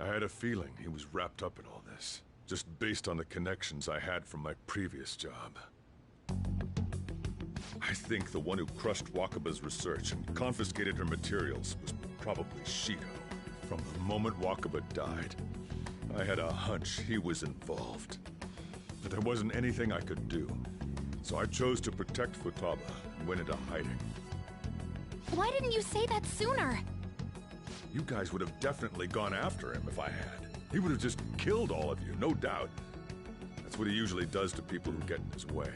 I had a feeling he was wrapped up in all this, just based on the connections I had from my previous job. I think the one who crushed Wakaba's research and confiscated her materials was probably Shido. From the moment Wakaba died, I had a hunch he was involved. But there wasn't anything I could do. So I chose to protect Futaba and went into hiding. Why didn't you say that sooner? You guys would have definitely gone after him if I had. He would have just killed all of you, no doubt. That's what he usually does to people who get in his way.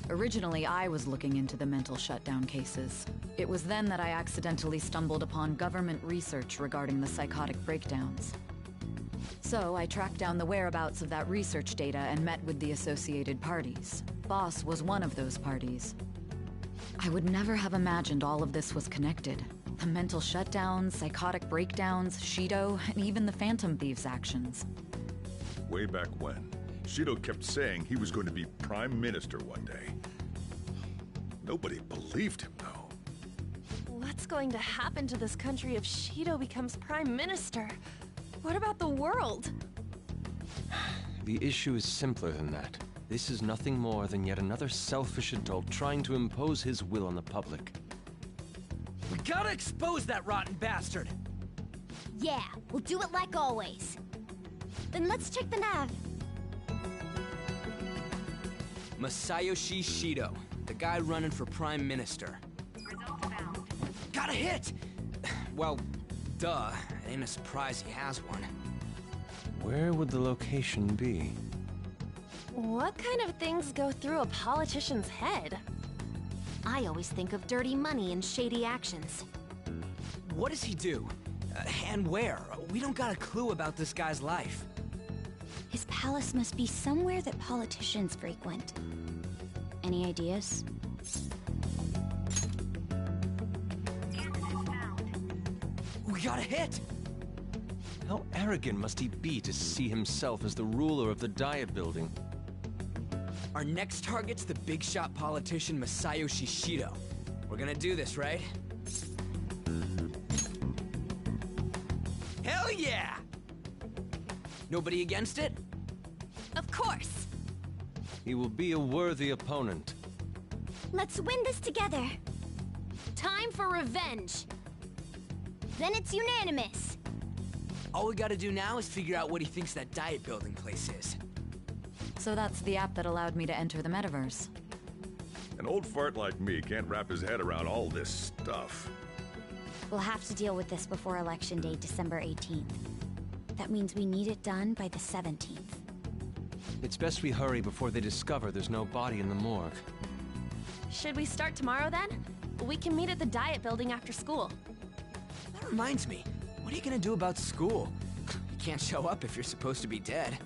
Originally, I was looking into the mental shutdown cases. It was then that I accidentally stumbled upon government research regarding the psychotic breakdowns. So I tracked down the whereabouts of that research data and met with the associated parties. Boss was one of those parties. I would never have imagined all of this was connected. The mental shutdowns, psychotic breakdowns, Shido, and even the Phantom Thieves' actions. Way back when, Shido kept saying he was going to be Prime Minister one day. Nobody believed him, though. What's going to happen to this country if Shido becomes Prime Minister? What about the world? The issue is simpler than that. This is nothing more than yet another selfish adult trying to impose his will on the public. We gotta expose that rotten bastard! Yeah, we'll do it like always. Then let's check the nav. Masayoshi Shido, the guy running for Prime Minister. Results found. Got a hit! Well, duh. It ain't a surprise he has one. Where would the location be? What kind of things go through a politician's head? I always think of dirty money and shady actions. What does he do? And where? We don't got a clue about this guy's life. His palace must be somewhere that politicians frequent. Any ideas? We got a hit! How arrogant must he be to see himself as the ruler of the Diet Building? Our next target's the big shot politician Masayoshi Shido. We're gonna do this, right? Hell yeah! Nobody against it? Of course! He will be a worthy opponent. Let's win this together. Time for revenge! Then it's unanimous. All we gotta do now is figure out what he thinks that Diet Building place is. So that's the app that allowed me to enter the metaverse. An old fart like me can't wrap his head around all this stuff. We'll have to deal with this before Election Day, December 18th. That means we need it done by the 17th. It's best we hurry before they discover there's no body in the morgue. Should we start tomorrow then? We can meet at the Diet Building after school. That reminds me, what are you gonna do about school? You can't show up if you're supposed to be dead.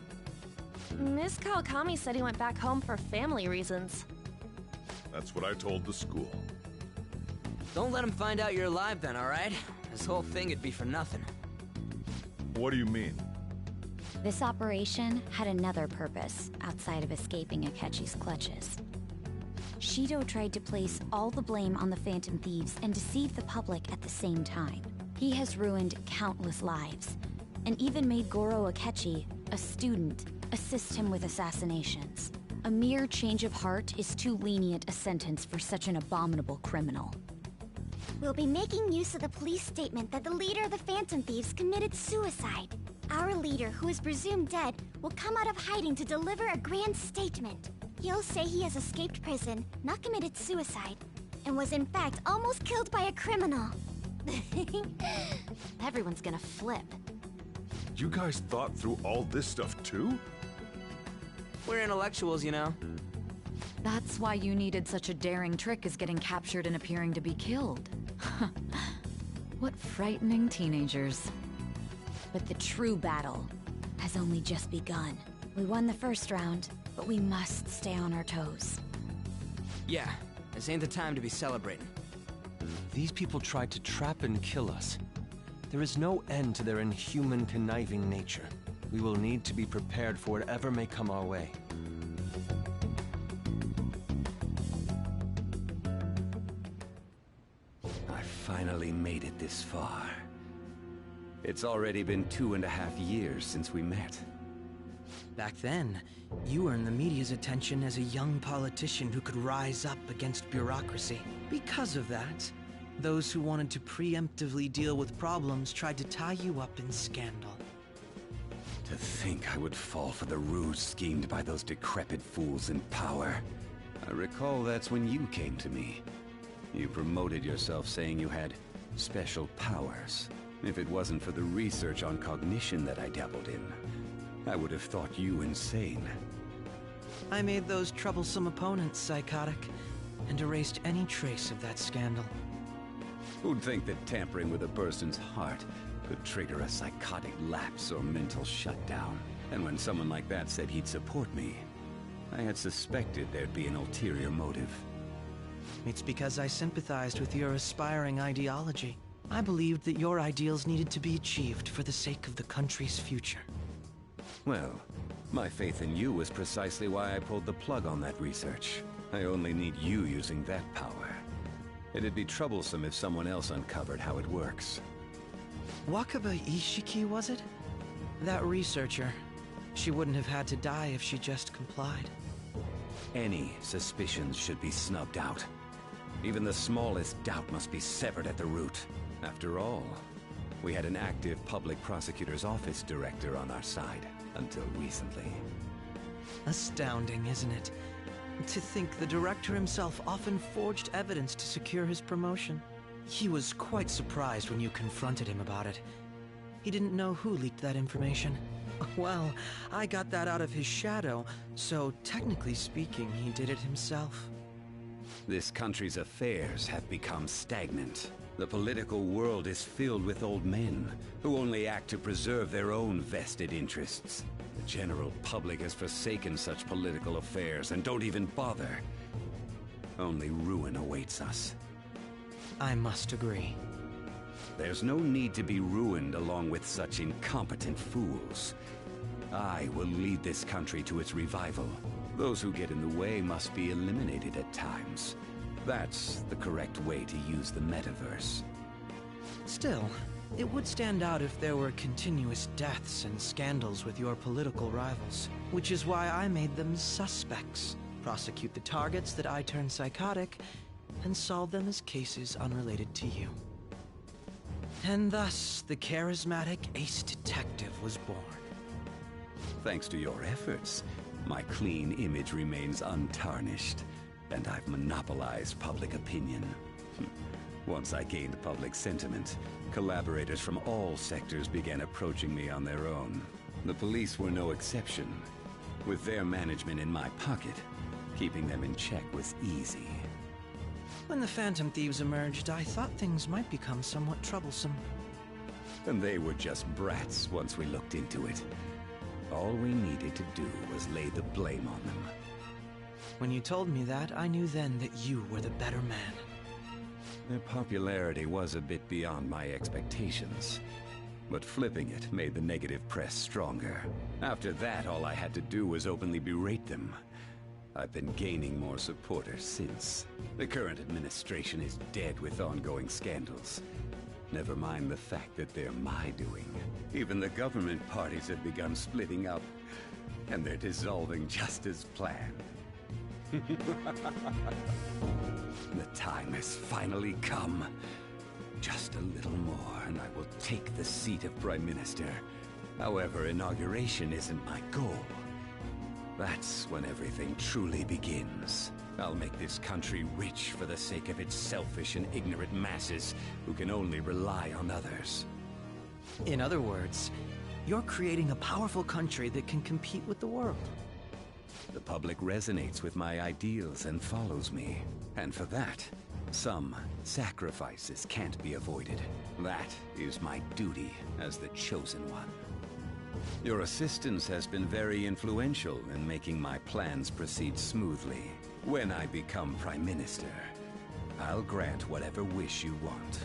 Miss Kawakami said he went back home for family reasons. That's what I told the school. Don't let him find out you're alive then, alright? This whole thing would be for nothing. What do you mean? This operation had another purpose outside of escaping Akechi's clutches. Shido tried to place all the blame on the Phantom Thieves and deceive the public at the same time. He has ruined countless lives, and even made Goro Akechi, a student, assist him with assassinations. A mere change of heart is too lenient a sentence for such an abominable criminal. We'll be making use of the police statement that the leader of the Phantom Thieves committed suicide. Our leader, who is presumed dead, will come out of hiding to deliver a grand statement. He'll say he has escaped prison, not committed suicide, and was in fact almost killed by a criminal. Everyone's gonna flip. You guys thought through all this stuff too? We're intellectuals, you know. That's why you needed such a daring trick as getting captured and appearing to be killed. What frightening teenagers. But the true battle has only just begun. We won the first round, but we must stay on our toes. Yeah, this ain't the time to be celebrating. These people tried to trap and kill us. There is no end to their inhuman, conniving nature. We will need to be prepared for whatever may come our way. I finally made it this far. It's already been 2.5 years since we met. Back then, you earned the media's attention as a young politician who could rise up against bureaucracy. Because of that, those who wanted to preemptively deal with problems tried to tie you up in scandal. To think I would fall for the ruse schemed by those decrepit fools in power. I recall that's when you came to me. You promoted yourself saying you had special powers. If it wasn't for the research on cognition that I dabbled in, I would have thought you insane. I made those troublesome opponents psychotic, and erased any trace of that scandal. Who'd think that tampering with a person's heart could trigger a psychotic lapse or mental shutdown? And when someone like that said he'd support me, I had suspected there'd be an ulterior motive. It's because I sympathized with your aspiring ideology. I believed that your ideals needed to be achieved for the sake of the country's future. Well, my faith in you was precisely why I pulled the plug on that research. I only need you using that power. It'd be troublesome if someone else uncovered how it works. Wakaba Ishiki, was it? That researcher. She wouldn't have had to die if she just complied. Any suspicions should be snubbed out. Even the smallest doubt must be severed at the root. After all, we had an active public prosecutor's office director on our side, until recently. Astounding, isn't it? To think the director himself often forged evidence to secure his promotion. He was quite surprised when you confronted him about it. He didn't know who leaked that information. Well, I got that out of his shadow, so technically speaking, he did it himself. This country's affairs have become stagnant. The political world is filled with old men who only act to preserve their own vested interests. The general public has forsaken such political affairs and don't even bother. Only ruin awaits us. I must agree. There's no need to be ruined along with such incompetent fools. I will lead this country to its revival. Those who get in the way must be eliminated at times. That's the correct way to use the metaverse. Still, it would stand out if there were continuous deaths and scandals with your political rivals, which is why I made them suspects. Prosecute the targets that I turn psychotic, and solve them as cases unrelated to you. And thus, the charismatic ace detective was born. Thanks to your efforts, my clean image remains untarnished, and I've monopolized public opinion. Once I gained public sentiment, collaborators from all sectors began approaching me on their own. The police were no exception. With their management in my pocket, keeping them in check was easy. When the Phantom Thieves emerged, I thought things might become somewhat troublesome. And they were just brats once we looked into it. All we needed to do was lay the blame on them. When you told me that, I knew then that you were the better man. Their popularity was a bit beyond my expectations. But flipping it made the negative press stronger. After that, all I had to do was openly berate them. I've been gaining more supporters since. The current administration is dead with ongoing scandals. Never mind the fact that they're my doing. Even the government parties have begun splitting up, and they're dissolving just as planned. The time has finally come. Just a little more, and I will take the seat of Prime Minister. However, inauguration isn't my goal. That's when everything truly begins. I'll make this country rich for the sake of its selfish and ignorant masses who can only rely on others. In other words, you're creating a powerful country that can compete with the world. The public resonates with my ideals and follows me. And for that, some sacrifices can't be avoided. That is my duty as the Chosen One. Your assistance has been very influential in making my plans proceed smoothly. When I become Prime Minister, I'll grant whatever wish you want.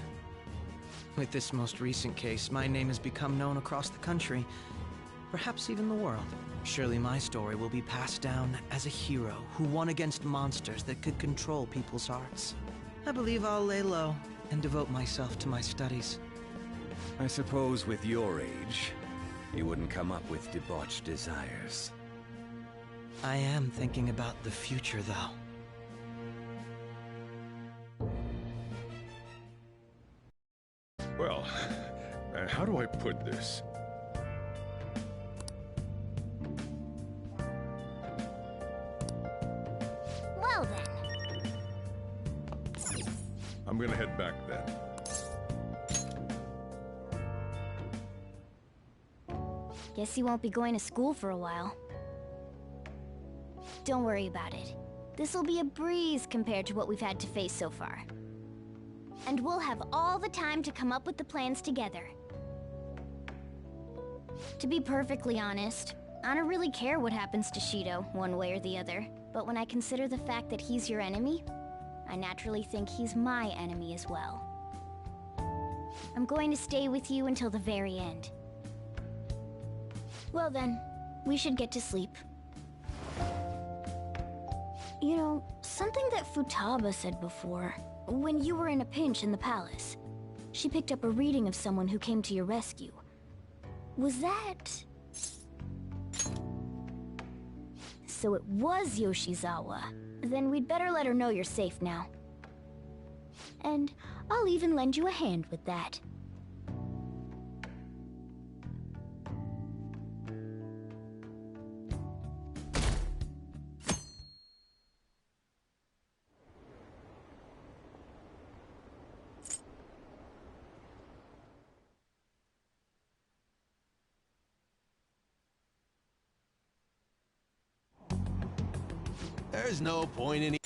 With this most recent case, my name has become known across the country, perhaps even the world. Surely my story will be passed down as a hero who won against monsters that could control people's hearts. I believe I'll lay low and devote myself to my studies. I suppose with your age, you wouldn't come up with debauched desires. I am thinking about the future, though. Well, how do I put this? Well then. I'm gonna head back then. Guess you won't be going to school for a while. Don't worry about it. This'll be a breeze compared to what we've had to face so far. And we'll have all the time to come up with the plans together. To be perfectly honest, I don't really care what happens to Shido, one way or the other. But when I consider the fact that he's your enemy, I naturally think he's my enemy as well. I'm going to stay with you until the very end. Well then, we should get to sleep. You know, something that Futaba said before, when you were in a pinch in the palace, she picked up a reading of someone who came to your rescue. Was that... So it was Yoshizawa. Then we'd better let her know you're safe now. And I'll even lend you a hand with that. There's no point in...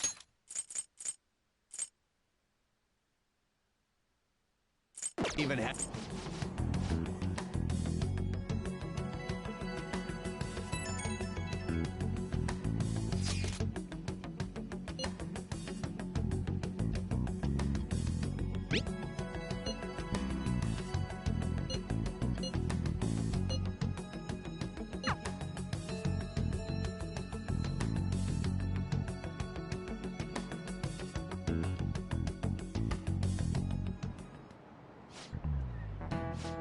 even have...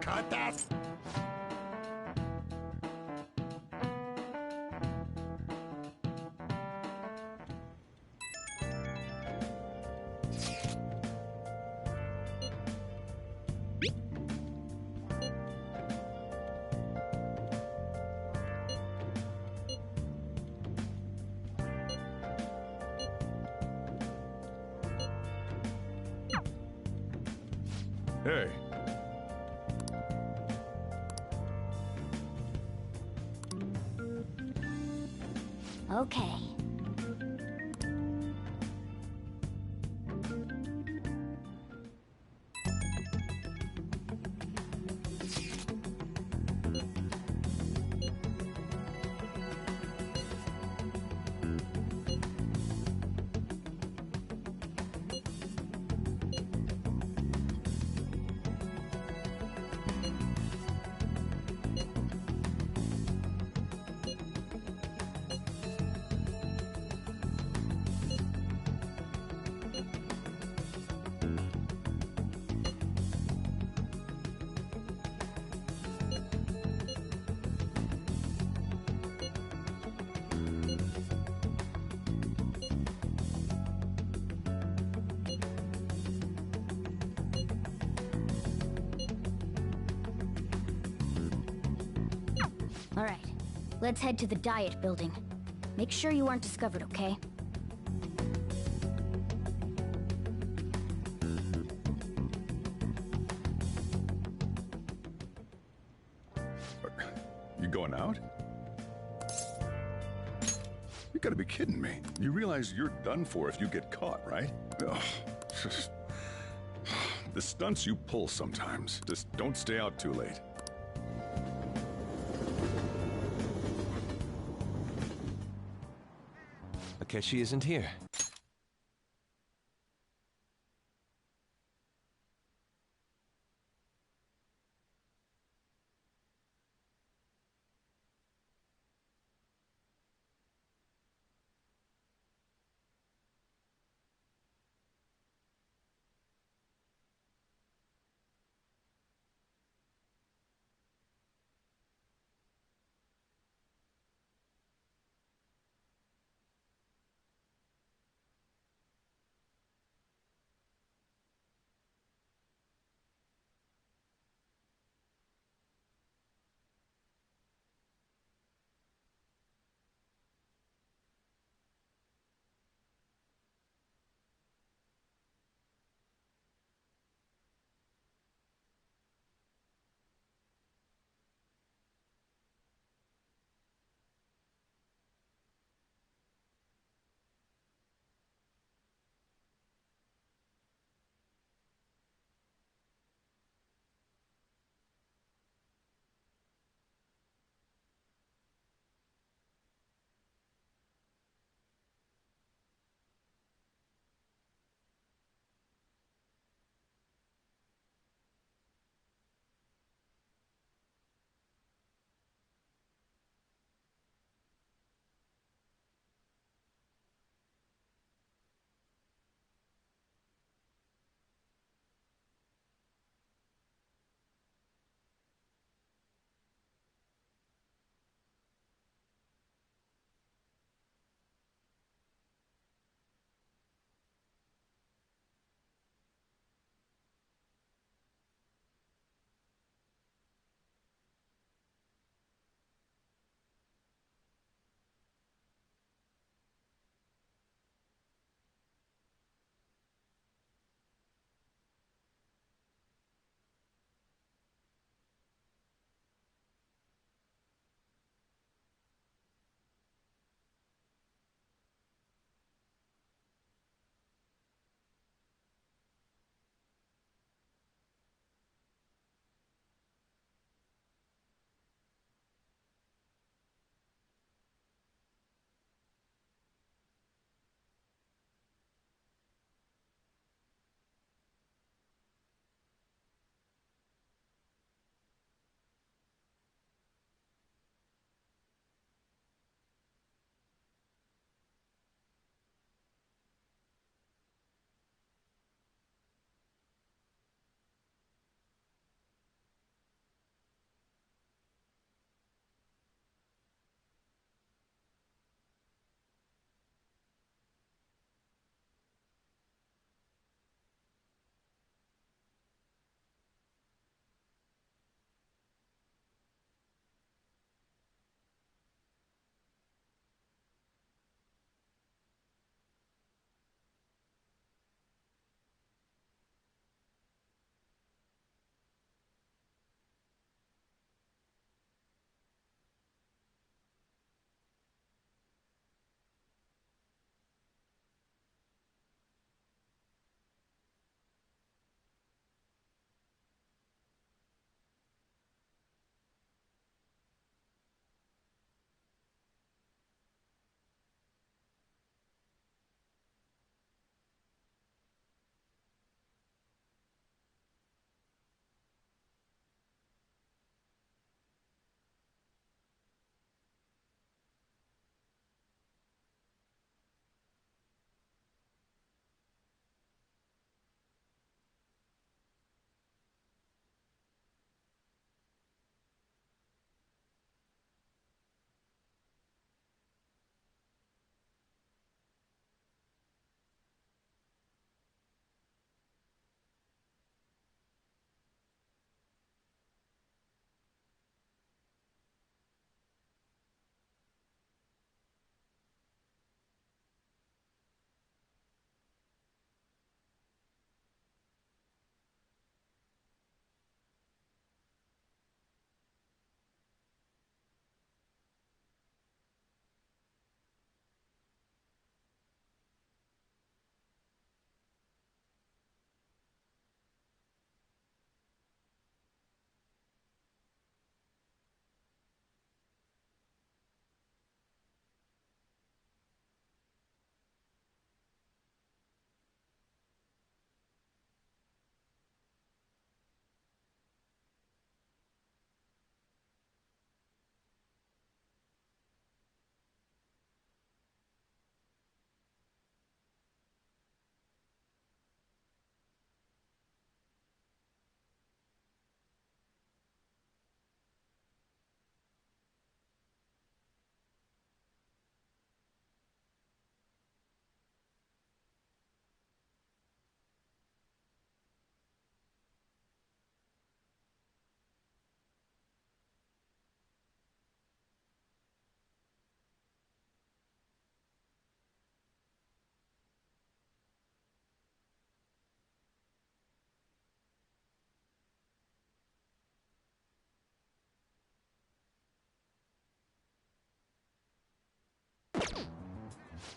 Cut that! Hey. Okay. All right, let's head to the Diet Building. Make sure you aren't discovered, okay? You going out? You gotta be kidding me. You realize you're done for if you get caught, right? Ugh, just... The stunts you pull sometimes. Just don't stay out too late. Akechi isn't here.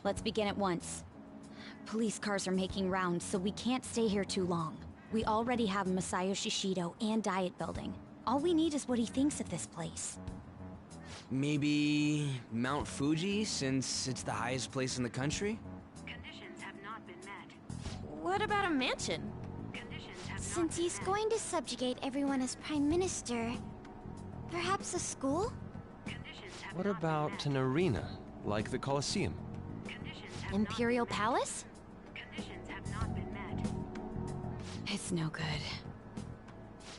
Let's begin at once. Police cars are making rounds, so we can't stay here too long. We already have Masayoshi Shido and Diet Building. All we need is what he thinks of this place. Maybe Mount Fuji, since it's the highest place in the country? Conditions have not been met. What about a mansion? Since he's going to subjugate everyone as Prime Minister, perhaps a school? What about an arena, like the Colosseum? Imperial Palace? It's no good.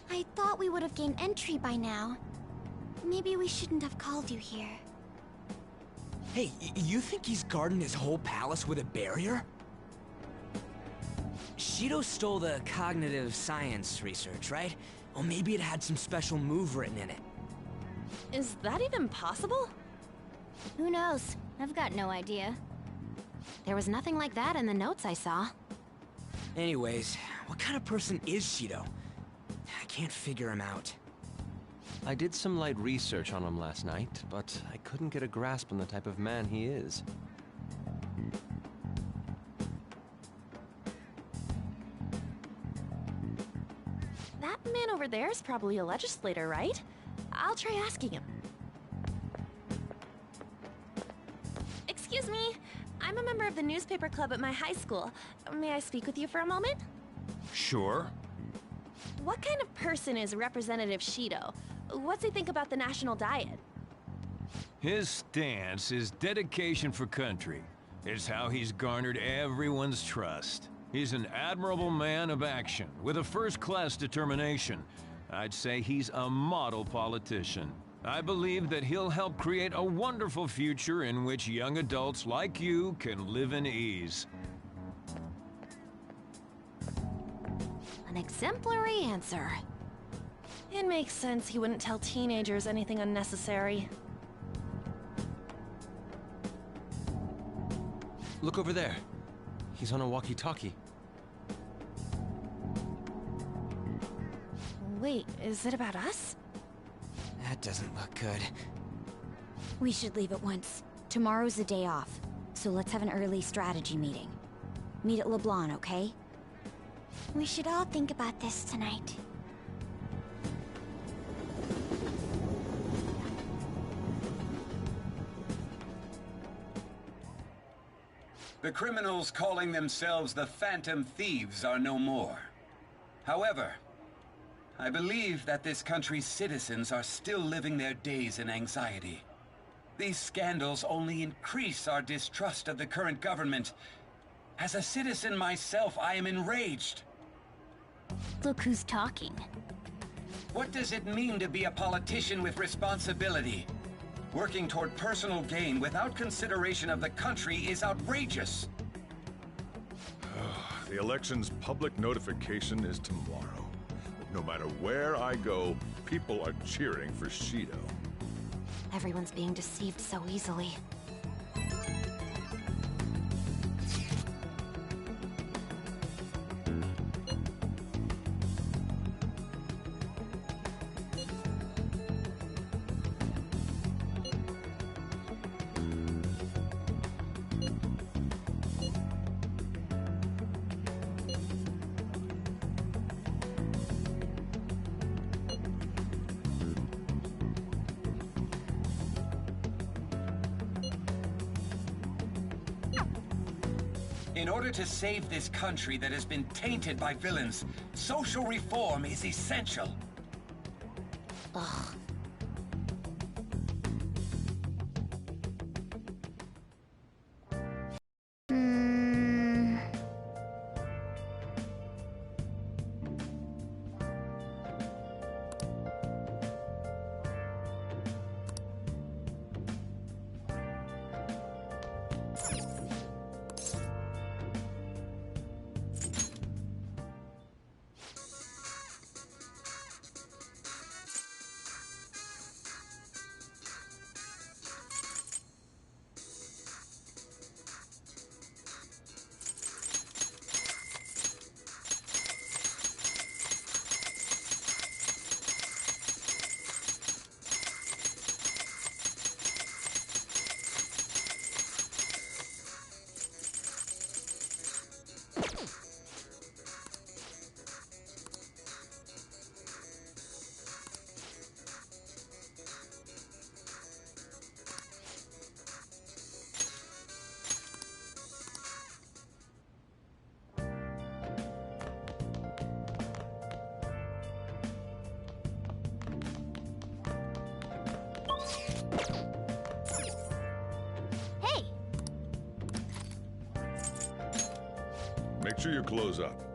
I thought we would have gained entry by now. Maybe we shouldn't have called you here. Hey, you think he's guarding his whole palace with a barrier? Shido stole the cognitive science research, right? Or maybe it had some special move written in it. Is that even possible? Who knows? I've got no idea. There was nothing like that in the notes I saw. Anyways, what kind of person is Shido? I can't figure him out. I did some light research on him last night, but I couldn't get a grasp on the type of man he is. That man over there is probably a legislator, right? I'll try asking him. Excuse me, I'm a member of the newspaper club at my high school. May I speak with you for a moment? Sure. What kind of person is Representative Shido? What's he think about the national diet? His stance is dedication for country. It's how he's garnered everyone's trust. He's an admirable man of action, with a first-class determination. I'd say he's a model politician. I believe that he'll help create a wonderful future in which young adults like you can live in ease. An exemplary answer. It makes sense he wouldn't tell teenagers anything unnecessary. Look over there. He's on a walkie-talkie. Wait, is it about us? That doesn't look good. We should leave at once. Tomorrow's a day off, so let's have an early strategy meeting. Meet at LeBlanc, okay? We should all think about this tonight. The criminals calling themselves the Phantom Thieves are no more. However, I believe that this country's citizens are still living their days in anxiety. These scandals only increase our distrust of the current government. As a citizen myself, I am enraged. Look who's talking. What does it mean to be a politician with responsibility? Working toward personal gain without consideration of the country is outrageous. The election's public notification is tomorrow. No matter where I go, people are cheering for Shido. Everyone's being deceived so easily. In order to save this country that has been tainted by villains, social reform is essential. Ugh. Make sure you close up.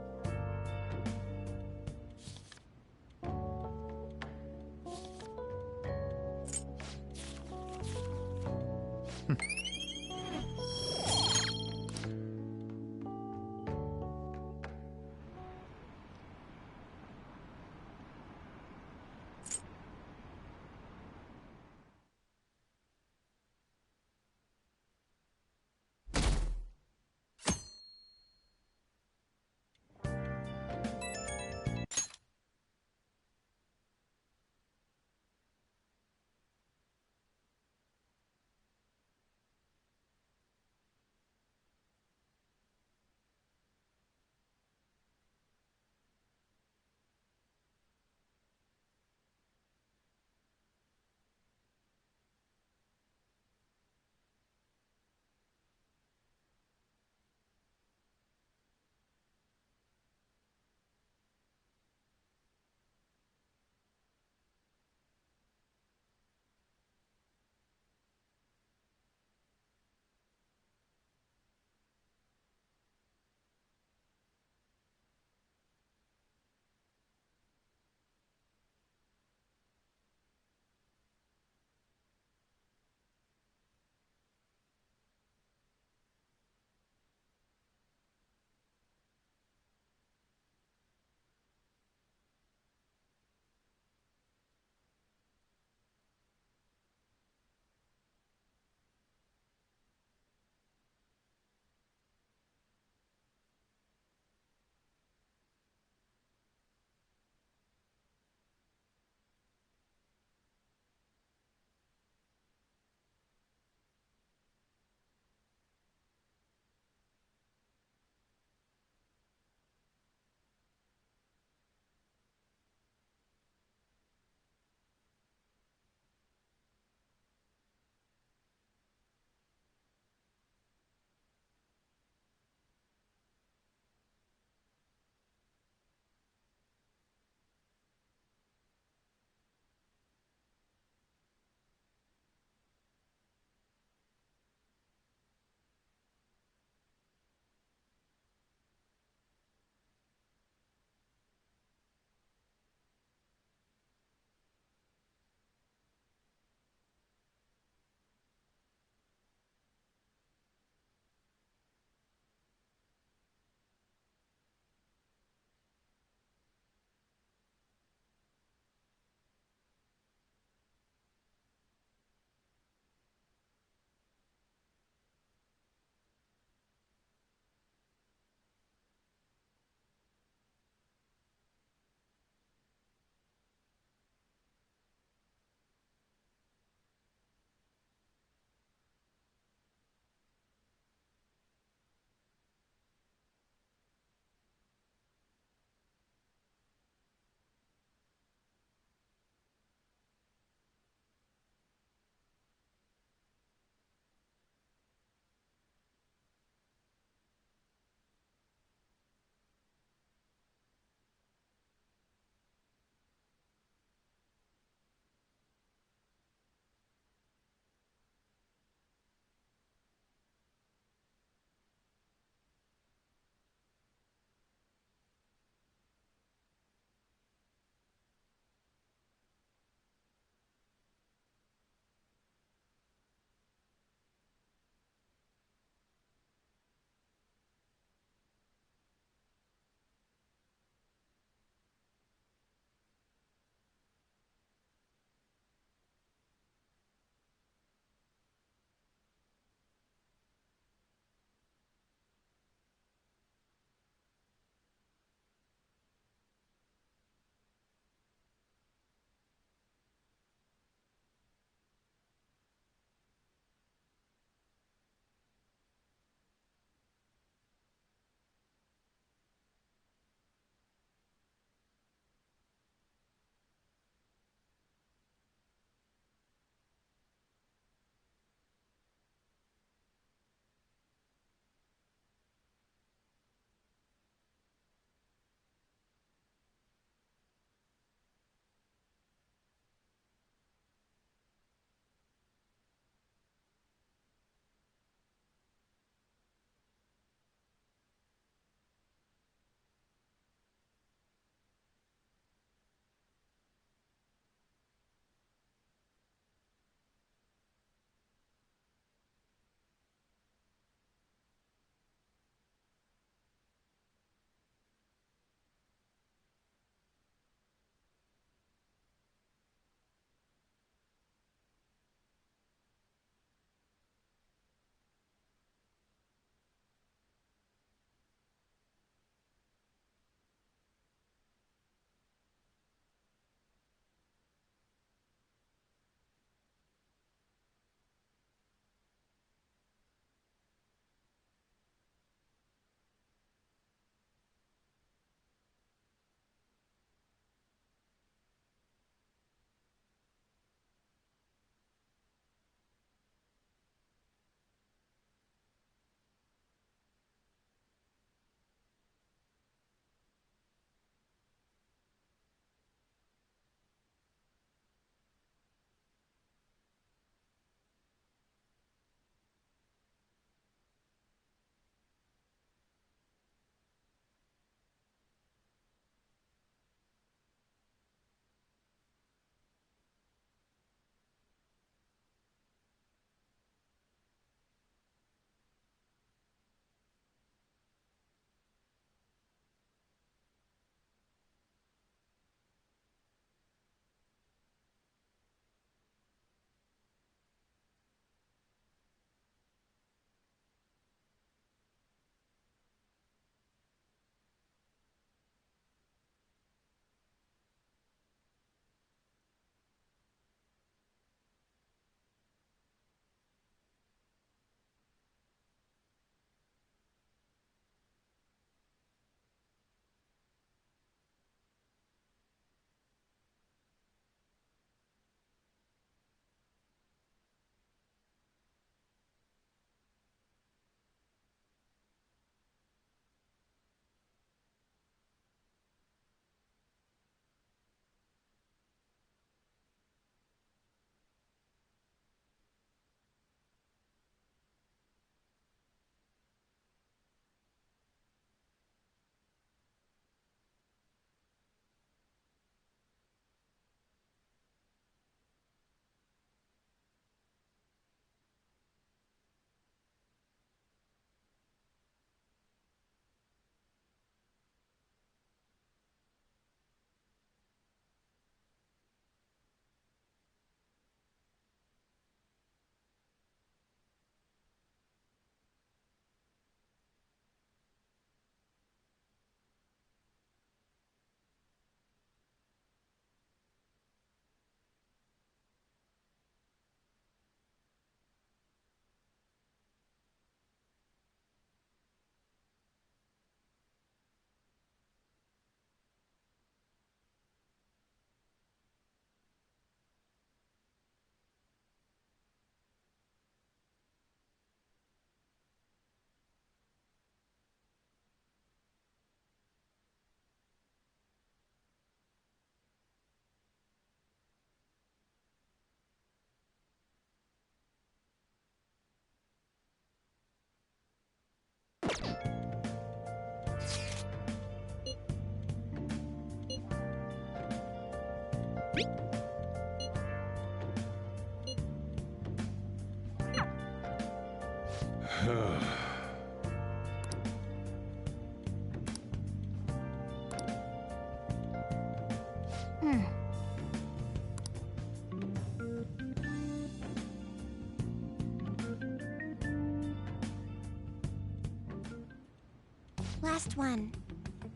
Last one.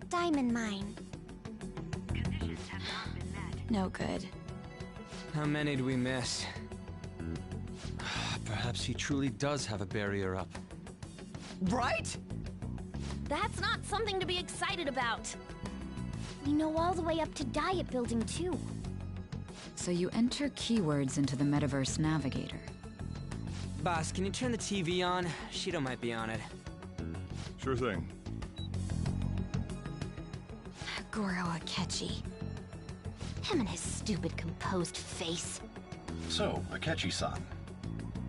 Diamond mine. No good. How many do we miss? Perhaps he truly does have a barrier up. Right? That's not something to be excited about. We know all the way up to Diet Building, too. So you enter keywords into the Metaverse Navigator. Boss, can you turn the TV on? Shido might be on it. Sure thing. Goro Akechi. Him and his stupid composed face. So, Akechi-san,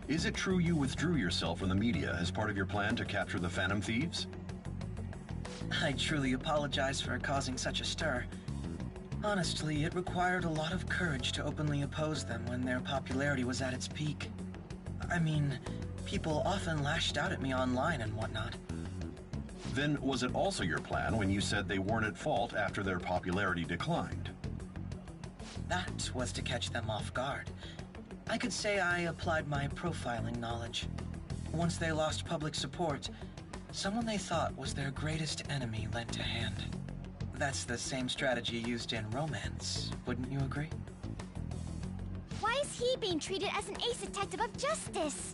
is it true you withdrew yourself from the media as part of your plan to capture the Phantom Thieves? I truly apologize for causing such a stir. Honestly, it required a lot of courage to openly oppose them when their popularity was at its peak. I mean, people often lashed out at me online and whatnot. Then was it also your plan when you said they weren't at fault after their popularity declined? That was to catch them off guard. I could say I applied my profiling knowledge. Once they lost public support, someone they thought was their greatest enemy lent a hand. That's the same strategy used in romance, wouldn't you agree? Why is he being treated as an ace detective of justice?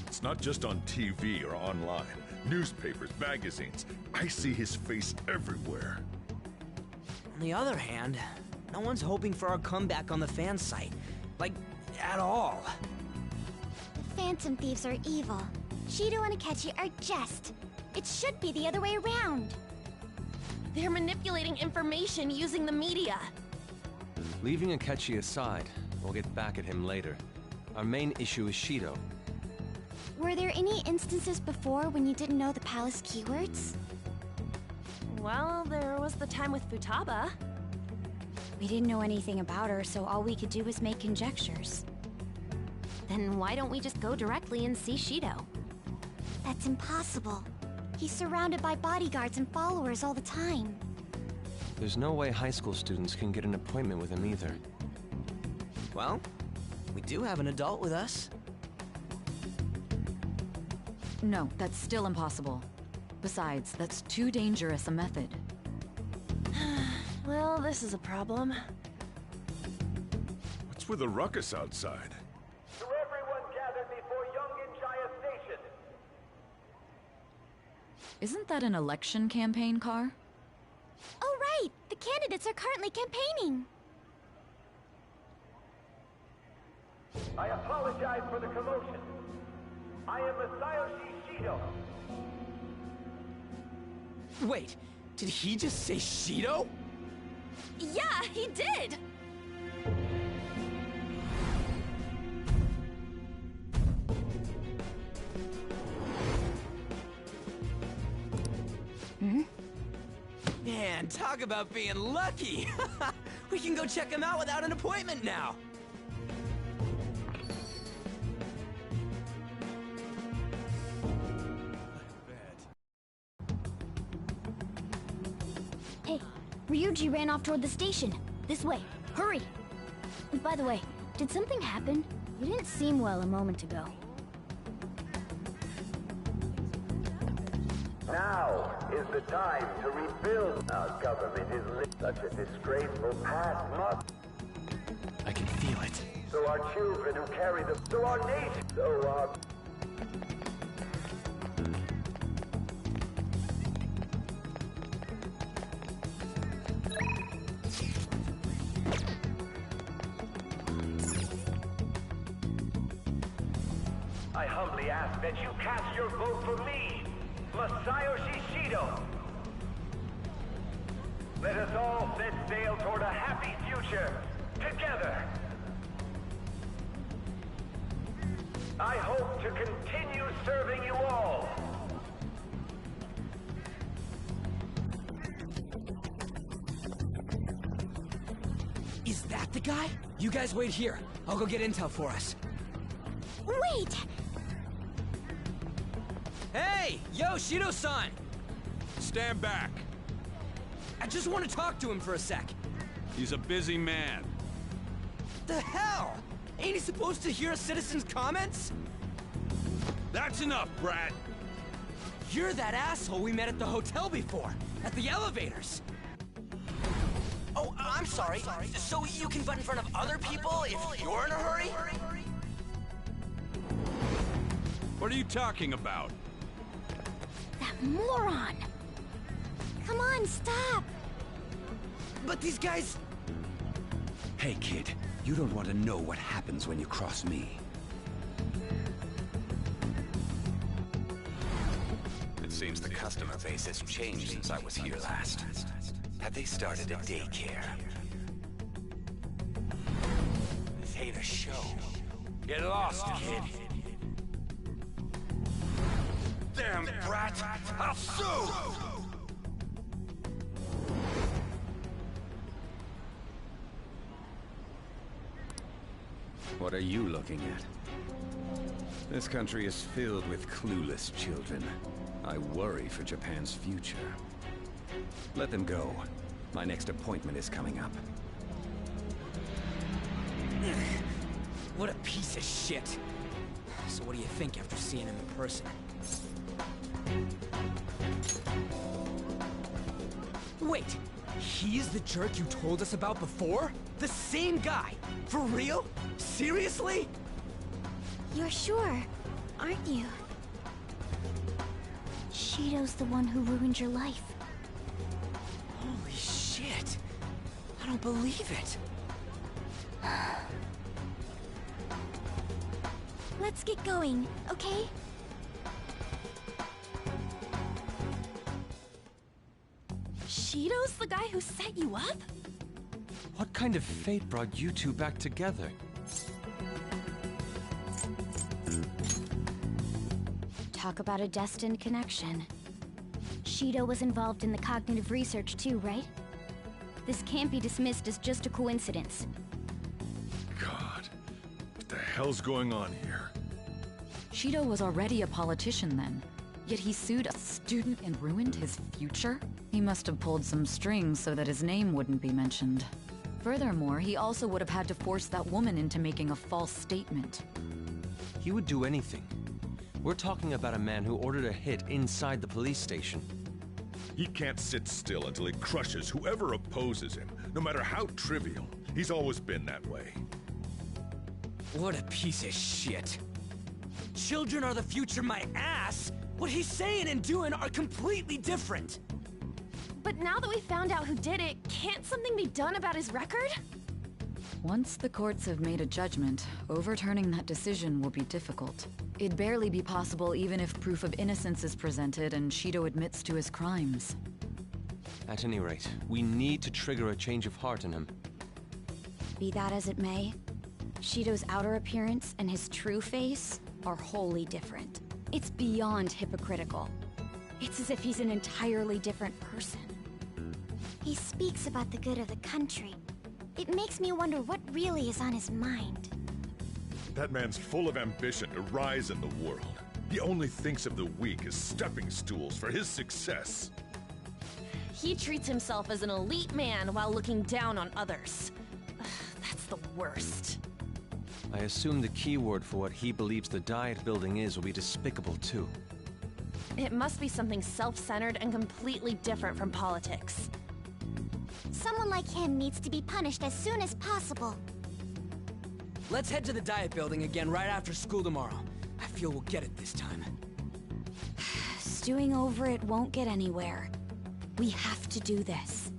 It's not just on TV or online. Newspapers, magazines. I see his face everywhere. On the other hand, no one's hoping for our comeback on the fan site. Like, at all. The Phantom Thieves are evil. Shido and Akechi are just. It should be the other way around. They're manipulating information using the media. Leaving Akechi aside, we'll get back at him later. Our main issue is Shido. Were there any instances before when you didn't know the palace keywords? Well, there was the time with Futaba. We didn't know anything about her, so all we could do was make conjectures. Then why don't we just go directly and see Shido? That's impossible. He's surrounded by bodyguards and followers all the time. There's no way high school students can get an appointment with him either. Well, we do have an adult with us. No, that's still impossible. Besides, that's too dangerous a method. Well, this is a problem. What's with the ruckus outside? To everyone gathered before Yongen-Jaya Station. Isn't that an election campaign car? Oh, right! The candidates are currently campaigning. I apologize for the commotion. I am Masayoshi Shido. Wait, did he just say Shido? Yeah, he did! Man, talk about being lucky! We can go check him out without an appointment now! Hey, Ryuji ran off toward the station. This way. Hurry! By the way, did something happen? You didn't seem well a moment ago. Now is the time to rebuild. Our government is such a disgraceful past must. I can feel it. So our children who carry them, so our nation, so our... I humbly ask that you cast your vote for me, Masayoshi Shido. Let us all set sail toward a happy future, together. I hope to continue serving you all. Is that the guy? You guys wait here. I'll go get intel for us. Wait! Hey! Yo, Shido-san! Stand back. I just want to talk to him for a sec. He's a busy man. The hell? Ain't he supposed to hear a citizen's comments? That's enough, brat. You're that asshole we met at the hotel before, at the elevators. Oh, I'm sorry. So you can butt in front of other people if you're in a hurry? What are you talking about? That moron! Come on, stop! But these guys... Hey, kid. You don't want to know what happens when you cross me. It seems the customer base has changed since I was here last. Have they started a daycare? This ain't a show. Get lost, kid. Damn brat! I'll sue! What are you looking at? This country is filled with clueless children. I worry for Japan's future. Let them go. My next appointment is coming up. What a piece of shit. So what do you think after seeing him in person? Wait, he's the jerk you told us about before? The same guy? For real? Seriously? You're sure, aren't you? Shido's the one who ruined your life. Holy shit. I don't believe it. Let's get going, okay? Shido's the guy who set you up? What kind of fate brought you two back together? Talk about a destined connection. Shido was involved in the cognitive research too, right? This can't be dismissed as just a coincidence. God, what the hell's going on here? Shido was already a politician then, yet he sued a student and ruined his future? He must have pulled some strings so that his name wouldn't be mentioned. Furthermore, he also would have had to force that woman into making a false statement. He would do anything. We're talking about a man who ordered a hit inside the police station. He can't sit still until he crushes whoever opposes him, no matter how trivial. He's always been that way. What a piece of shit. Children are the future, my ass! What he's saying and doing are completely different! But now that we found out who did it, can't something be done about his record? Once the courts have made a judgment, overturning that decision will be difficult. It'd barely be possible even if proof of innocence is presented and Shido admits to his crimes. At any rate, we need to trigger a change of heart in him. Be that as it may, Shido's outer appearance and his true face are wholly different. It's beyond hypocritical. It's as if he's an entirely different person. He speaks about the good of the country. It makes me wonder what really is on his mind. That man's full of ambition to rise in the world. He only thinks of the weak as stepping stools for his success. He treats himself as an elite man while looking down on others. That's the worst. I assume the key word for what he believes the Diet building is will be despicable too. It must be something self-centered and completely different from politics. Someone like him needs to be punished as soon as possible. Let's head to the Diet building again right after school tomorrow. I feel we'll get it this time. Stewing over it won't get anywhere. We have to do this.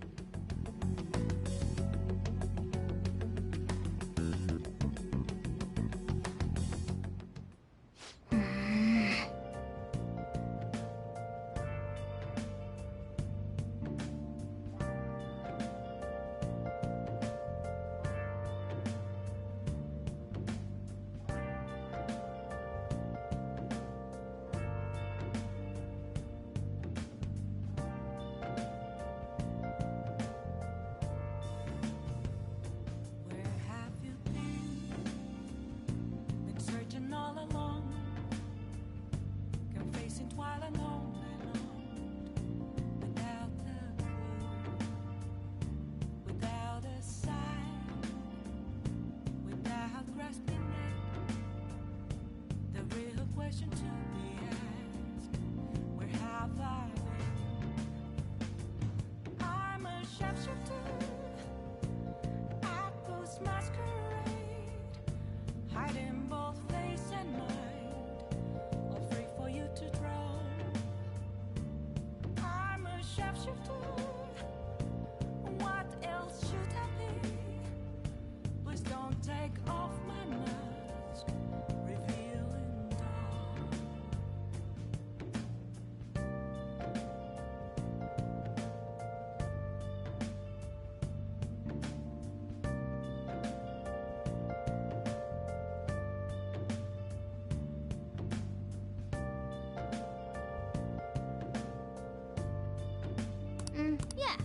Yeah.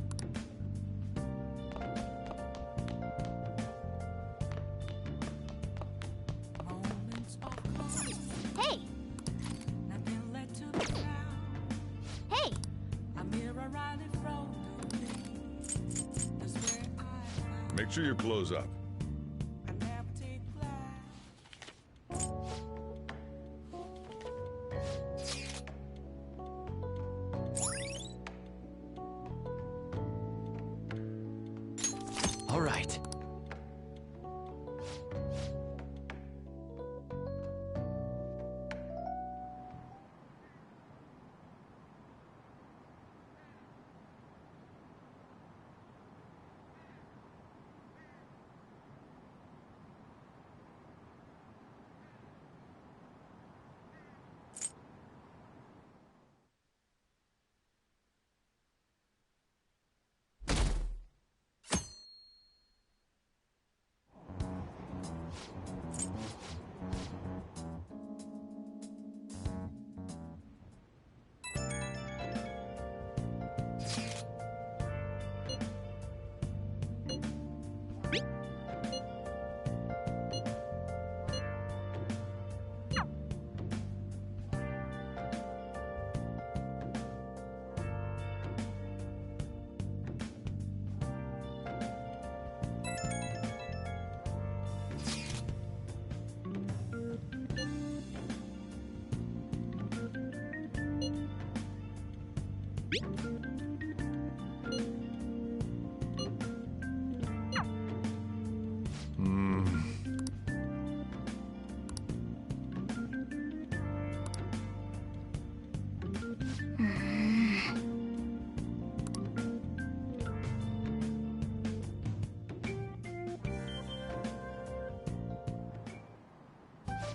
Hey! Hey! Make sure you close up. All right.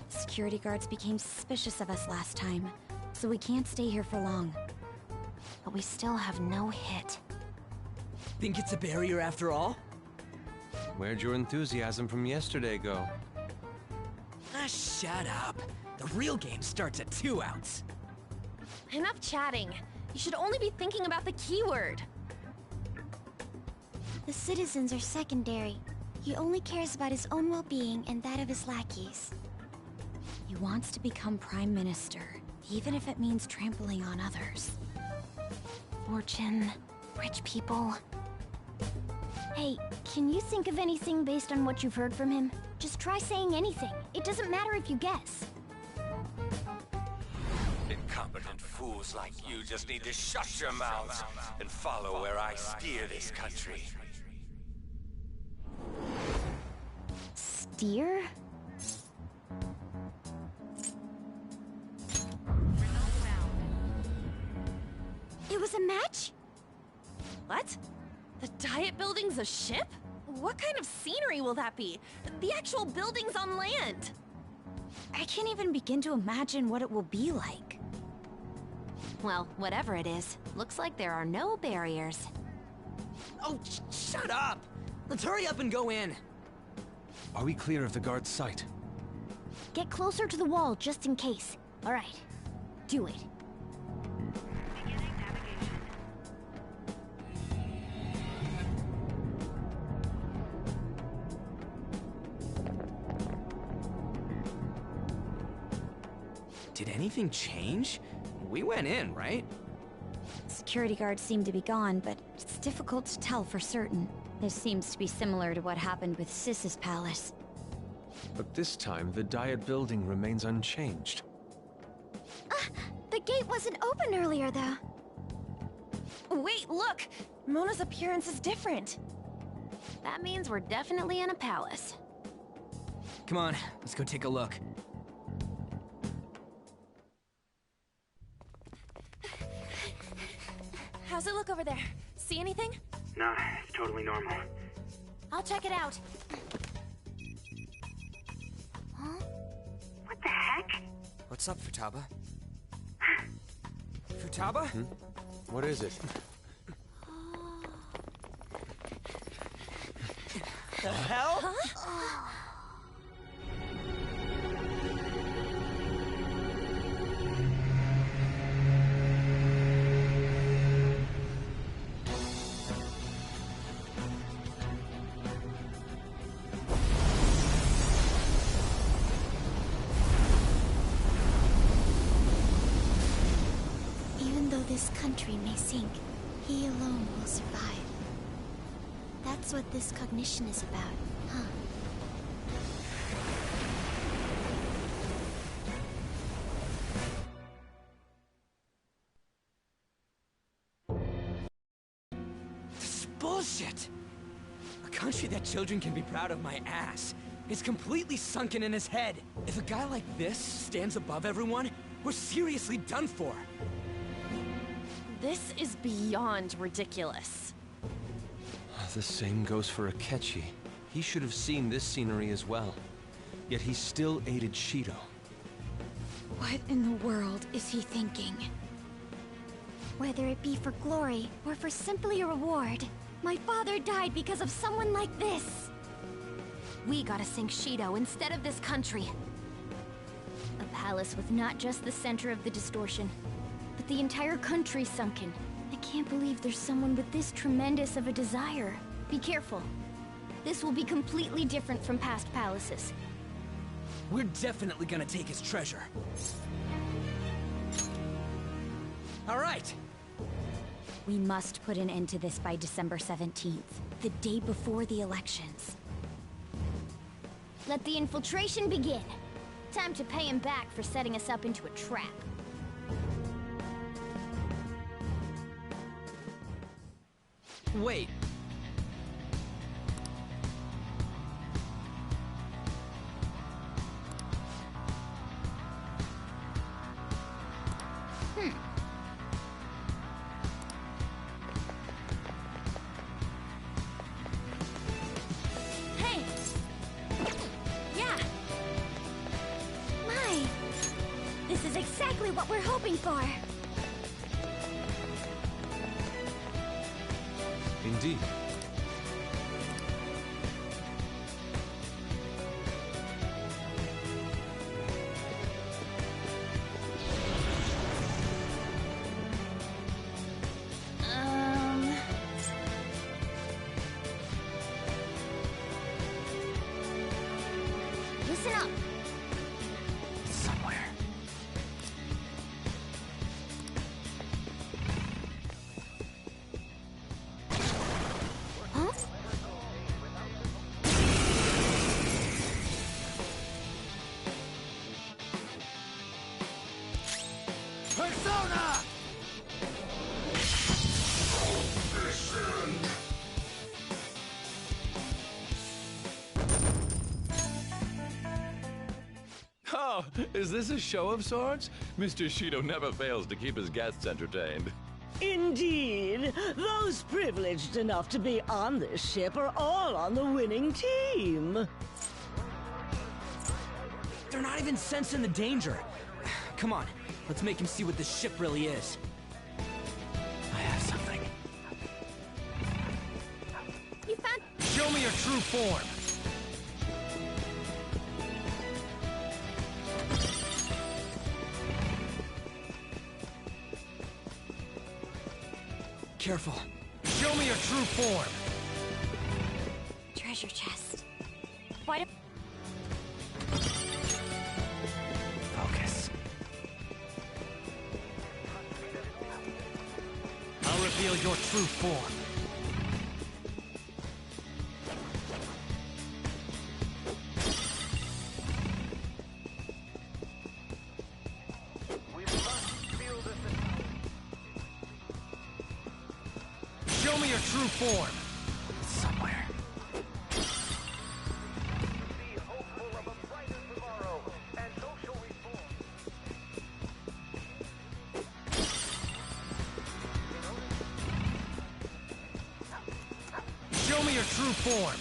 Security guards became suspicious of us last time, so we can't stay here for long. But we still have no hit. Think it's a barrier after all? Where'd your enthusiasm from yesterday go? Ah, shut up. The real game starts at 2 outs. Enough chatting. You should only be thinking about the keyword. The citizens are secondary. He only cares about his own well-being and that of his lackeys. He wants to become Prime Minister, even if it means trampling on others. Fortune, rich people. Hey, can you think of anything based on what you've heard from him? Just try saying anything. It doesn't matter if you guess. Incompetent fools like you just need to shut your mouths and follow where I steer this country. Steer? It was a match? What? The Diet Building's a ship? What kind of scenery will that be? The actual building's on land. I can't even begin to imagine what it will be like. Well, whatever it is, looks like there are no barriers. Oh, shut up! Let's hurry up and go in. Are we clear of the guard's sight? Get closer to the wall just in case. All right, do it. Did anything change? We went in, right? Security guards seem to be gone, but it's difficult to tell for certain. This seems to be similar to what happened with Sis's palace. But this time, the Diet Building remains unchanged. The gate wasn't open earlier, though. Wait, look! Mona's appearance is different. That means we're definitely in a palace. Come on, let's go take a look. How's it look over there? See anything? Nah, it's totally normal. I'll check it out. Huh? What the heck? What's up, Futaba? Futaba? What is it? The hell? Huh? Even though this country may sink, he alone will survive. That's what this cognition is about, huh? This is bullshit! A country that children can be proud of my ass is completely sunken in his head. If a guy like this stands above everyone, we're seriously done for. This is beyond ridiculous. The same goes for Akechi. He should have seen this scenery as well. Yet he still aided Shido. What in the world is he thinking? Whether it be for glory or for simply a reward, my father died because of someone like this. We gotta sink Shido instead of this country. A palace with not just the center of the distortion, but the entire country sunken. I can't believe there's someone with this tremendous of a desire. Be careful. This will be completely different from past palaces. We're definitely gonna take his treasure. All right. We must put an end to this by December 17th, the day before the elections. Let the infiltration begin. Time to pay him back for setting us up into a trap. Wait. Hey! Yeah! My! This is exactly what we're hoping for! Indeed. Listen up! Somewhere. Huh? Persona! Oh, is this a show of sorts? Mr. Shido never fails to keep his guests entertained. Indeed. Those privileged enough to be on this ship are all on the winning team. They're not even sensing the danger. Come on, let's make him see what this ship really is. I have something. You found... Show me your true form! Careful. Show me your true form! Treasure chest. Why do... Focus. I'll reveal your true form. Show me your true form. Somewhere. your true form!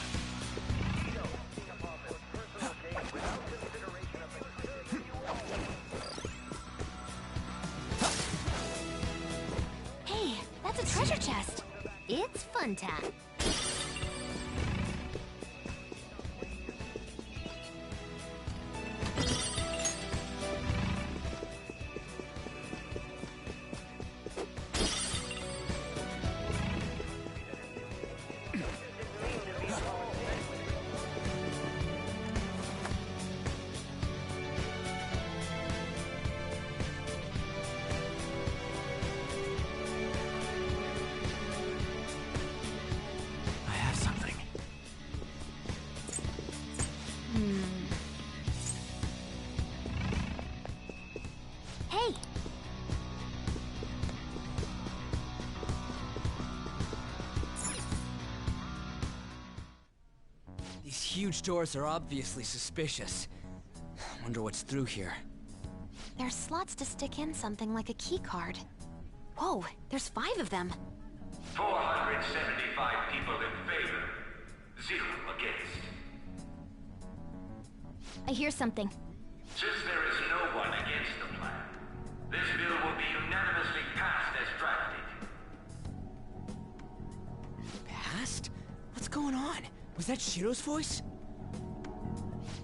Hey, that's a treasure chest. It's fun time. Hey! These huge doors are obviously suspicious. Wonder what's through here. There's slots to stick in something like a key card. Whoa, there's 5 of them. 475 people in favor, 0 against. I hear something. Since there is no one against the plan, this bill will be unanimously passed as drafted. Passed? What's going on? Was that Shiro's voice?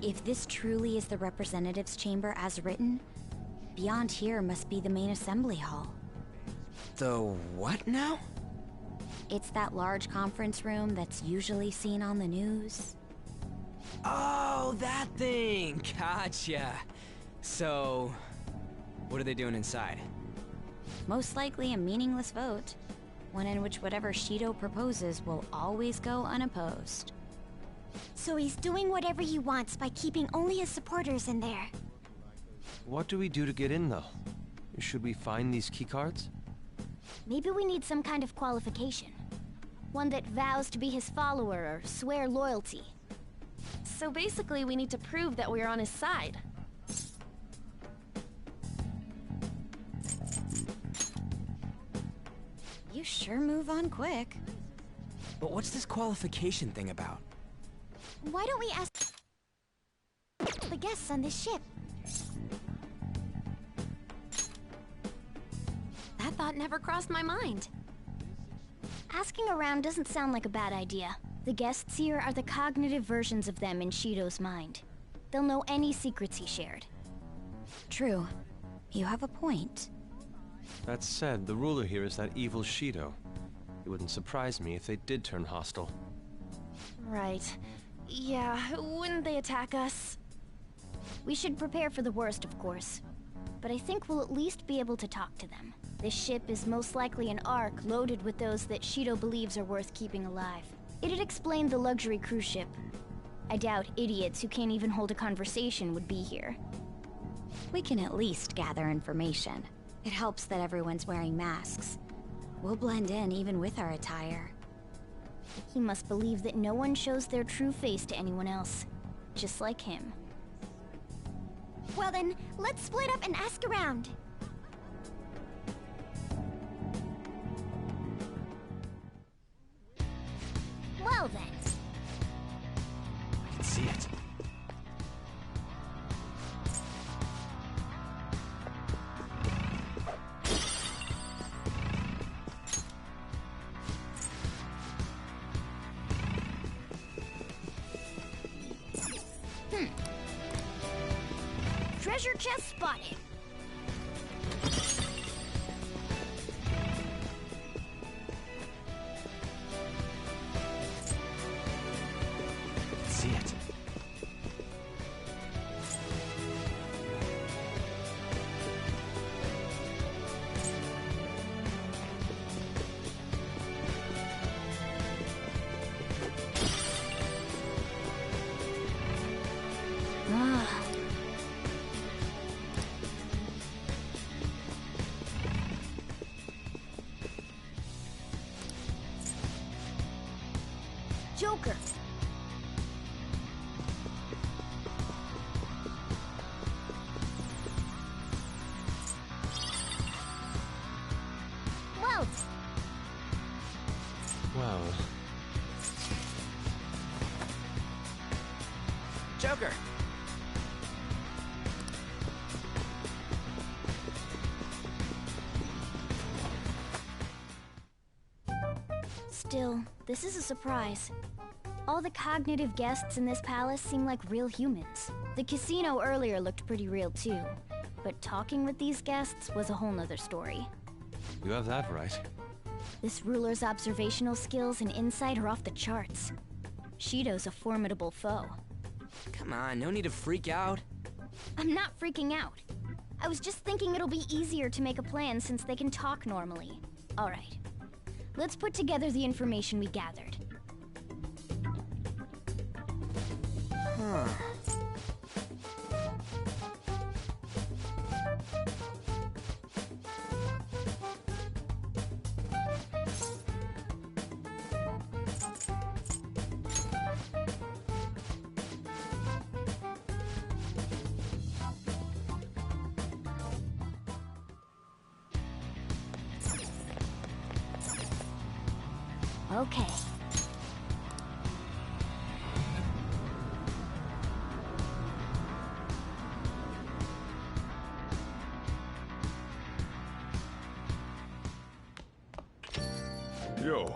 If this truly is the representatives' chamber as written, beyond here must be the main assembly hall. The what now? It's that large conference room that's usually seen on the news. Oh, that thing! Gotcha! So, what are they doing inside? Most likely a meaningless vote, one in which whatever Shido proposes will always go unopposed. So he's doing whatever he wants by keeping only his supporters in there. What do we do to get in, though? Should we find these keycards? Maybe we need some kind of qualification. One that vows to be his follower or swear loyalty. So basically, we need to prove that we're on his side. You sure move on quick. But what's this qualification thing about? Why don't we ask the guests on this ship? That thought never crossed my mind. Asking around doesn't sound like a bad idea. The guests here are the cognitive versions of them in Shido's mind. They'll know any secrets he shared. True. You have a point. That said, the ruler here is that evil Shido. It wouldn't surprise me if they did turn hostile. Right. Yeah, wouldn't they attack us? We should prepare for the worst, of course. But I think we'll at least be able to talk to them. This ship is most likely an Ark loaded with those that Shido believes are worth keeping alive. It'd explain the luxury cruise ship. I doubt idiots who can't even hold a conversation would be here. We can at least gather information. It helps that everyone's wearing masks. We'll blend in even with our attire. He must believe that no one shows their true face to anyone else. Just like him. Well then, let's split up and ask around. Well then. I can see it. Treasure chest spotted. See it. Joker. Well, Joker. Still, this is a surprise. All the cognitive guests in this palace seem like real humans. The casino earlier looked pretty real too, but talking with these guests was a whole nother story. You have that right. This ruler's observational skills and insight are off the charts. Shido's a formidable foe. Come on, no need to freak out. I'm not freaking out. I was just thinking it'll be easier to make a plan since they can talk normally. Alright. Let's put together the information we gathered. Huh. Okay. Yo.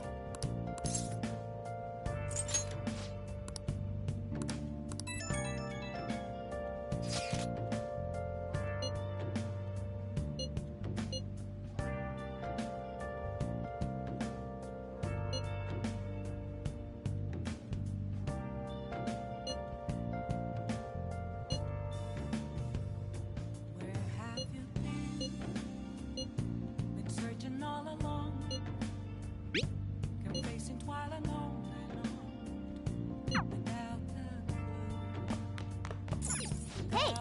Hey!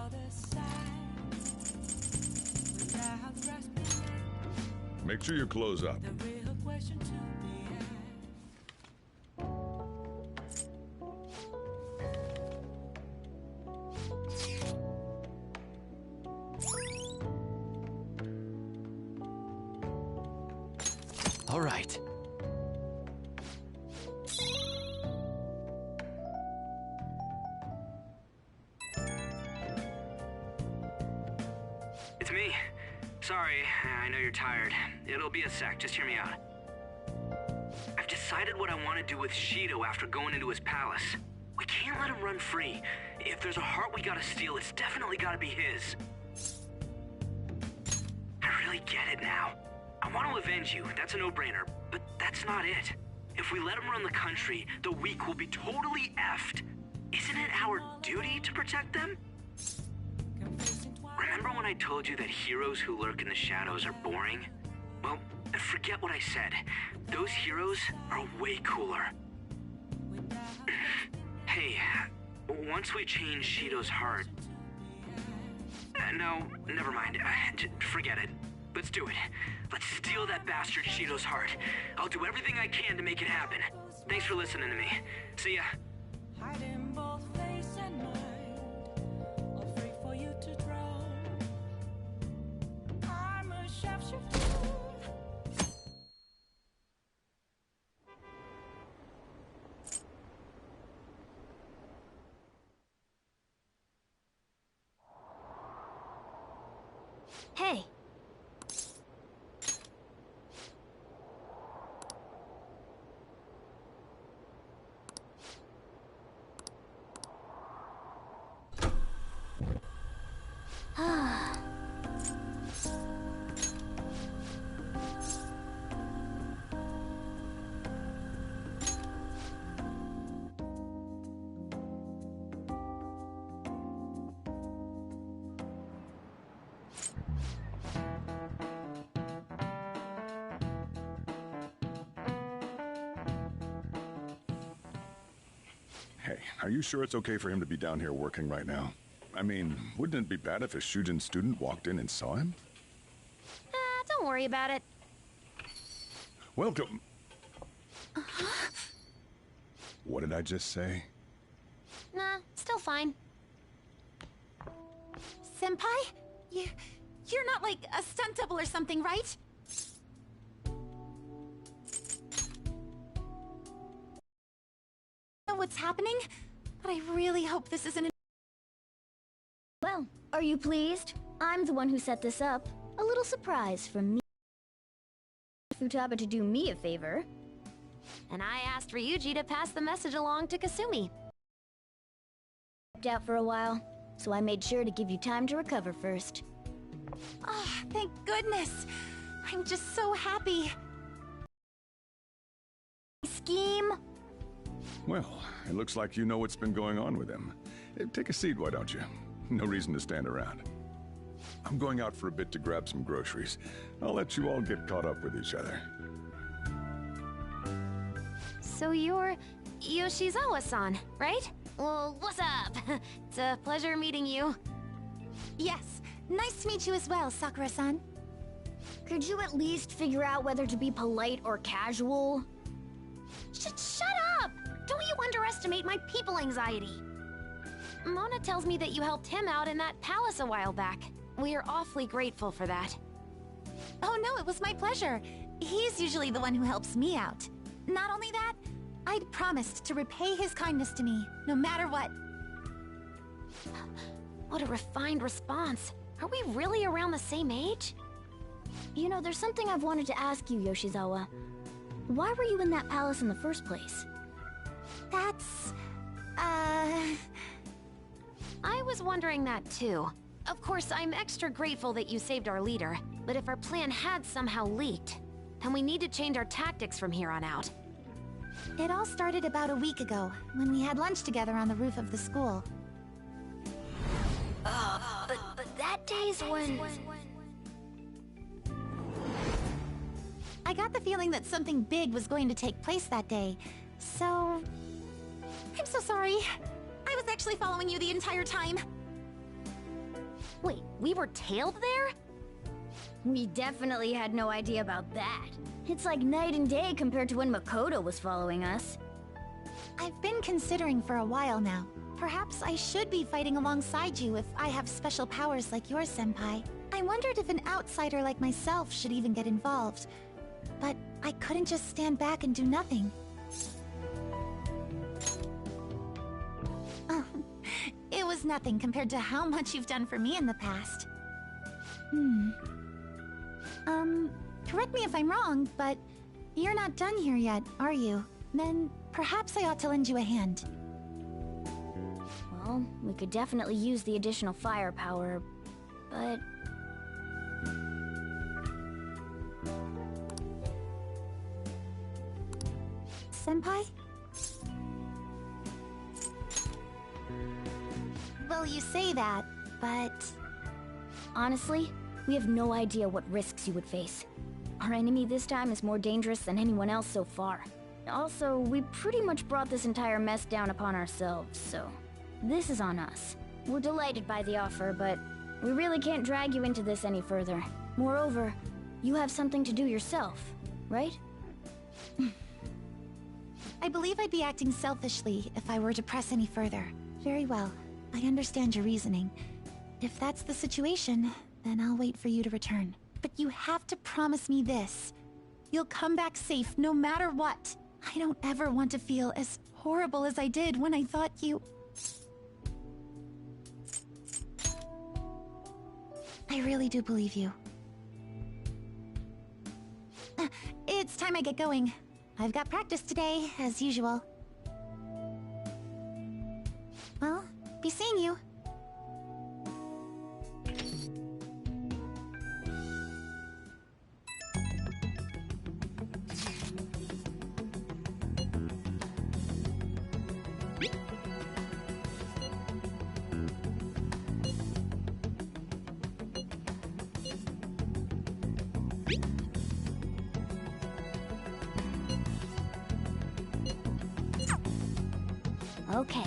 Make sure you close up. All right. It's me. Sorry, I know you're tired. It'll be a sec, just hear me out. I've decided what I want to do with Shido after going into his palace. We can't let him run free. If there's a heart we gotta steal, it's definitely gotta be his. I really get it now. I want to avenge you, that's a no-brainer, but that's not it. If we let him run the country, the weak will be totally effed. Isn't it our duty to protect them? Remember when I told you that heroes who lurk in the shadows are boring? Well, forget what I said. Those heroes are way cooler. Hey, once we change Shido's heart... no, never mind. Forget it. Let's do it. Let's steal that bastard Shido's heart. I'll do everything I can to make it happen. Thanks for listening to me. See ya. Hiding both face and mind, afraid for you to drown. I'm a shapeshifter. Hey! Hey, are you sure it's okay for him to be down here working right now? I mean, wouldn't it be bad if a Shujin student walked in and saw him? Don't worry about it. Welcome. What did I just say? Nah, still fine. Senpai? You're not like a stunt double or something, right? Know what's happening? But I really hope this isn't Are you pleased? I'm the one who set this up. A little surprise from me. Futaba to do me a favor. And I asked Ryuji to pass the message along to Kasumi. Out for a while, so I made sure to give you time to recover first. Oh, thank goodness. I'm just so happy. Scheme? Well, it looks like you know what's been going on with him. Take a seat, why don't you? No reason to stand around. I'm going out for a bit to grab some groceries. I'll let you all get caught up with each other. So you're Yoshizawa-san, right? Well, what's up? It's a pleasure meeting you. Yes, nice to meet you as well, Sakura-san. Could you at least figure out whether to be polite or casual? Shut up! Don't you underestimate my people anxiety. Mona tells me that you helped him out in that palace a while back. We are awfully grateful for that. Oh no, it was my pleasure. He's usually the one who helps me out. Not only that, I'd promised to repay his kindness to me, no matter what. What a refined response. Are we really around the same age? You know, there's something I've wanted to ask you, Yoshizawa. Why were you in that palace in the first place? That's... I was wondering that too. Of course, I'm extra grateful that you saved our leader, but if our plan had somehow leaked, then we need to change our tactics from here on out. It all started about a week ago, when we had lunch together on the roof of the school. But that day's when... I got the feeling that something big was going to take place that day, so... I'm so sorry. I was actually following you the entire time. Wait, we were tailed there? We definitely had no idea about that. It's like night and day compared to when Makoto was following us. I've been considering for a while now. Perhaps I should be fighting alongside you if I have special powers like yours, Senpai. I wondered if an outsider like myself should even get involved. But I couldn't just stand back and do nothing. Oh, it was nothing compared to how much you've done for me in the past. Correct me if I'm wrong, but you're not done here yet, are you? Then perhaps I ought to lend you a hand. Well, we could definitely use the additional firepower, but... Senpai? Well, you say that, but... Honestly, we have no idea what risks you would face. Our enemy this time is more dangerous than anyone else so far. Also, we pretty much brought this entire mess down upon ourselves, so... This is on us. We're delighted by the offer, but we really can't drag you into this any further. Moreover, you have something to do yourself, right? I believe I'd be acting selfishly if I were to press any further. Very well. I understand your reasoning. If that's the situation, then I'll wait for you to return. But you have to promise me this. You'll come back safe no matter what. I don't ever want to feel as horrible as I did when I thought you... I really do believe you. It's time I get going. I've got practice today, as usual. Well, be seeing you. Okay.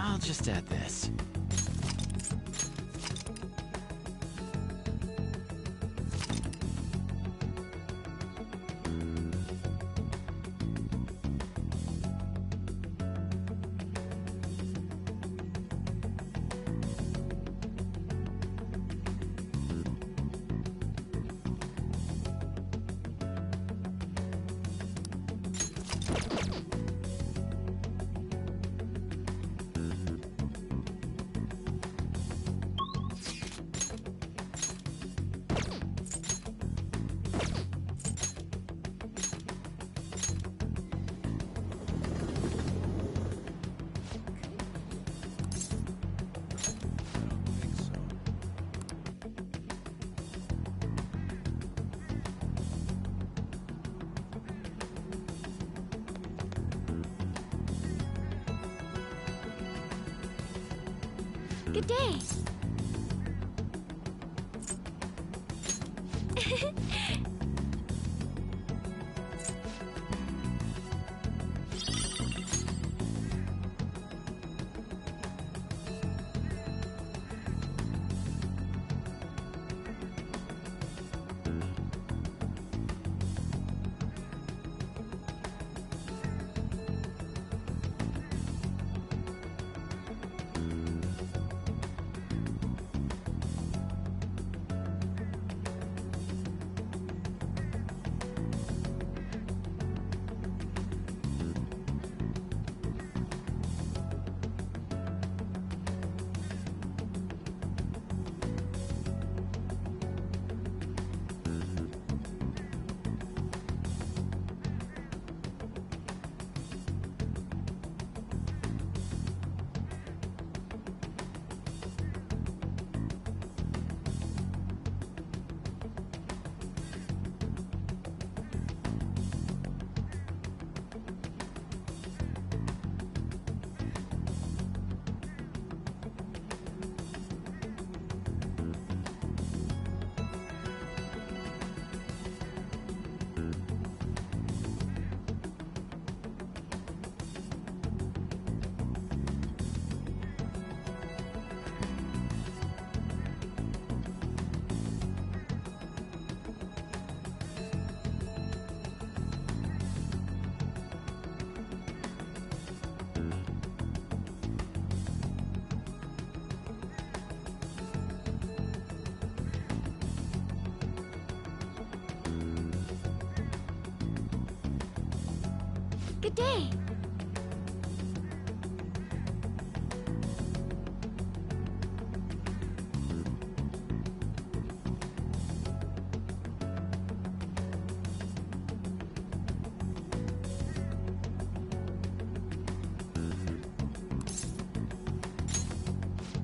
I'll just add this. Good day. Good day.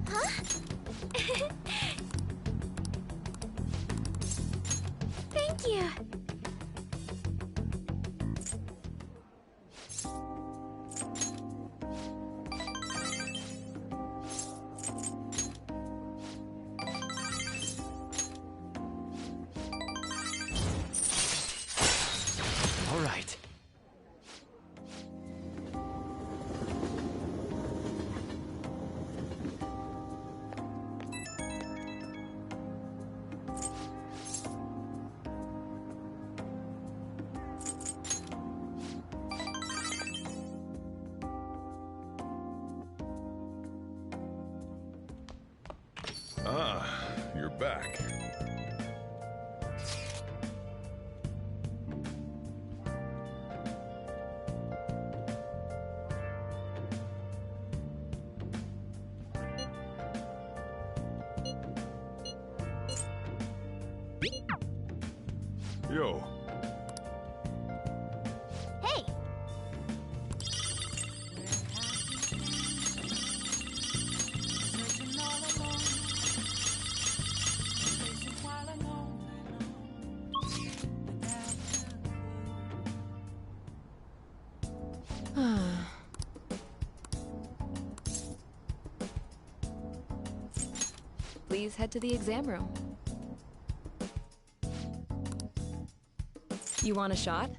Huh? Thank you. All right. Ah, you're back. Yo. Hey. Please head to the exam room. You want a shot?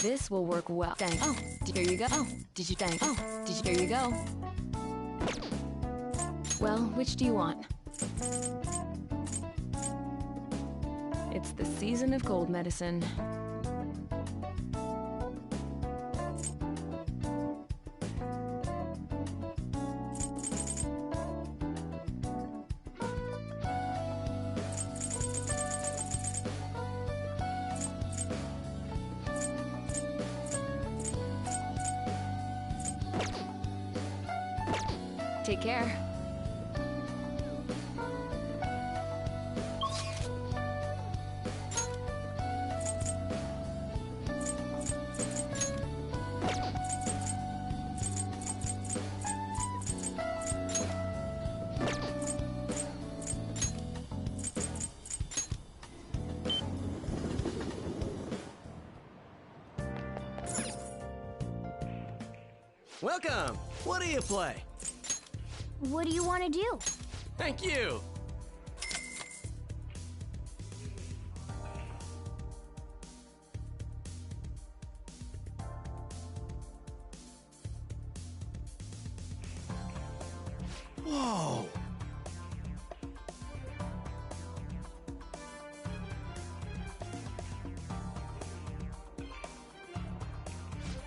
This will work well. Thanks. Oh, here you go. Oh, did you thanks? Oh, did you? Here you go. Well, which do you want? It's the season of cold medicine. Take care. Welcome! What do you play? What do you want to do? Thank you! Whoa!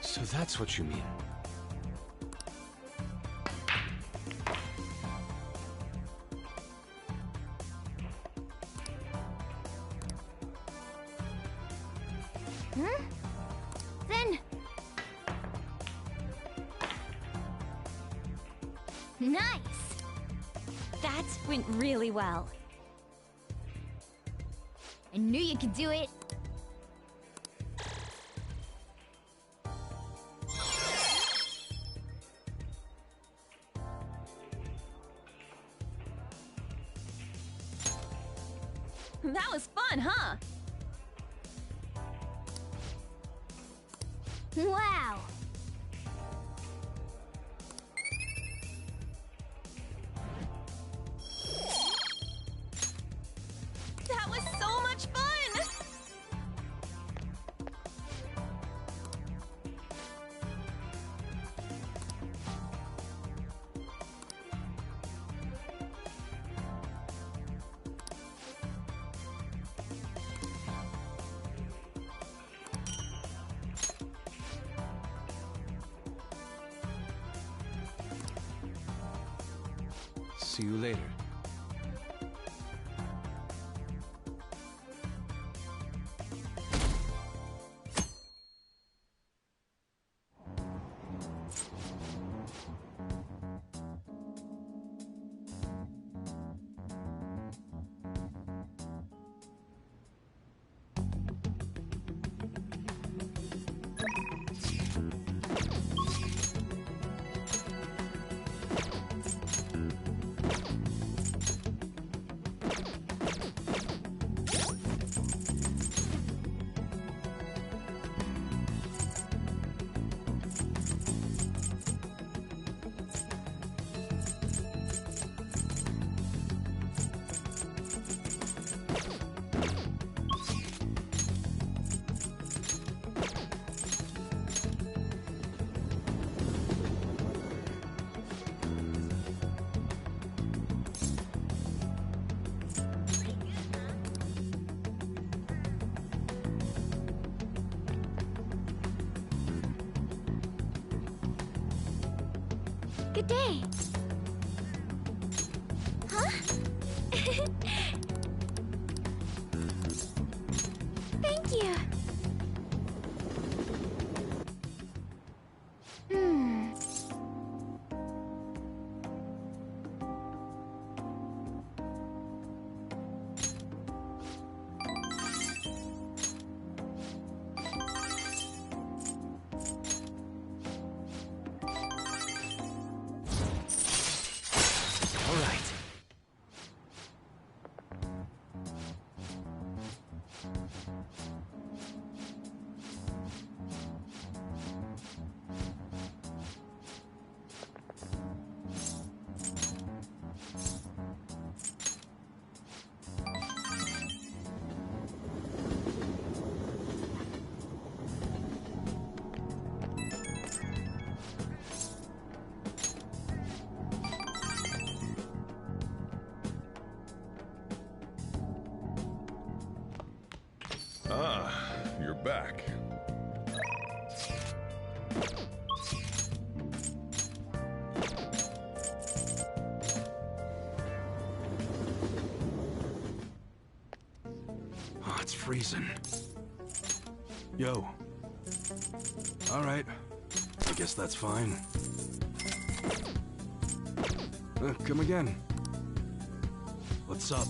So that's what you mean. Hmm? Then... Nice! That went really well. I knew you could do it. That was fun, huh? Wow! That was so much fun! See you later. Good day. Huh? Thank you. All right. Ah, you're back. Oh, it's freezing. Yo. Alright. I guess that's fine. Come again. What's up?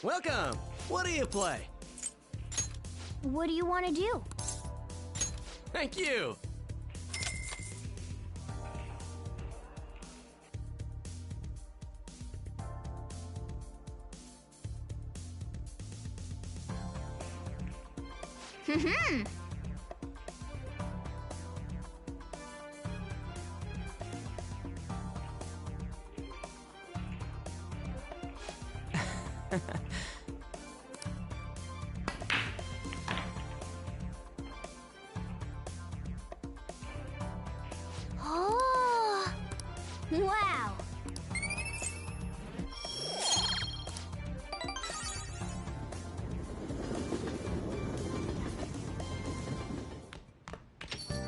Welcome! What do you play? What do you want to do? Thank you! Oh! Wow!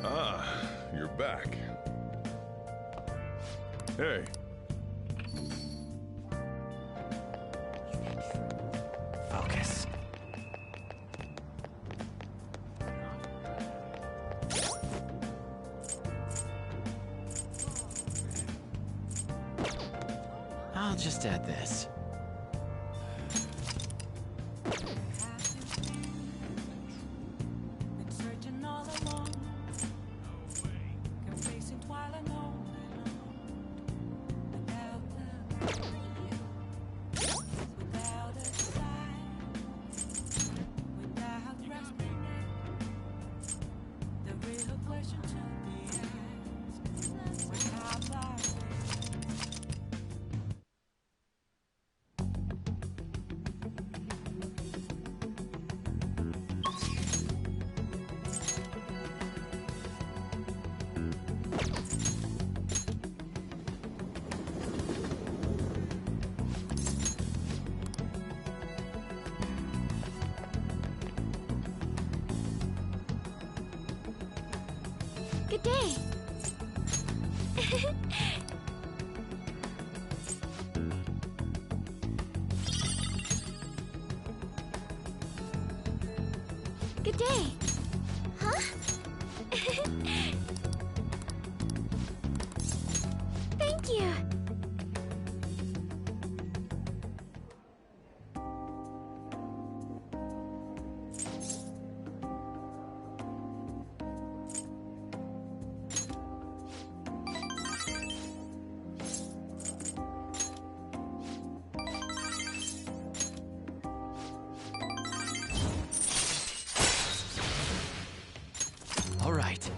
Ah, you're back. Hey. Focus. I'll just add this. Been searching all along. Confessing while alone. Without a sign. Without grasping it. The real question to be asked. Without life. Good day. right.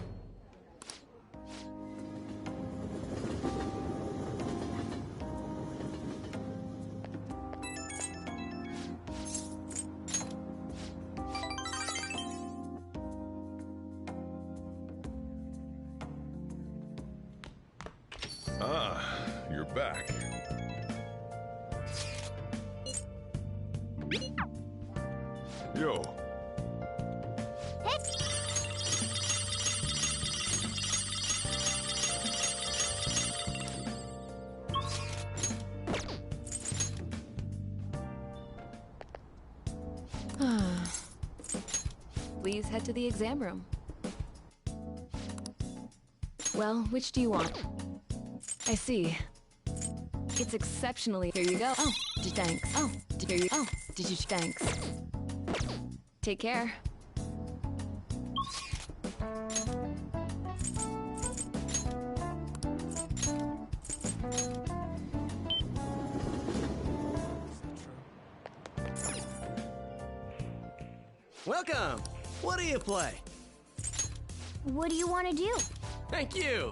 Ah, you're back. Yo. Please head to the exam room. Well, which do you want? I see. It's exceptionally. Here you go. Oh, thanks. Oh, here you. Oh, did you? Thanks. Take care. Welcome! What do you play? What do you want to do? Thank you!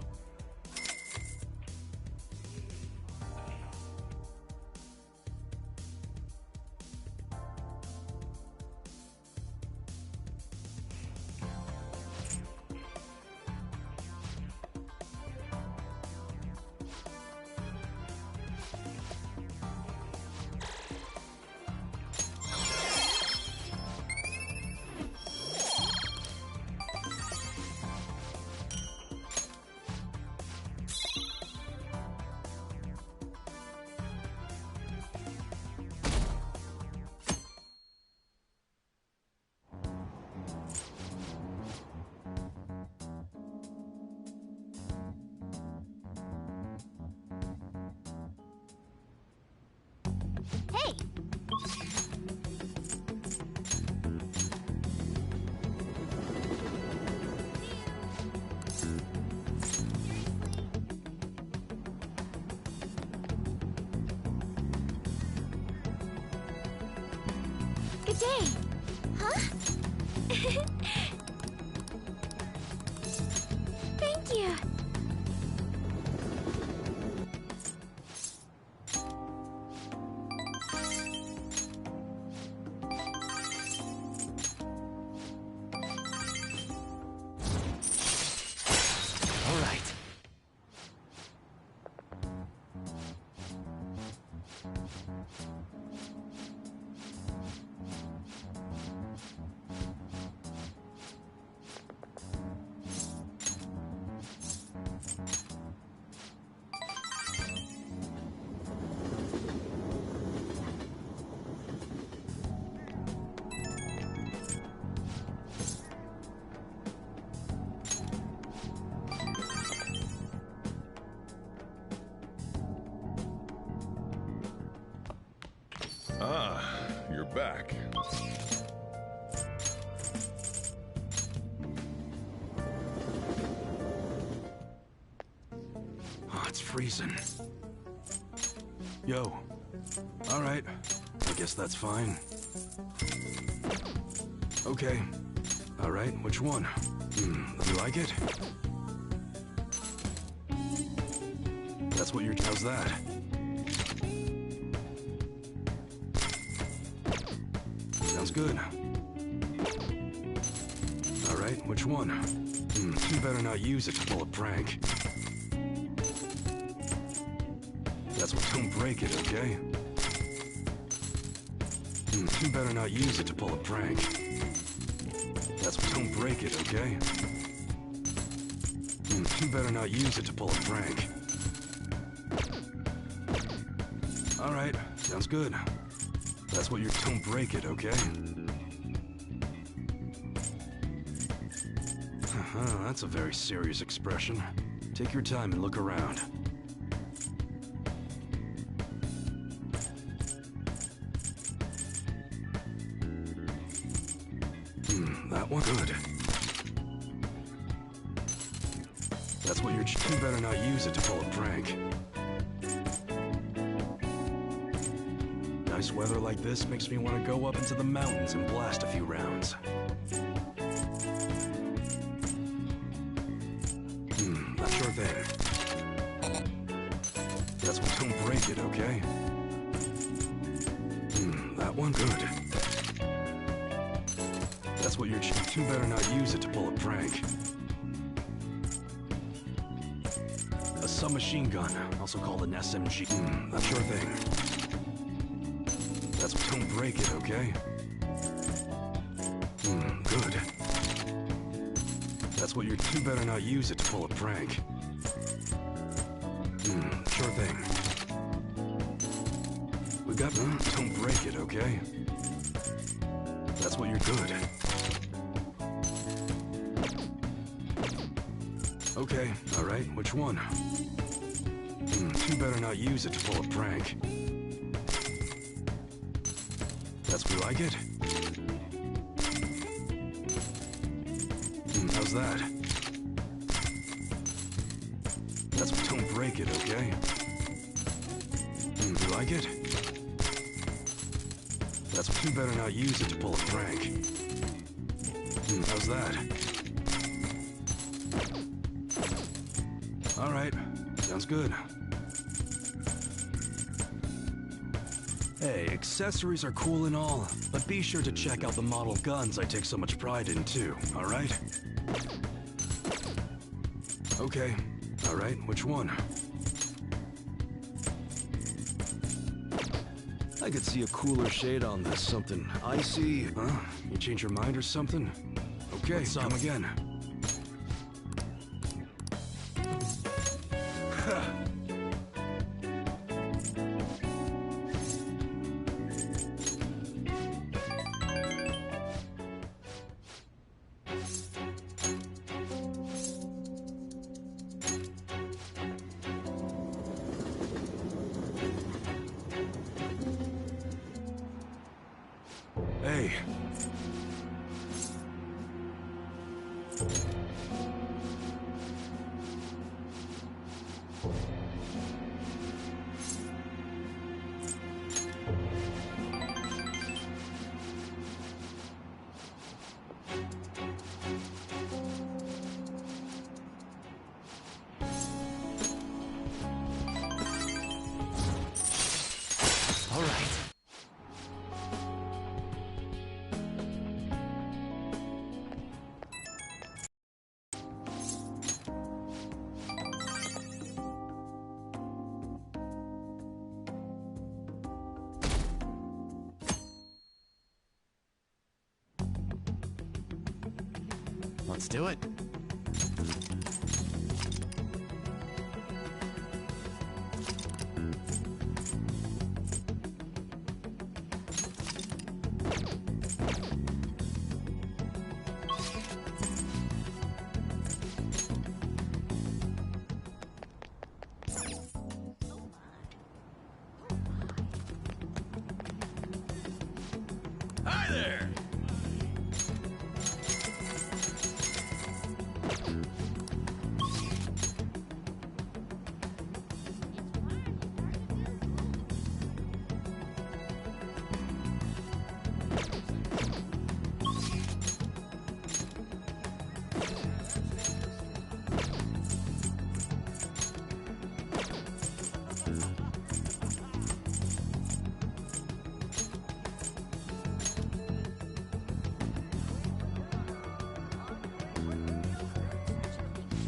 Hey! Good day. Huh? Thank you. All right. Ah, you're back. Oh, it's freezing. Yo. All right. I guess that's fine. Okay. All right, which one? You like it? That's what you're... How's that? Sounds good. All right, which one? You better not use it to pull a prank. That's what... Don't break it, okay? You better not use it to pull a prank. That's what... Don't break it, okay? You better not use it to pull a prank. All right, sounds good. That's what you're... Don't break it, okay? That's a very serious expression. Take your time and look around. That one? Good. That's what you're... You better not use it to pull a prank. Nice weather like this makes me want to go up into the mountains and blast a few rounds. Sure thing. That's what, don't break it, okay? That one? Good. That's what you're... You better not use it to pull a prank. A submachine gun, also called an SMG. That sure thing. That's what, don't break it, okay? Good. That's what you're... You better not use it to pull a prank. Sure thing. We got... Don't break it, okay? That's what you're good. Okay, alright, which one? You better not use it to pull a prank. That's what you like it? How's that? That's what, don't break it, okay? You like it? That's what, you better not use it to pull a prank. How's that? Alright, sounds good. Hey, accessories are cool and all, but be sure to check out the model guns I take so much pride in too, alright? Okay, alright, which one? I could see a cooler shade on this, something icy. Huh? You change your mind or something? Okay, come again. Hey. All right. Let's do it. Hi there!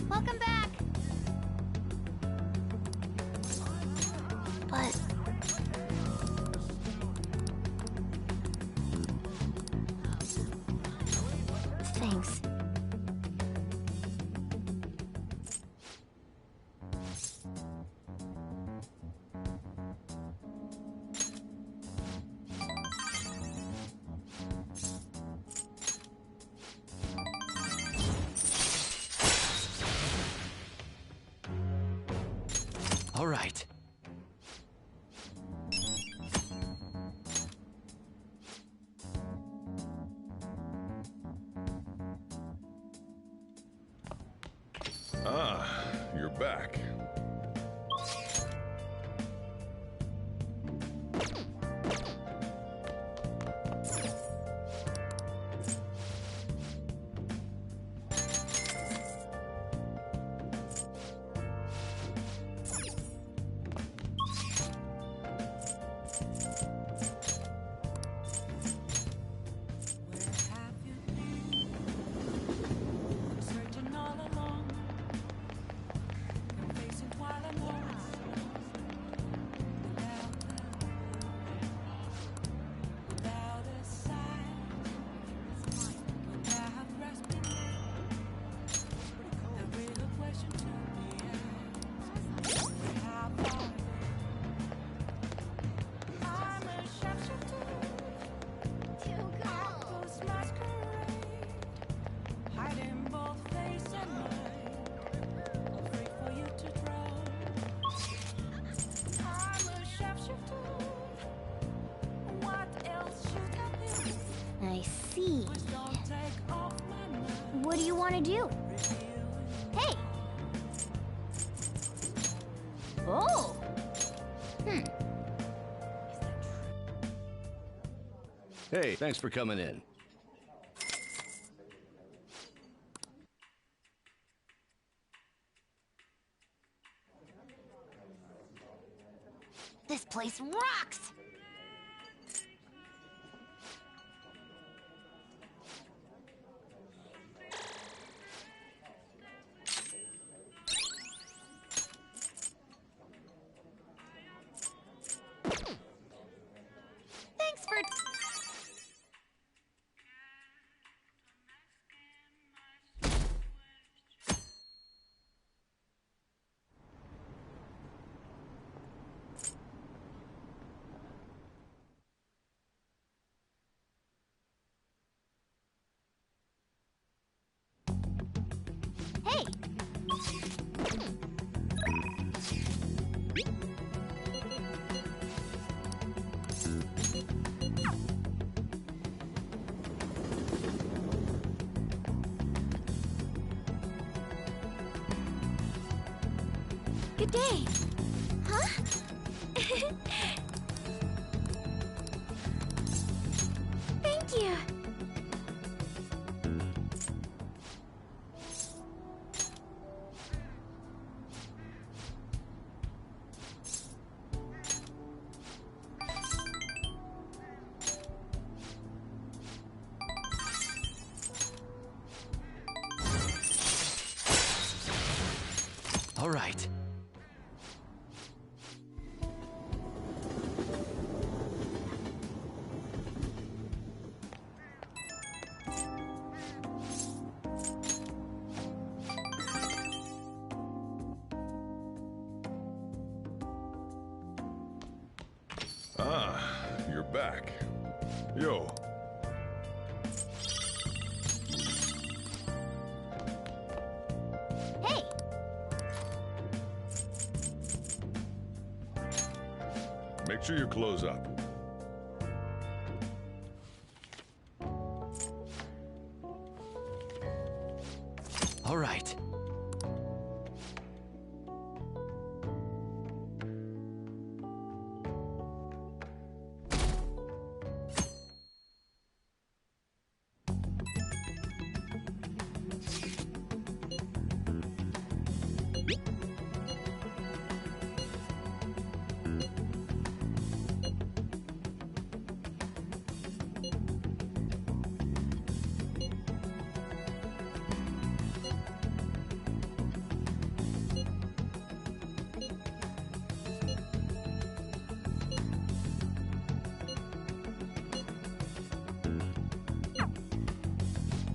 Welcome back! But... Thanks. All right. Ah, you're back. What do you want to do? Hey! Oh! Hey, thanks for coming in. This place rocks! Thanks for... Hey! Good day. Huh? Thank you. All right. Ah, you're back. Yo. Hey! Make sure you close up. All right.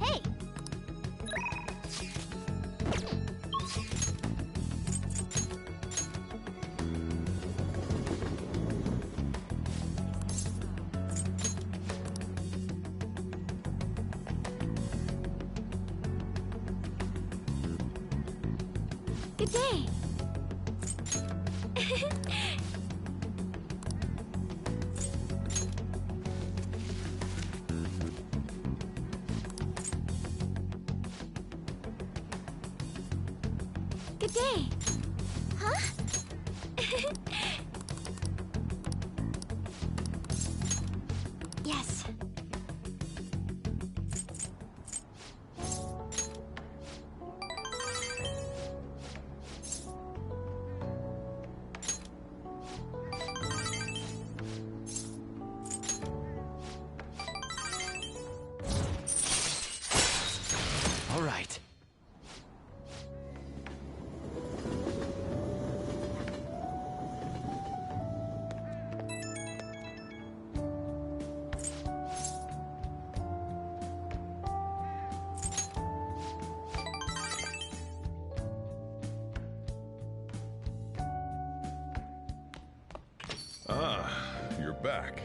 Hey! Good day. Good day. Huh? Yes. All right. Ah, you're back.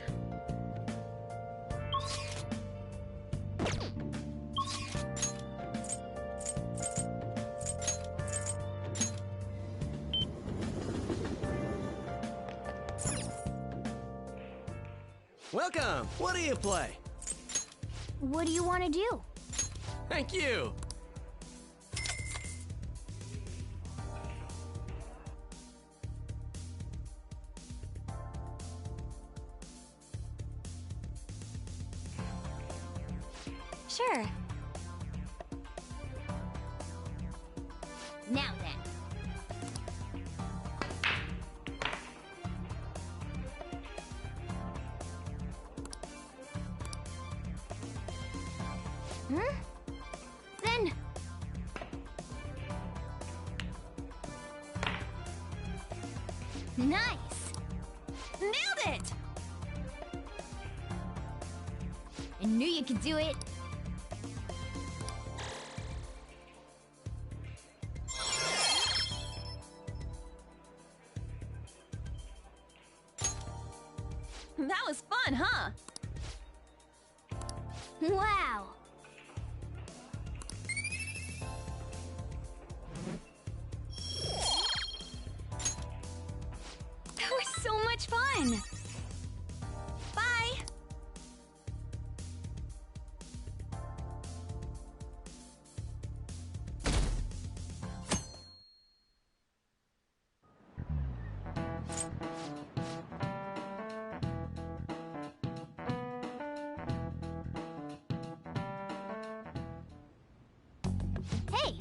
Welcome! What do you play? What do you want to do? Thank you! Sure. Now then. Hmm? Then... Nice! Nailed it! I knew you could do it. That was fun, huh? Wow! That was so much fun! Bye! Hey!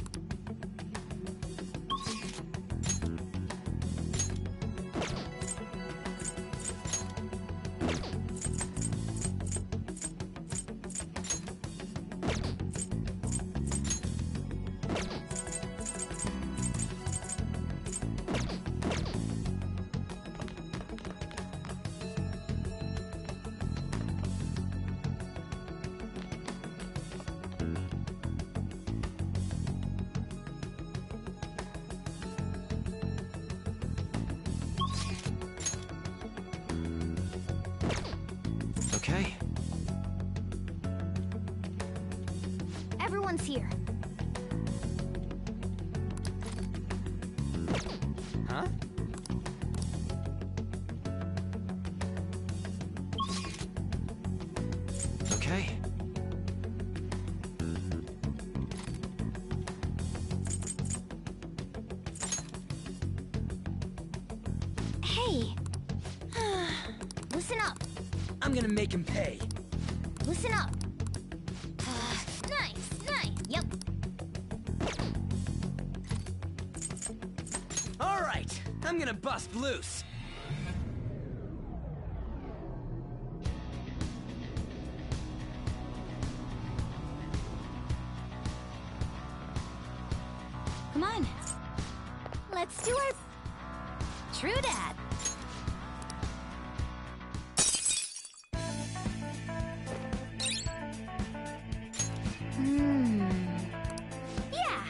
Okay. Everyone's here. Huh? Okay. Hey! Listen up! I'm gonna make him pay. Listen up! Nice, nice, yep. All right, I'm gonna bust loose. Come on. Let's do our... True that. Yeah!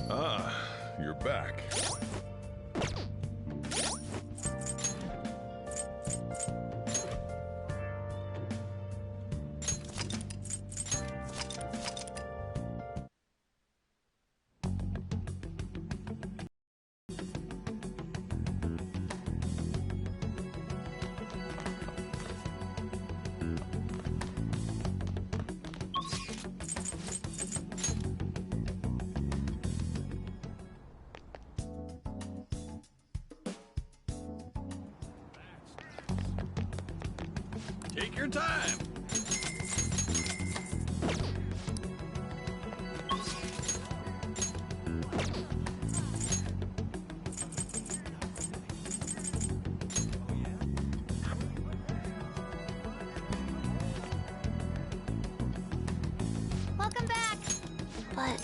Ah, you're back. Take your time. Welcome back! But...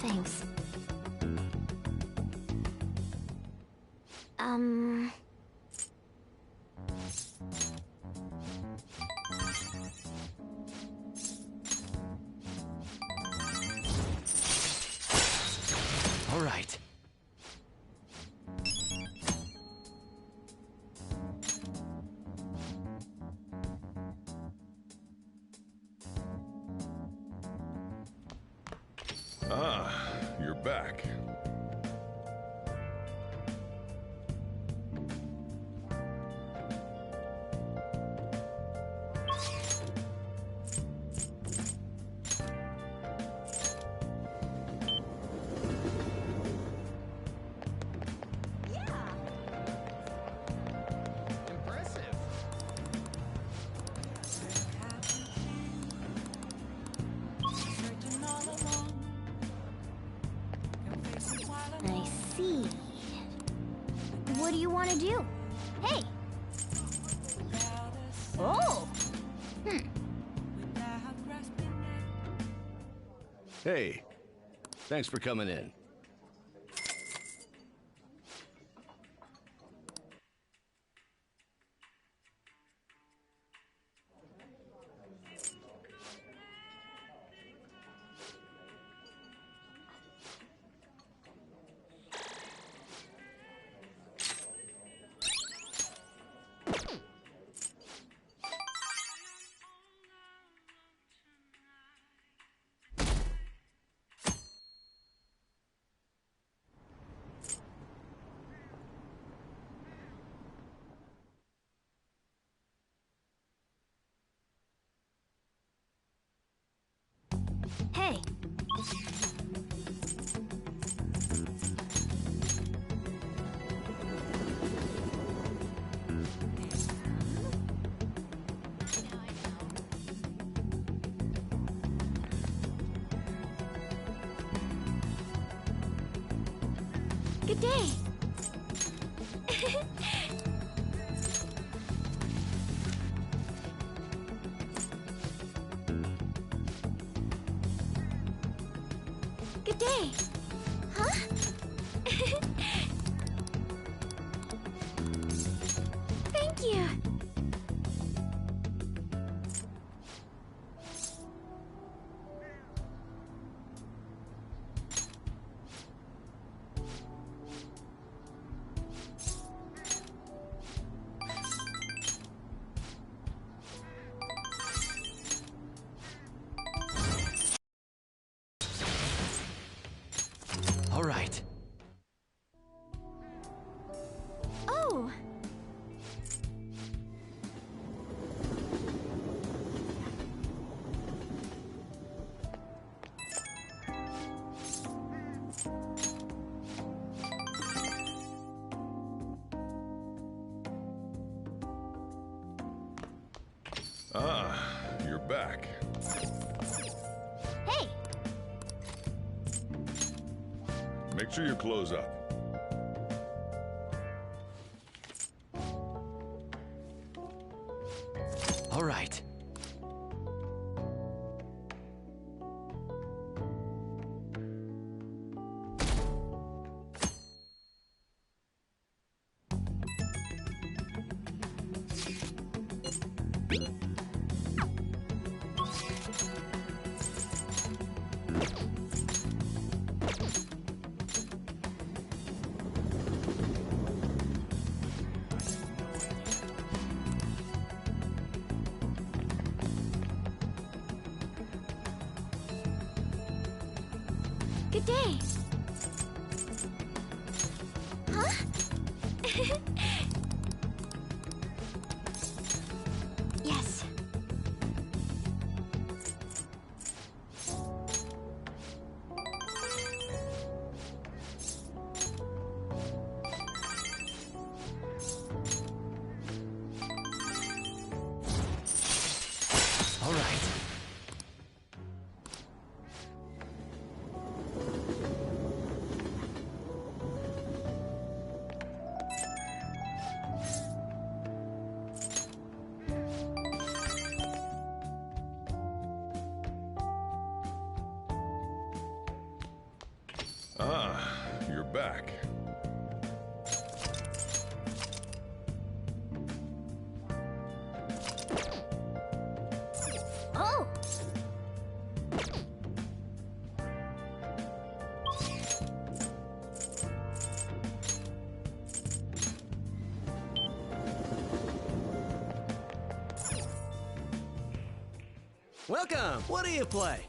Thanks. All right. Ah, you're back. What do you want to do? Hey! Oh! Hey, thanks for coming in. Hey! Good day! Good day! Huh? Thank you! All right. Oh! Ah, you're back. Hey! Make sure you close up. All right. Good day! Huh? Yes. All right. Ah, you're back. Oh! Welcome! What do you play?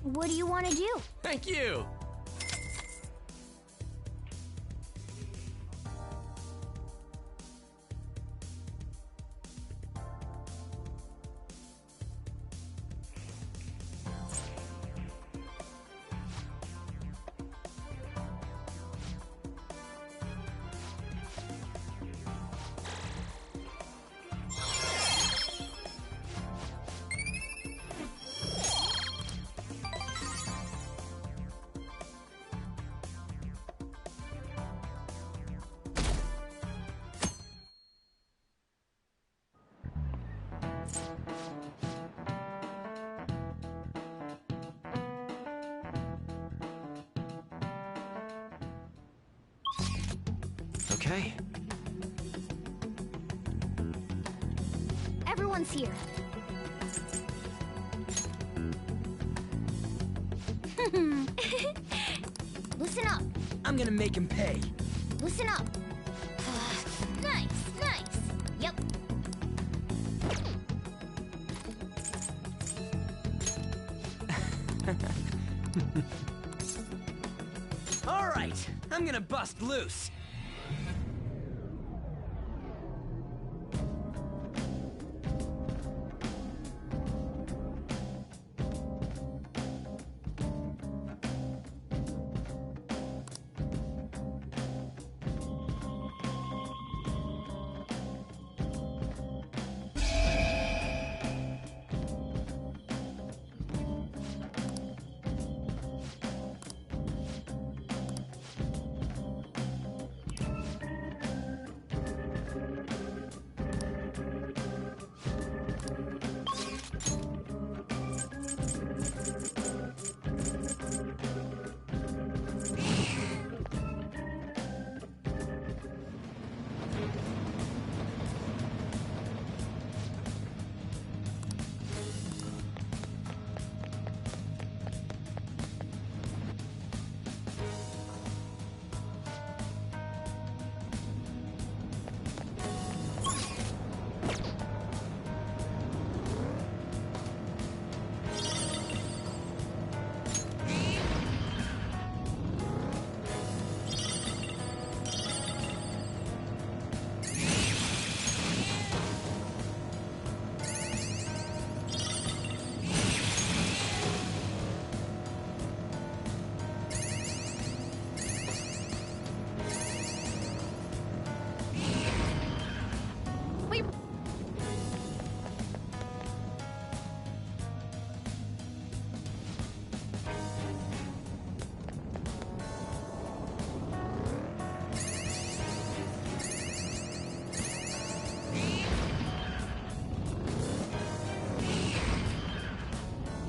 What do you want to do? Thank you! Okay. Everyone's here. Listen up. I'm gonna make him pay. Listen up. Nice, nice. Yep. All right, I'm gonna bust loose.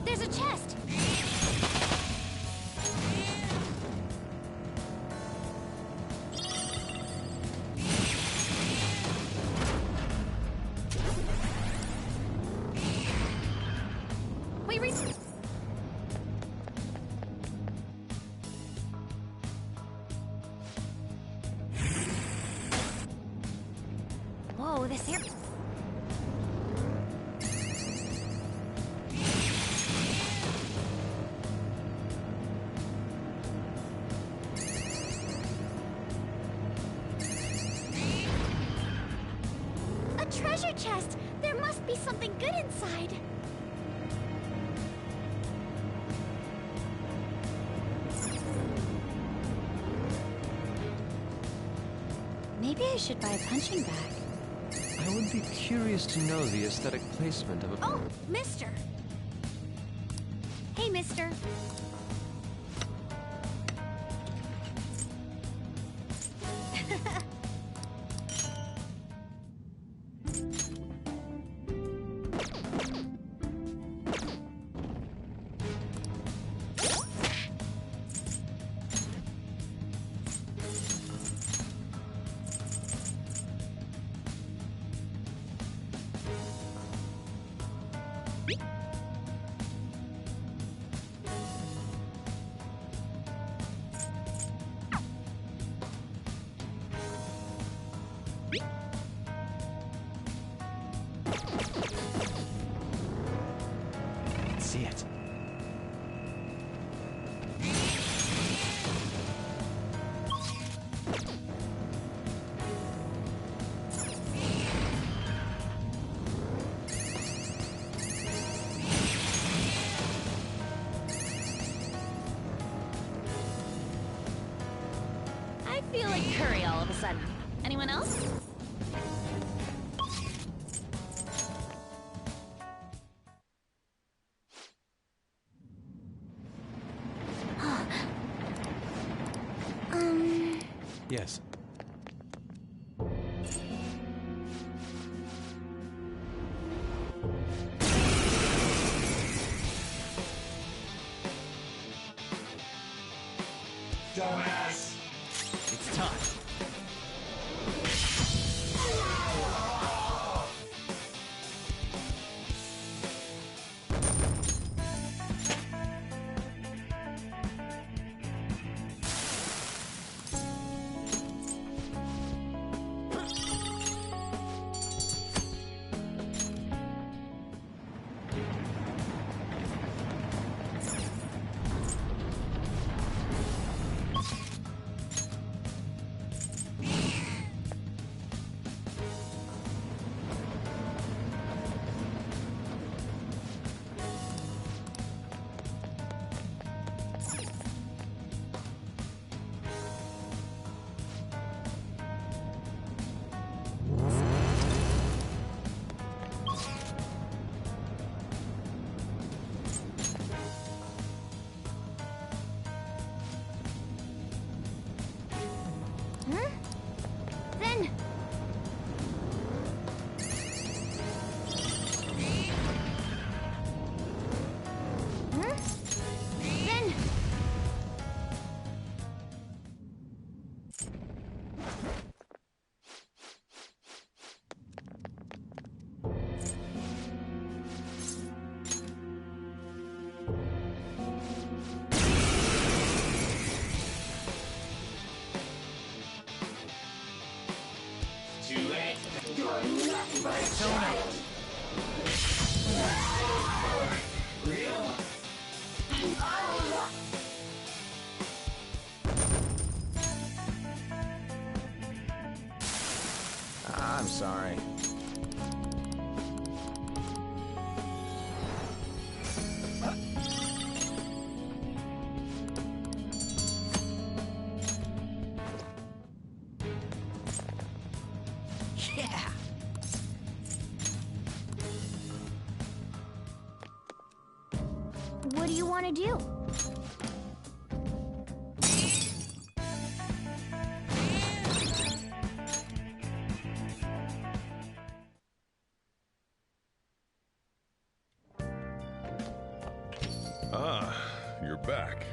There's a chest! We reached... Whoa, this here... A treasure chest! There must be something good inside. Maybe I should buy a punching bag. I would be curious to know the aesthetic placement of a... Oh, mister. Hey, mister. See it. I feel like curry all of a sudden. Anyone else? Yes. Dumbass! It's time. Zen! Huh? Zen! I'm sorry. Yeah! What do you want to do? Ah, you're back.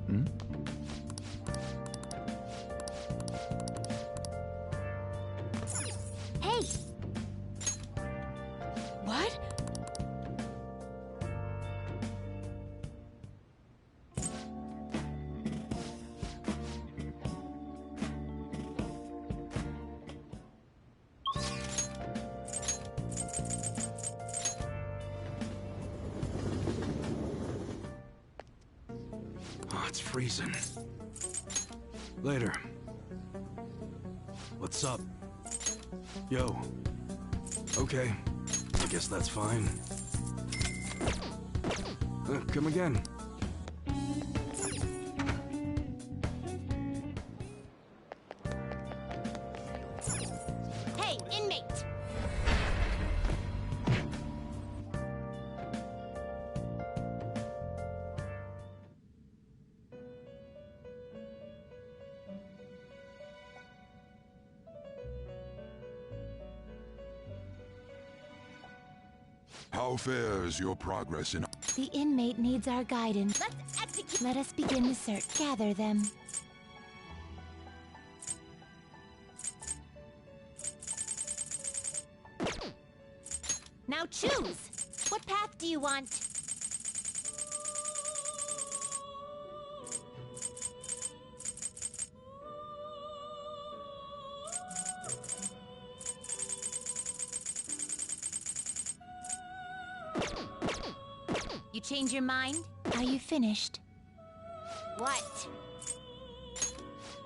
Hmm? Hey! What? Oh, it's freezing. Later. What's up? Yo. Okay. I guess that's fine. Come again. Hey, inmate! How fares your progress in... The inmate needs our guidance. Let's execute! Let us begin the search. Gather them. Now choose! What path do you want? You change your mind? Are you finished? What?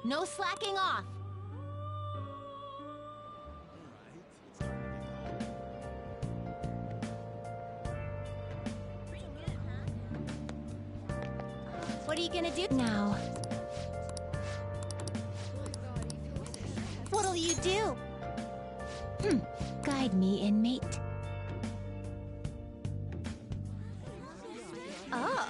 No slacking off! What are you gonna do? Now. What'll you do? Guide me, inmate. Oh.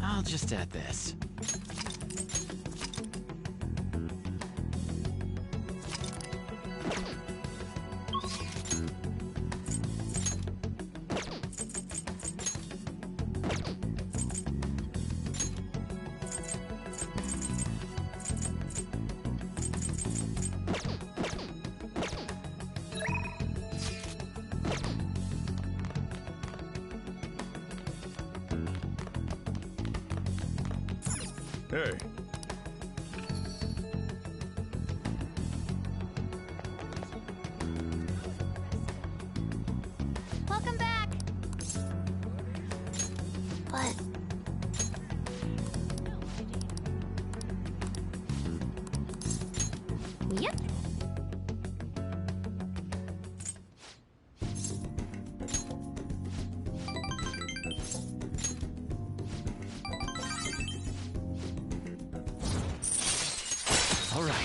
I'll just add this. Hey. Welcome back! What? Yep. All right.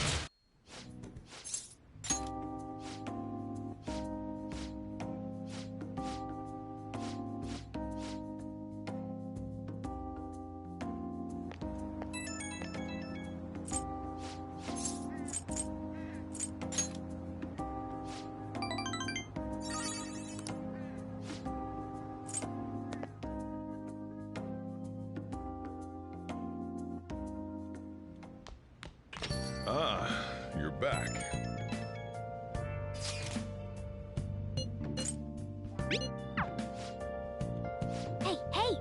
Ah, you're back. Hey, hey!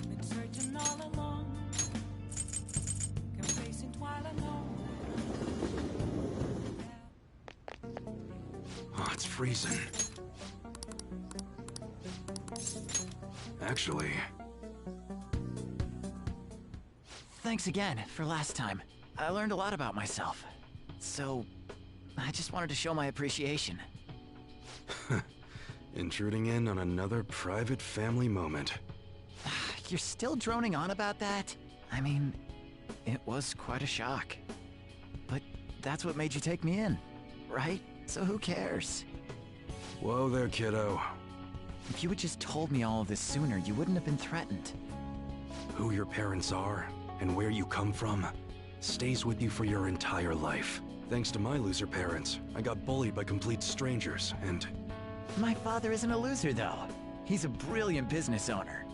Been searching all along, complacent while alone. Oh, it's freezing. Actually, Thanks again for last time. I learned a lot about myself. So, I just wanted to show my appreciation. intruding in on another private family moment. You're still droning on about that? I mean, it was quite a shock. But that's what made you take me in, right? So who cares? Whoa there, kiddo. If you had just told me all of this sooner, you wouldn't have been threatened. Who your parents are and where you come from stays with you for your entire life. Thanks to my loser parents, I got bullied by complete strangers, and... My father isn't a loser, though. He's a brilliant business owner.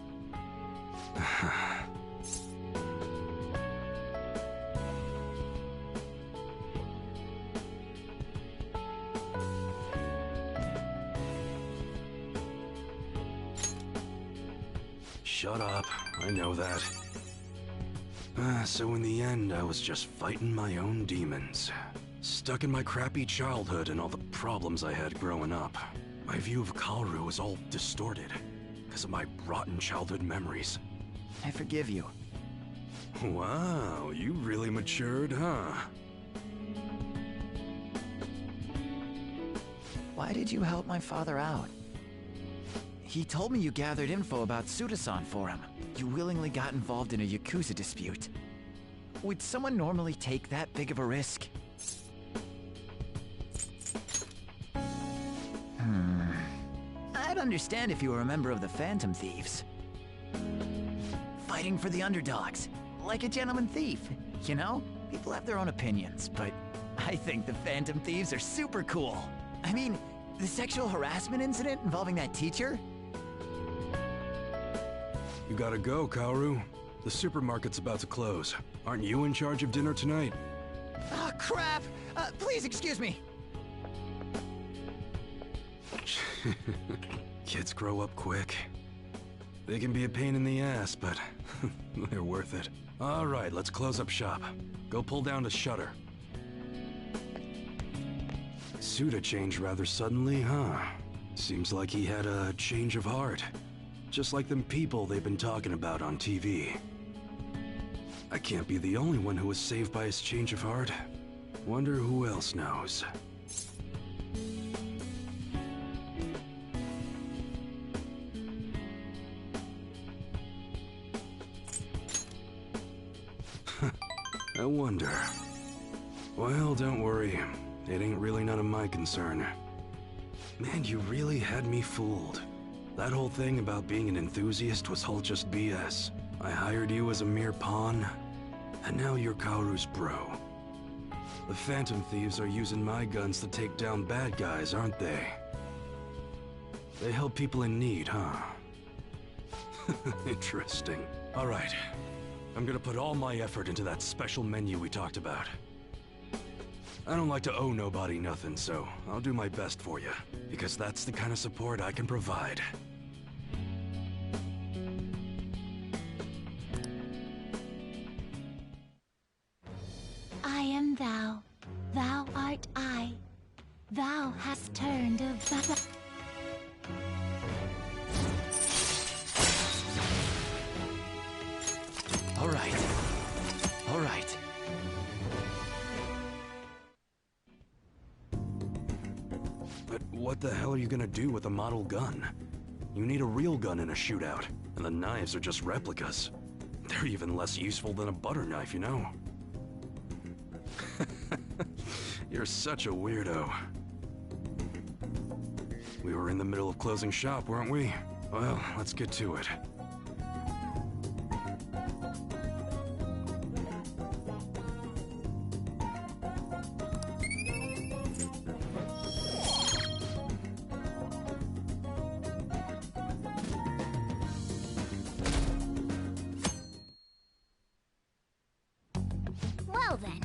Shut up, I know that. So in the end, I was just fighting my own demons. Stuck in my crappy childhood and all the problems I had growing up. My view of Kaoru was all distorted because of my rotten childhood memories. I forgive you. Wow, you really matured, huh? Why did you help my father out? He told me you gathered info about Suda-san for him. You willingly got involved in a Yakuza dispute. Would someone normally take that big of a risk? I'd understand if you were a member of the Phantom Thieves. Fighting for the underdogs, like a gentleman thief, you know? People have their own opinions, but I think the Phantom Thieves are super cool. I mean, the sexual harassment incident involving that teacher? You gotta go, Kaoru. The supermarket's about to close. Aren't you in charge of dinner tonight? Oh, crap! Please excuse me! Kids grow up quick. They can be a pain in the ass, but they're worth it. All right, let's close up shop. Go pull down the shutter. Suda changed rather suddenly, huh? Seems like he had a change of heart. Just like them people they've been talking about on TV. I can't be the only one who was saved by his change of heart. Wonder who else knows. I wonder. Well, don't worry. It ain't really none of my concern. Man, you really had me fooled. That whole thing about being an enthusiast was all just BS. I hired you as a mere pawn, and now you're Kaoru's bro. The Phantom Thieves are using my guns to take down bad guys, aren't they? They help people in need, huh? Interesting. All right. I'm gonna put all my effort into that special menu we talked about. I don't like to owe nobody nothing, so I'll do my best for you. Because that's the kind of support I can provide. I am thou. Thou art I. Thou hast turned of All right. All right. But what the hell are you gonna do with a model gun? You need a real gun in a shootout, and the knives are just replicas. They're even less useful than a butter knife, you know? You're such a weirdo. We were in the middle of closing shop, weren't we? Well, let's get to it. Well then.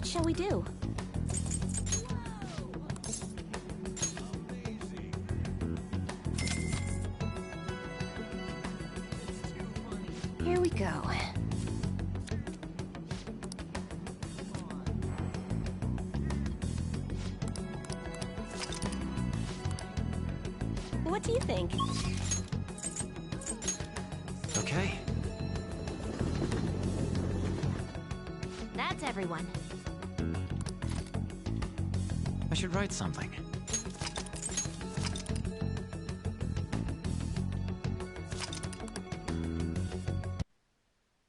What shall we do? Here we go. What do you think? Okay. That's everyone. I should write something.